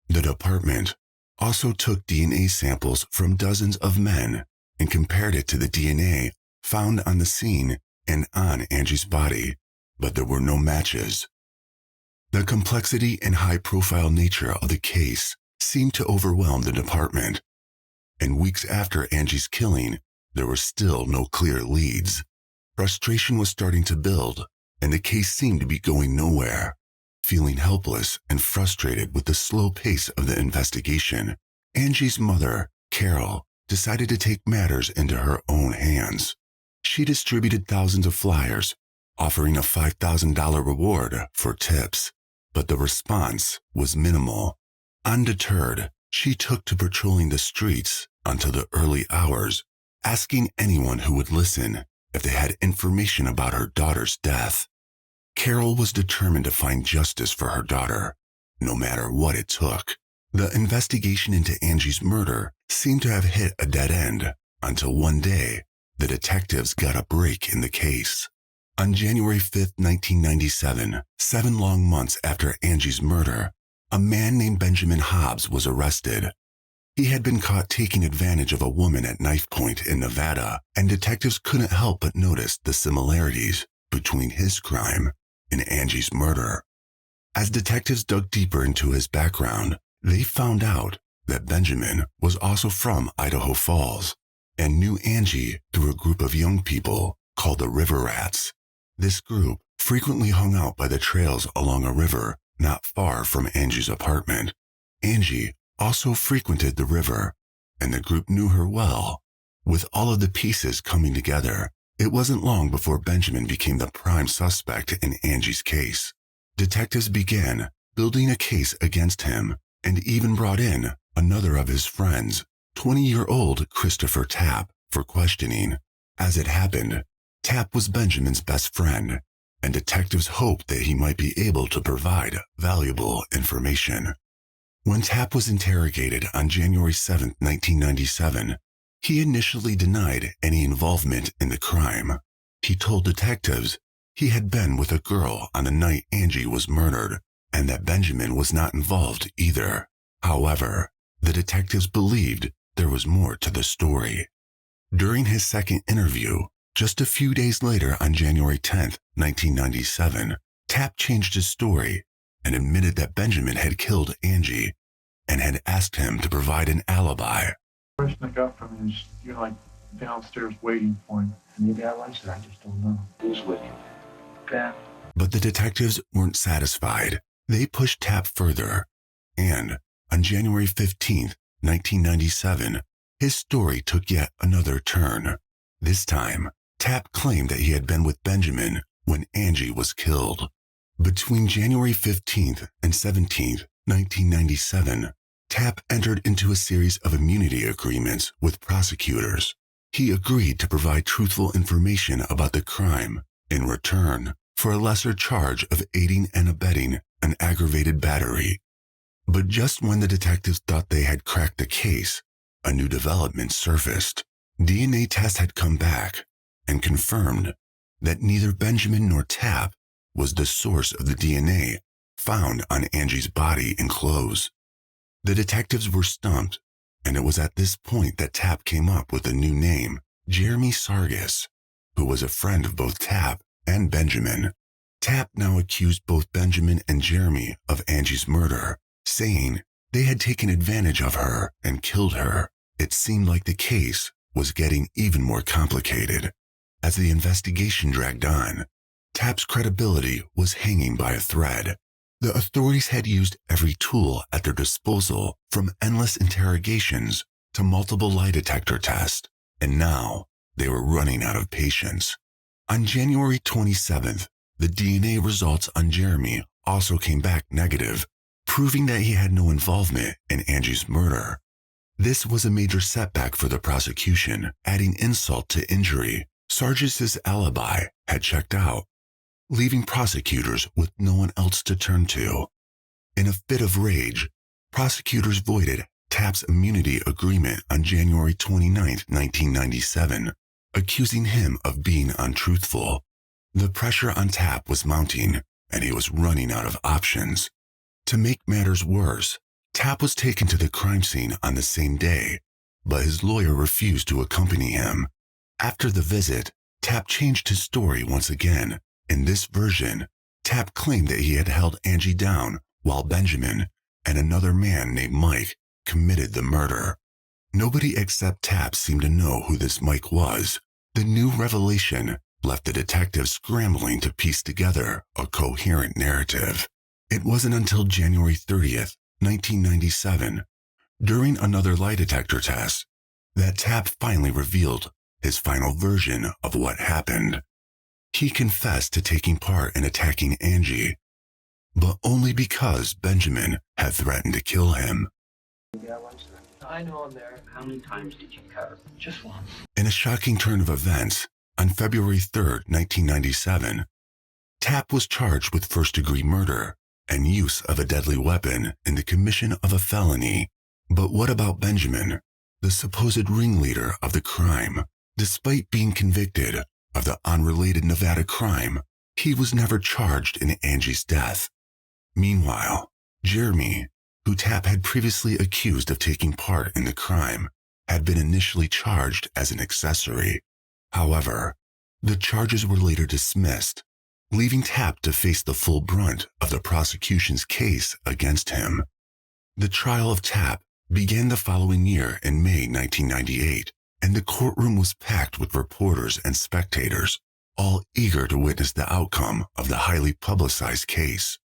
The department also took DNA samples from dozens of men and compared it to the DNA found on the scene and on Angie's body, but there were no matches. The complexity and high-profile nature of the case seemed to overwhelm the department, and weeks after Angie's killing, there were still no clear leads. Frustration was starting to build, and the case seemed to be going nowhere. Feeling helpless and frustrated with the slow pace of the investigation, Angie's mother, Carol, decided to take matters into her own hands. She distributed thousands of flyers, offering a $5,000 reward for tips, but the response was minimal. Undeterred, she took to patrolling the streets until the early hours, asking anyone who would listen if they had information about her daughter's death. Carol was determined to find justice for her daughter, no matter what it took. The investigation into Angie's murder seemed to have hit a dead end until one day, the detectives got a break in the case. On January 5, 1997, 7 long months after Angie's murder, a man named Benjamin Hobbs was arrested. He had been caught taking advantage of a woman at knife point in Nevada, and detectives couldn't help but notice the similarities between his crime and Angie's murder. As detectives dug deeper into his background, they found out that Benjamin was also from Idaho Falls and knew Angie through a group of young people called the River Rats. This group frequently hung out by the trails along a river not far from Angie's apartment. Angie also frequented the river, and the group knew her well. With all of the pieces coming together, it wasn't long before Benjamin became the prime suspect in Angie's case. Detectives began building a case against him and even brought in another of his friends, 20-year-old Christopher Tapp, for questioning. As it happened, Tapp was Benjamin's best friend, and detectives hoped that he might be able to provide valuable information. When Tapp was interrogated on January 7, 1997, he initially denied any involvement in the crime. He told detectives he had been with a girl on the night Angie was murdered, and that Benjamin was not involved either. However, the detectives believed there was more to the story. During his second interview, just a few days later on January 10, 1997, Tapp changed his story and admitted that Benjamin had killed Angie and had asked him to provide an alibi. The impression I got from him is you're like downstairs waiting for him. Maybe I liked it, I just don't know. Who's with you? Dad. But the detectives weren't satisfied. They pushed Tapp further, and on January 15, 1997, his story took yet another turn. This time, Tapp claimed that he had been with Benjamin when Angie was killed. Between January 15th and 17th, 1997, Tapp entered into a series of immunity agreements with prosecutors. He agreed to provide truthful information about the crime in return for a lesser charge of aiding and abetting an aggravated battery. But just when the detectives thought they had cracked the case, a new development surfaced. DNA tests had come back and confirmed that neither Benjamin nor Tapp was the source of the DNA found on Angie's body and clothes. The detectives were stumped, and it was at this point that Tapp came up with a new name, Jeremy Sargis, who was a friend of both Tapp and Benjamin. Tapp now accused both Benjamin and Jeremy of Angie's murder, saying they had taken advantage of her and killed her. It seemed like the case was getting even more complicated. As the investigation dragged on, Tapp's credibility was hanging by a thread. The authorities had used every tool at their disposal, from endless interrogations to multiple lie detector tests, and now they were running out of patience. On January 27th, the DNA results on Jeremy also came back negative, proving that he had no involvement in Angie's murder. This was a major setback for the prosecution, adding insult to injury. Sargis's alibi had checked out, leaving prosecutors with no one else to turn to. In a fit of rage, prosecutors voided Tapp's immunity agreement on January 29, 1997, accusing him of being untruthful. The pressure on Tapp was mounting, and he was running out of options. To make matters worse, Tapp was taken to the crime scene on the same day, but his lawyer refused to accompany him. After the visit, Tapp changed his story once again. In this version, Tapp claimed that he had held Angie down while Benjamin and another man named Mike committed the murder. Nobody except Tapp seemed to know who this Mike was. The new revelation left the detectives scrambling to piece together a coherent narrative. It wasn't until January 30th, 1997, during another lie detector test, that Tapp finally revealed his final version of what happened. He confessed to taking part in attacking Angie, but only because Benjamin had threatened to kill him. I know I'm there. How many times did you cut her? Just once. In a shocking turn of events, on February 3rd, 1997, Tapp was charged with first-degree murder and use of a deadly weapon in the commission of a felony. But what about Benjamin, the supposed ringleader of the crime? Despite being convicted of the unrelated Nevada crime, he was never charged in Angie's death. Meanwhile, Jeremy, who Tapp had previously accused of taking part in the crime, had been initially charged as an accessory. However, the charges were later dismissed, leaving Tapp to face the full brunt of the prosecution's case against him. The trial of Tapp began the following year in May 1998, and the courtroom was packed with reporters and spectators, all eager to witness the outcome of the highly publicized case.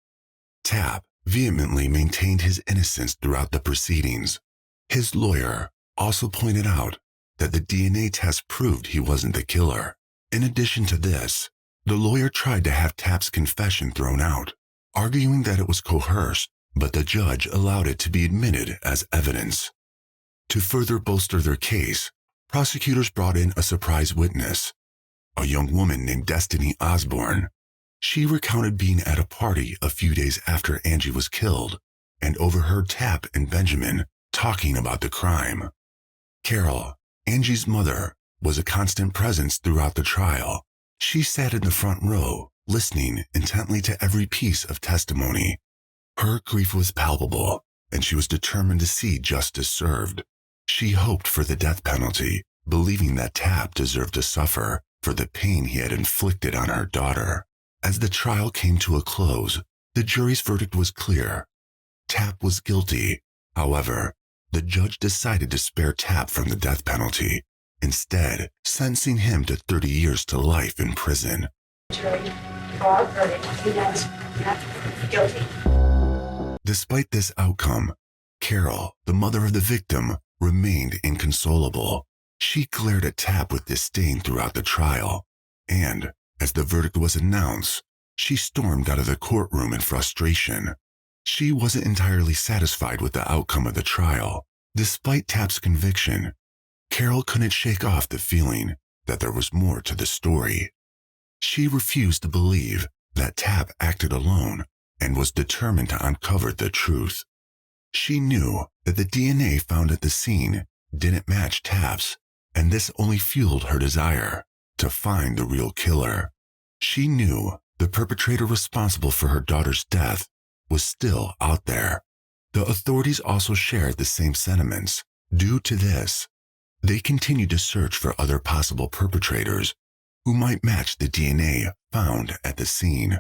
Tapp vehemently maintained his innocence throughout the proceedings. His lawyer also pointed out that the DNA test proved he wasn't the killer. In addition to this, the lawyer tried to have Tapp's confession thrown out, arguing that it was coerced, but the judge allowed it to be admitted as evidence. To further bolster their case, prosecutors brought in a surprise witness, a young woman named Destiny Osborne. She recounted being at a party a few days after Angie was killed and overheard Tapp and Benjamin talking about the crime. Carol, Angie's mother, was a constant presence throughout the trial. She sat in the front row, listening intently to every piece of testimony. Her grief was palpable, and she was determined to see justice served. She hoped for the death penalty, believing that Tapp deserved to suffer for the pain he had inflicted on her daughter. As the trial came to a close, the jury's verdict was clear. Tapp was guilty. However, the judge decided to spare Tapp from the death penalty, instead sentencing him to 30 years to life in prison. Jury, broad verdict, unanimous, not guilty. Despite this outcome, Carol, the mother of the victim, remained inconsolable. She glared at Tapp with disdain throughout the trial, and as the verdict was announced, she stormed out of the courtroom in frustration. She wasn't entirely satisfied with the outcome of the trial. Despite Tapp's conviction, Carol couldn't shake off the feeling that there was more to the story. She refused to believe that Tapp acted alone and was determined to uncover the truth. She knew that the DNA found at the scene didn't match Tapp's, and this only fueled her desire to find the real killer. She knew the perpetrator responsible for her daughter's death was still out there. The authorities also shared the same sentiments. Due to this, they continued to search for other possible perpetrators who might match the DNA found at the scene.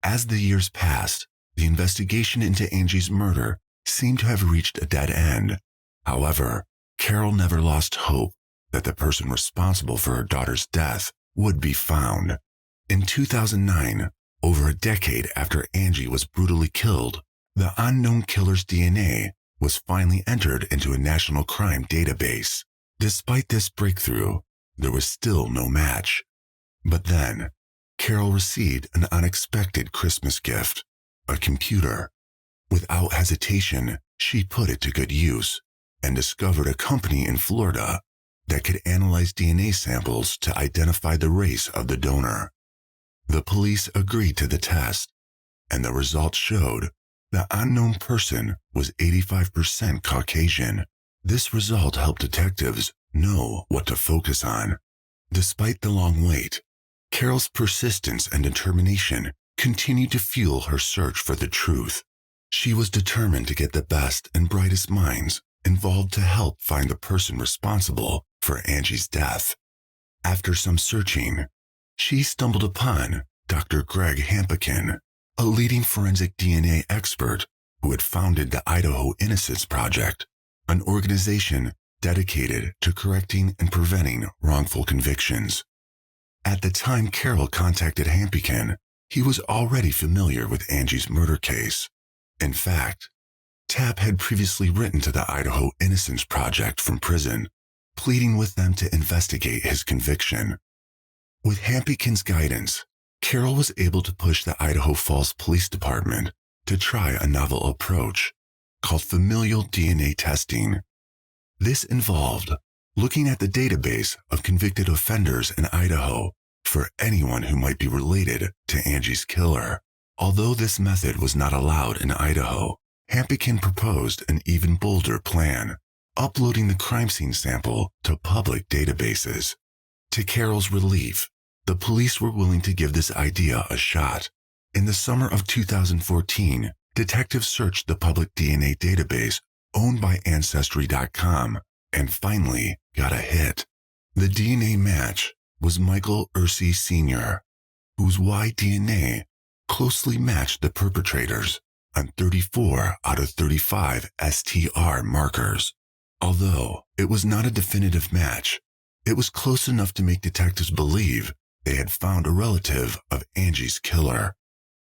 As the years passed, the investigation into Angie's murder seemed to have reached a dead end. However, Carol never lost hope that the person responsible for her daughter's death would be found. In 2009, over a decade after Angie was brutally killed, the unknown killer's DNA was finally entered into a national crime database. Despite this breakthrough, there was still no match. But then, Carol received an unexpected Christmas gift, a computer. Without hesitation, she put it to good use and discovered a company in Florida that could analyze DNA samples to identify the race of the donor. The police agreed to the test, and the results showed the unknown person was 85% Caucasian. This result helped detectives know what to focus on. Despite the long wait, Carol's persistence and determination continued to fuel her search for the truth. She was determined to get the best and brightest minds involved to help find the person responsible for Angie's death. After some searching, she stumbled upon Dr. Greg Hampikin, a leading forensic DNA expert who had founded the Idaho Innocence Project, an organization dedicated to correcting and preventing wrongful convictions. At the time Carol contacted Hampikin, he was already familiar with Angie's murder case. In fact, Tapp had previously written to the Idaho Innocence Project from prison, pleading with them to investigate his conviction. With Hampikin's guidance, Carol was able to push the Idaho Falls Police Department to try a novel approach called familial DNA testing. This involved looking at the database of convicted offenders in Idaho for anyone who might be related to Angie's killer. Although this method was not allowed in Idaho, Hampikin proposed an even bolder plan, uploading the crime scene sample to public databases. To Carol's relief, the police were willing to give this idea a shot. In the summer of 2014, detectives searched the public DNA database owned by Ancestry.com and finally got a hit. The DNA match was Michael Ursey Sr., whose Y DNA closely matched the perpetrators on 34 out of 35 STR markers. Although it was not a definitive match, it was close enough to make detectives believe they had found a relative of Angie's killer.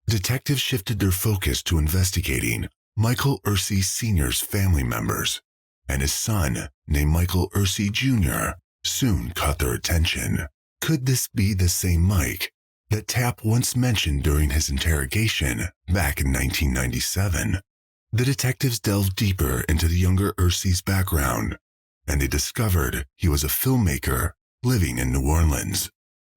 Detectives shifted their focus to investigating Michael Ursey Sr.'s family members, and his son, named Michael Ursey Jr., soon caught their attention. Could this be the same Mike that Tapp once mentioned during his interrogation back in 1997? The detectives delved deeper into the younger Ursey's background, and they discovered he was a filmmaker living in New Orleans.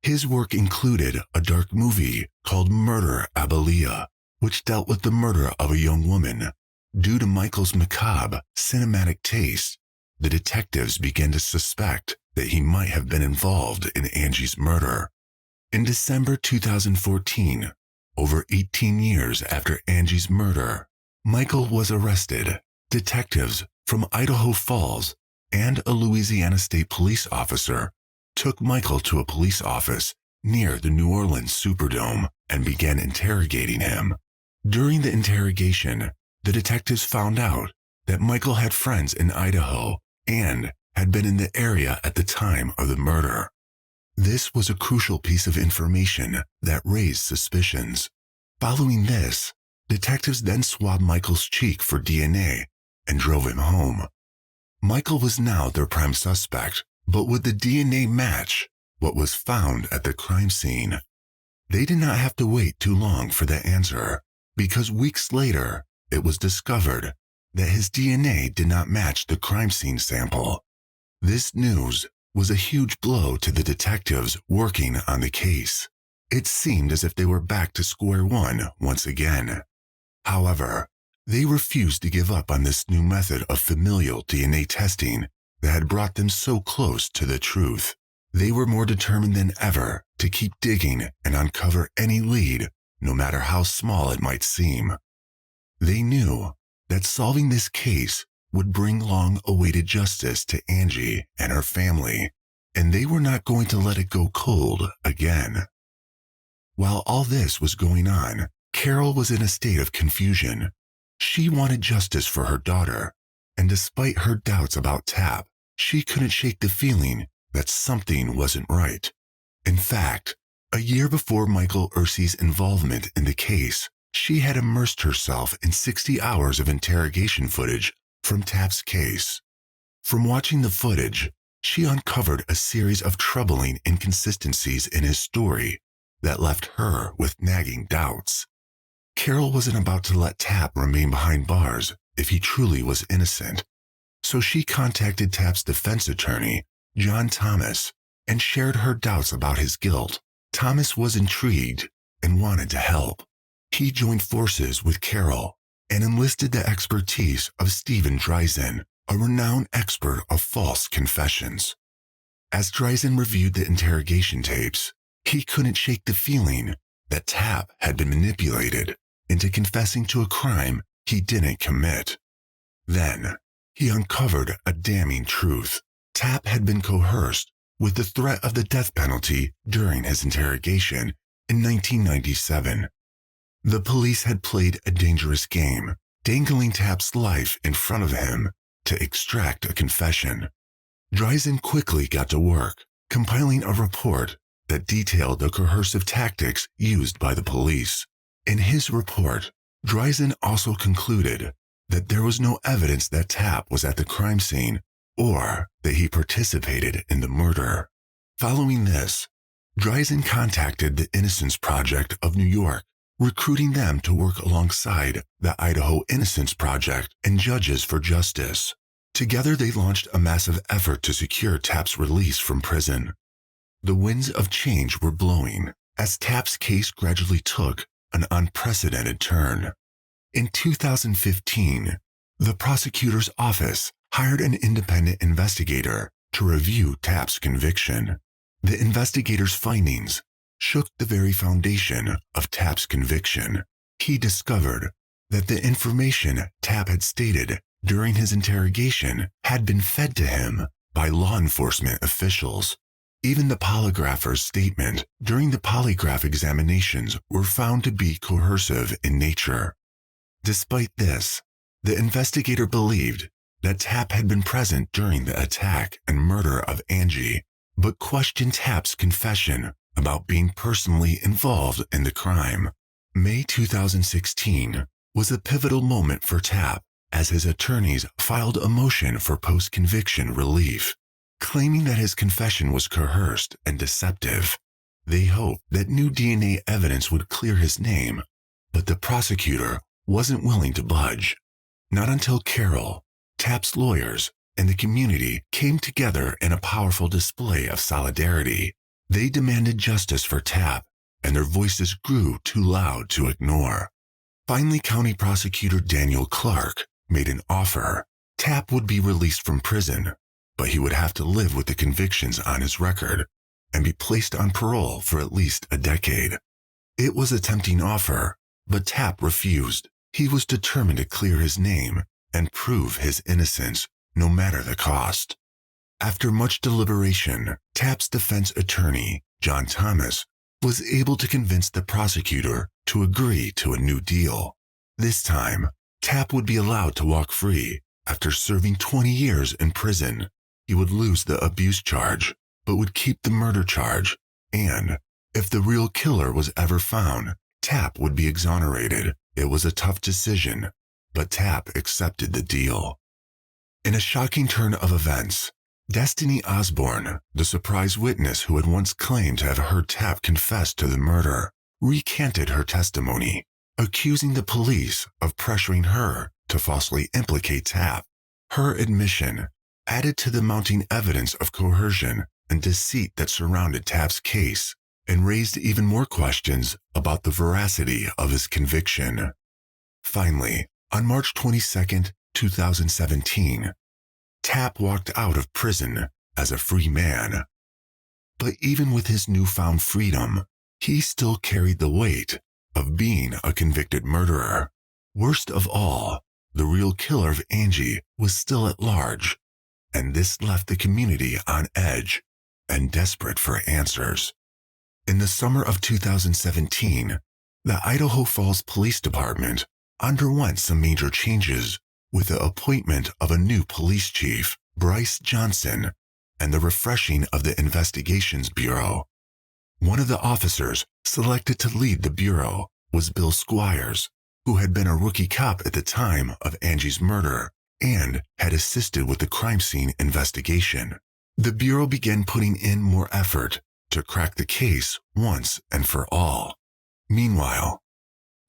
His work included a dark movie called Murder Abelia, which dealt with the murder of a young woman. Due to Michael's macabre, cinematic taste, the detectives began to suspect that he might have been involved in Angie's murder. In December 2014, over 18 years after Angie's murder, Michael was arrested. Detectives from Idaho Falls and a Louisiana State police officer took Michael to a police office near the New Orleans Superdome and began interrogating him. During the interrogation, the detectives found out that Michael had friends in Idaho and had been in the area at the time of the murder. This was a crucial piece of information that raised suspicions. Following this, detectives then swabbed Michael's cheek for DNA and drove him home. Michael was now their prime suspect, but would the DNA match what was found at the crime scene? They did not have to wait too long for the answer, because weeks later, it was discovered that his DNA did not match the crime scene sample. This news was a huge blow to the detectives working on the case. It seemed as if they were back to square one once again. However, they refused to give up on this new method of familial DNA testing that had brought them so close to the truth. They were more determined than ever to keep digging and uncover any lead, no matter how small it might seem. They knew that solving this case would bring long-awaited justice to Angie and her family, and they were not going to let it go cold again. While all this was going on, Carol was in a state of confusion. She wanted justice for her daughter, and despite her doubts about Tapp, she couldn't shake the feeling that something wasn't right. In fact, a year before Michael Ursey's involvement in the case, she had immersed herself in 60 hours of interrogation footage from Tapp's case. From watching the footage, she uncovered a series of troubling inconsistencies in his story that left her with nagging doubts. Carol wasn't about to let Tapp remain behind bars if he truly was innocent. So she contacted Tapp's defense attorney, John Thomas, and shared her doubts about his guilt. Thomas was intrigued and wanted to help. He joined forces with Carol and enlisted the expertise of Stephen Dreisen, a renowned expert of false confessions. As Dreisen reviewed the interrogation tapes, he couldn't shake the feeling that Tapp had been manipulated into confessing to a crime he didn't commit. Then, he uncovered a damning truth. Tapp had been coerced with the threat of the death penalty during his interrogation in 1997. The police had played a dangerous game, dangling Tapp's life in front of him to extract a confession. Dreisen quickly got to work, compiling a report that detailed the coercive tactics used by the police. In his report, Dreisen also concluded that there was no evidence that Tapp was at the crime scene or that he participated in the murder. Following this, Dreisen contacted the Innocence Project of New York, recruiting them to work alongside the Idaho Innocence Project and Judges for Justice. Together they launched a massive effort to secure Tapp's release from prison. The winds of change were blowing as Tapp's case gradually took an unprecedented turn. In 2015, the prosecutor's office hired an independent investigator to review Tapp's conviction. The investigator's findings shook the very foundation of Tapp's conviction. He discovered that the information Tapp had stated during his interrogation had been fed to him by law enforcement officials. Even the polygrapher's statement during the polygraph examinations were found to be coercive in nature. Despite this, the investigator believed that Tapp had been present during the attack and murder of Angie, but questioned Tapp's confession about being personally involved in the crime. May 2016 was a pivotal moment for Tapp as his attorneys filed a motion for post-conviction relief, claiming that his confession was coerced and deceptive. They hoped that new DNA evidence would clear his name, but the prosecutor wasn't willing to budge. Not until Carol, Tapp's lawyers, and the community came together in a powerful display of solidarity. They demanded justice for Tapp, and their voices grew too loud to ignore. Finally, County Prosecutor Daniel Clark made an offer. Tapp would be released from prison, but he would have to live with the convictions on his record and be placed on parole for at least a decade. It was a tempting offer, but Tapp refused. He was determined to clear his name and prove his innocence, no matter the cost. After much deliberation, Tapp's defense attorney, John Thomas, was able to convince the prosecutor to agree to a new deal. This time, Tapp would be allowed to walk free after serving 20 years in prison. He would lose the abuse charge, but would keep the murder charge, and if the real killer was ever found, Tapp would be exonerated. It was a tough decision, but Tapp accepted the deal. In a shocking turn of events, Destiny Osborne, the surprise witness who had once claimed to have heard Tapp confess to the murder, recanted her testimony, accusing the police of pressuring her to falsely implicate Tapp. Her admission added to the mounting evidence of coercion and deceit that surrounded Tapp's case and raised even more questions about the veracity of his conviction. Finally, on March 22, 2017, Tapp walked out of prison as a free man. But even with his newfound freedom, he still carried the weight of being a convicted murderer. Worst of all, the real killer of Angie was still at large, and this left the community on edge and desperate for answers. In the summer of 2017, the Idaho Falls Police Department underwent some major changes with the appointment of a new police chief, Bryce Johnson, and the refreshing of the Investigations Bureau. One of the officers selected to lead the bureau was Bill Squires, who had been a rookie cop at the time of Angie's murder and had assisted with the crime scene investigation. The bureau began putting in more effort to crack the case once and for all. Meanwhile,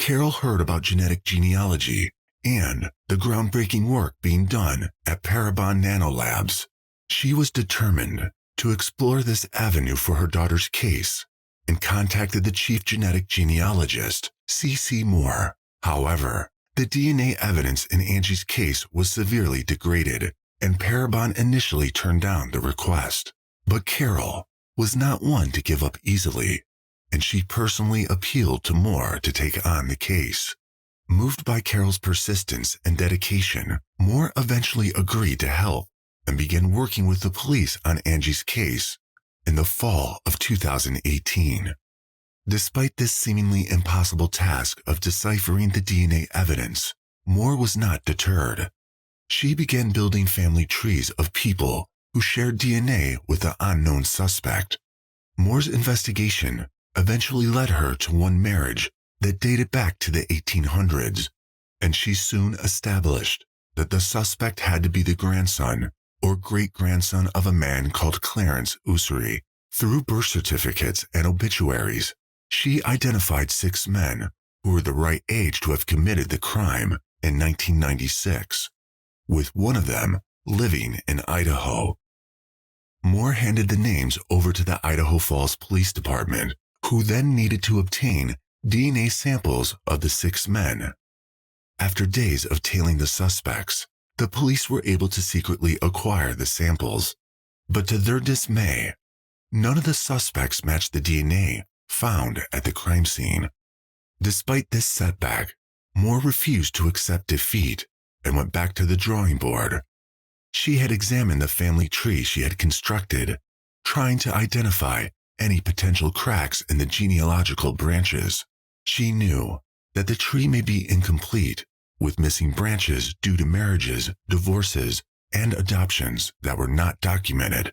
Carol heard about genetic genealogy and the groundbreaking work being done at Parabon Nanolabs. She was determined to explore this avenue for her daughter's case and contacted the chief genetic genealogist, C.C. Moore. However, the DNA evidence in Angie's case was severely degraded, and Parabon initially turned down the request. But Carol was not one to give up easily, and she personally appealed to Moore to take on the case. Moved by Carol's persistence and dedication, Moore eventually agreed to help and began working with the police on Angie's case in the fall of 2018. Despite this seemingly impossible task of deciphering the DNA evidence, Moore was not deterred. She began building family trees of people who shared DNA with the unknown suspect. Moore's investigation eventually led her to one marriage that dated back to the 1800s, and she soon established that the suspect had to be the grandson or great-grandson of a man called Clarence Ussery. Through birth certificates and obituaries, she identified 6 men who were the right age to have committed the crime in 1996, with one of them living in Idaho. Moore handed the names over to the Idaho Falls Police Department, who then needed to obtain DNA samples of the 6 men. After days of tailing the suspects, the police were able to secretly acquire the samples, but to their dismay, none of the suspects matched the DNA found at the crime scene. Despite this setback, Moore refused to accept defeat and went back to the drawing board. She had examined the family tree she had constructed, trying to identify any potential cracks in the genealogical branches. She knew that the tree may be incomplete, with missing branches due to marriages, divorces, and adoptions that were not documented.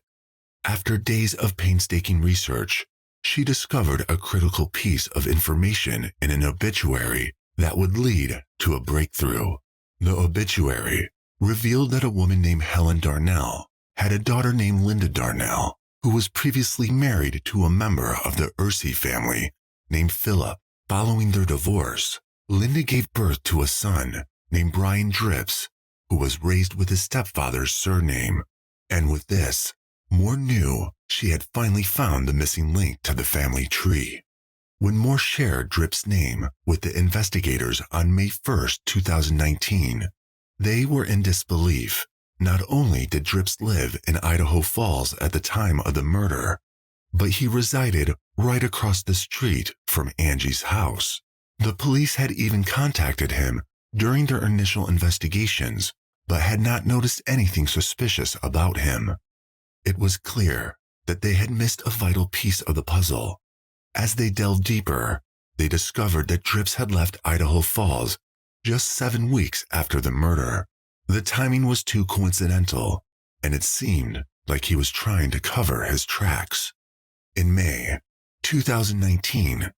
After days of painstaking research, she discovered a critical piece of information in an obituary that would lead to a breakthrough. The obituary revealed that a woman named Helen Darnell had a daughter named Linda Darnell, who was previously married to a member of the Ursi family named Philip. Following their divorce, Linda gave birth to a son named Brian Drips, who was raised with his stepfather's surname. And with this, Moore knew she had finally found the missing link to the family tree. When Moore shared Drips' name with the investigators on May 1st, 2019, they were in disbelief. Not only did Drips live in Idaho Falls at the time of the murder, but he resided right across the street from Angie's house. The police had even contacted him during their initial investigations, but had not noticed anything suspicious about him. It was clear that they had missed a vital piece of the puzzle. As they delved deeper, they discovered that Drips had left Idaho Falls just 7 weeks after the murder. The timing was too coincidental, and it seemed like he was trying to cover his tracks. In May 2019,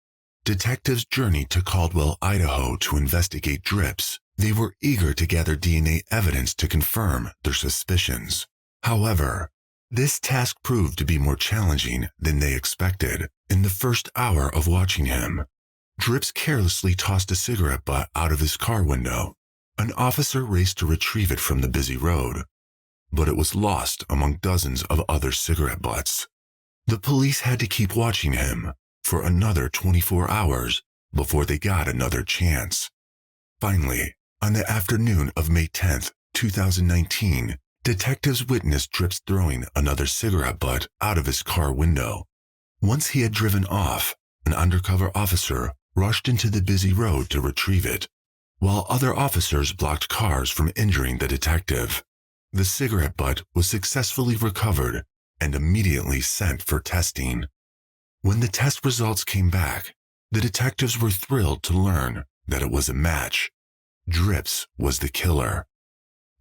detectives journeyed to Caldwell, Idaho to investigate Drips. They were eager to gather DNA evidence to confirm their suspicions. However, this task proved to be more challenging than they expected. In the first hour of watching him, Drips carelessly tossed a cigarette butt out of his car window. An officer raced to retrieve it from the busy road, but it was lost among dozens of other cigarette butts. The police had to keep watching him for another 24 hours before they got another chance. Finally, on the afternoon of May 10th, 2019, detectives witnessed Drips throwing another cigarette butt out of his car window. Once he had driven off, an undercover officer rushed into the busy road to retrieve it, while other officers blocked cars from injuring the detective. The cigarette butt was successfully recovered and immediately sent for testing. When the test results came back, the detectives were thrilled to learn that it was a match. Drips was the killer.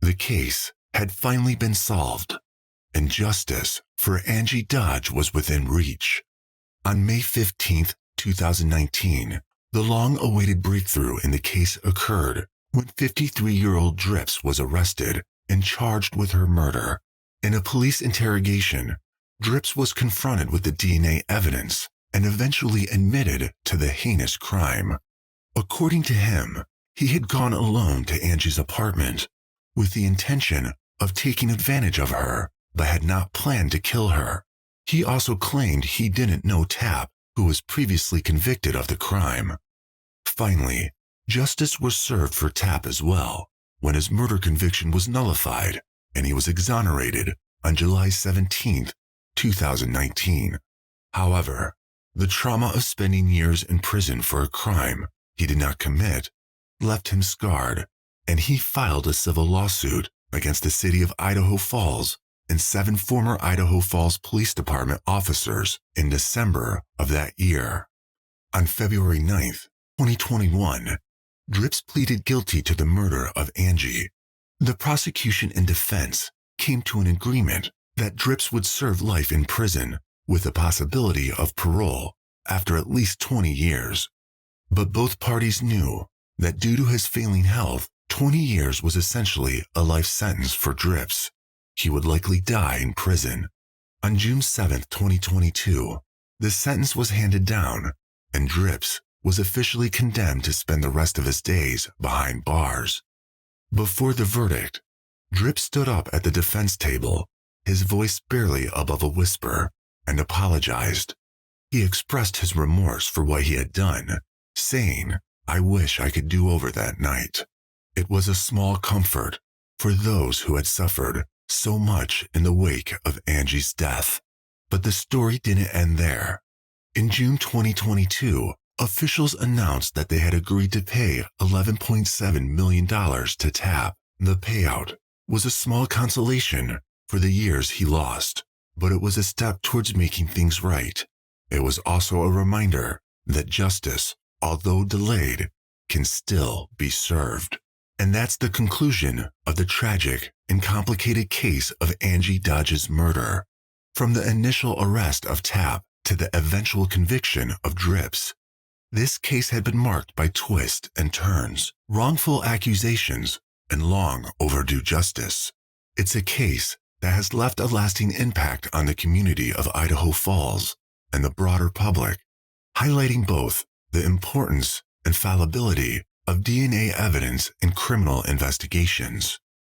The case had finally been solved, and justice for Angie Dodge was within reach. On May 15th, 2019, the long-awaited breakthrough in the case occurred when 53-year-old Drips was arrested and charged with her murder. In a police interrogation, Drips was confronted with the DNA evidence and eventually admitted to the heinous crime. According to him, he had gone alone to Angie's apartment with the intention of taking advantage of her, but had not planned to kill her. He also claimed he didn't know Tapp, who was previously convicted of the crime. Finally, justice was served for Tapp as well, when his murder conviction was nullified and he was exonerated on July 17, 2019. However, the trauma of spending years in prison for a crime he did not commit left him scarred, and he filed a civil lawsuit against the city of Idaho Falls and 7 former Idaho Falls Police Department officers in December of that year. On February 9, 2021, Drips pleaded guilty to the murder of Angie. The prosecution and defense came to an agreement that Drips would serve life in prison with the possibility of parole after at least 20 years. But both parties knew that due to his failing health, 20 years was essentially a life sentence for Drips. He would likely die in prison. On June 7, 2022, the sentence was handed down, and Drips was officially condemned to spend the rest of his days behind bars. Before the verdict, Drips stood up at the defense table, his voice barely above a whisper, and apologized. He expressed his remorse for what he had done, saying, "I wish I could do over that night." It was a small comfort for those who had suffered so much in the wake of Angie's death. But the story didn't end there. In June 2022, officials announced that they had agreed to pay $11.7 million to Tapp. The payout was a small consolation for the years he lost, but it was a step towards making things right. It was also a reminder that justice, although delayed, can still be served. And that's the conclusion of the tragic and complicated case of Angie Dodge's murder. From the initial arrest of Tapp to the eventual conviction of Drips, this case had been marked by twists and turns, wrongful accusations, and long overdue justice. It's a case that has left a lasting impact on the community of Idaho Falls and the broader public, highlighting both the importance and fallibility of DNA evidence in criminal investigations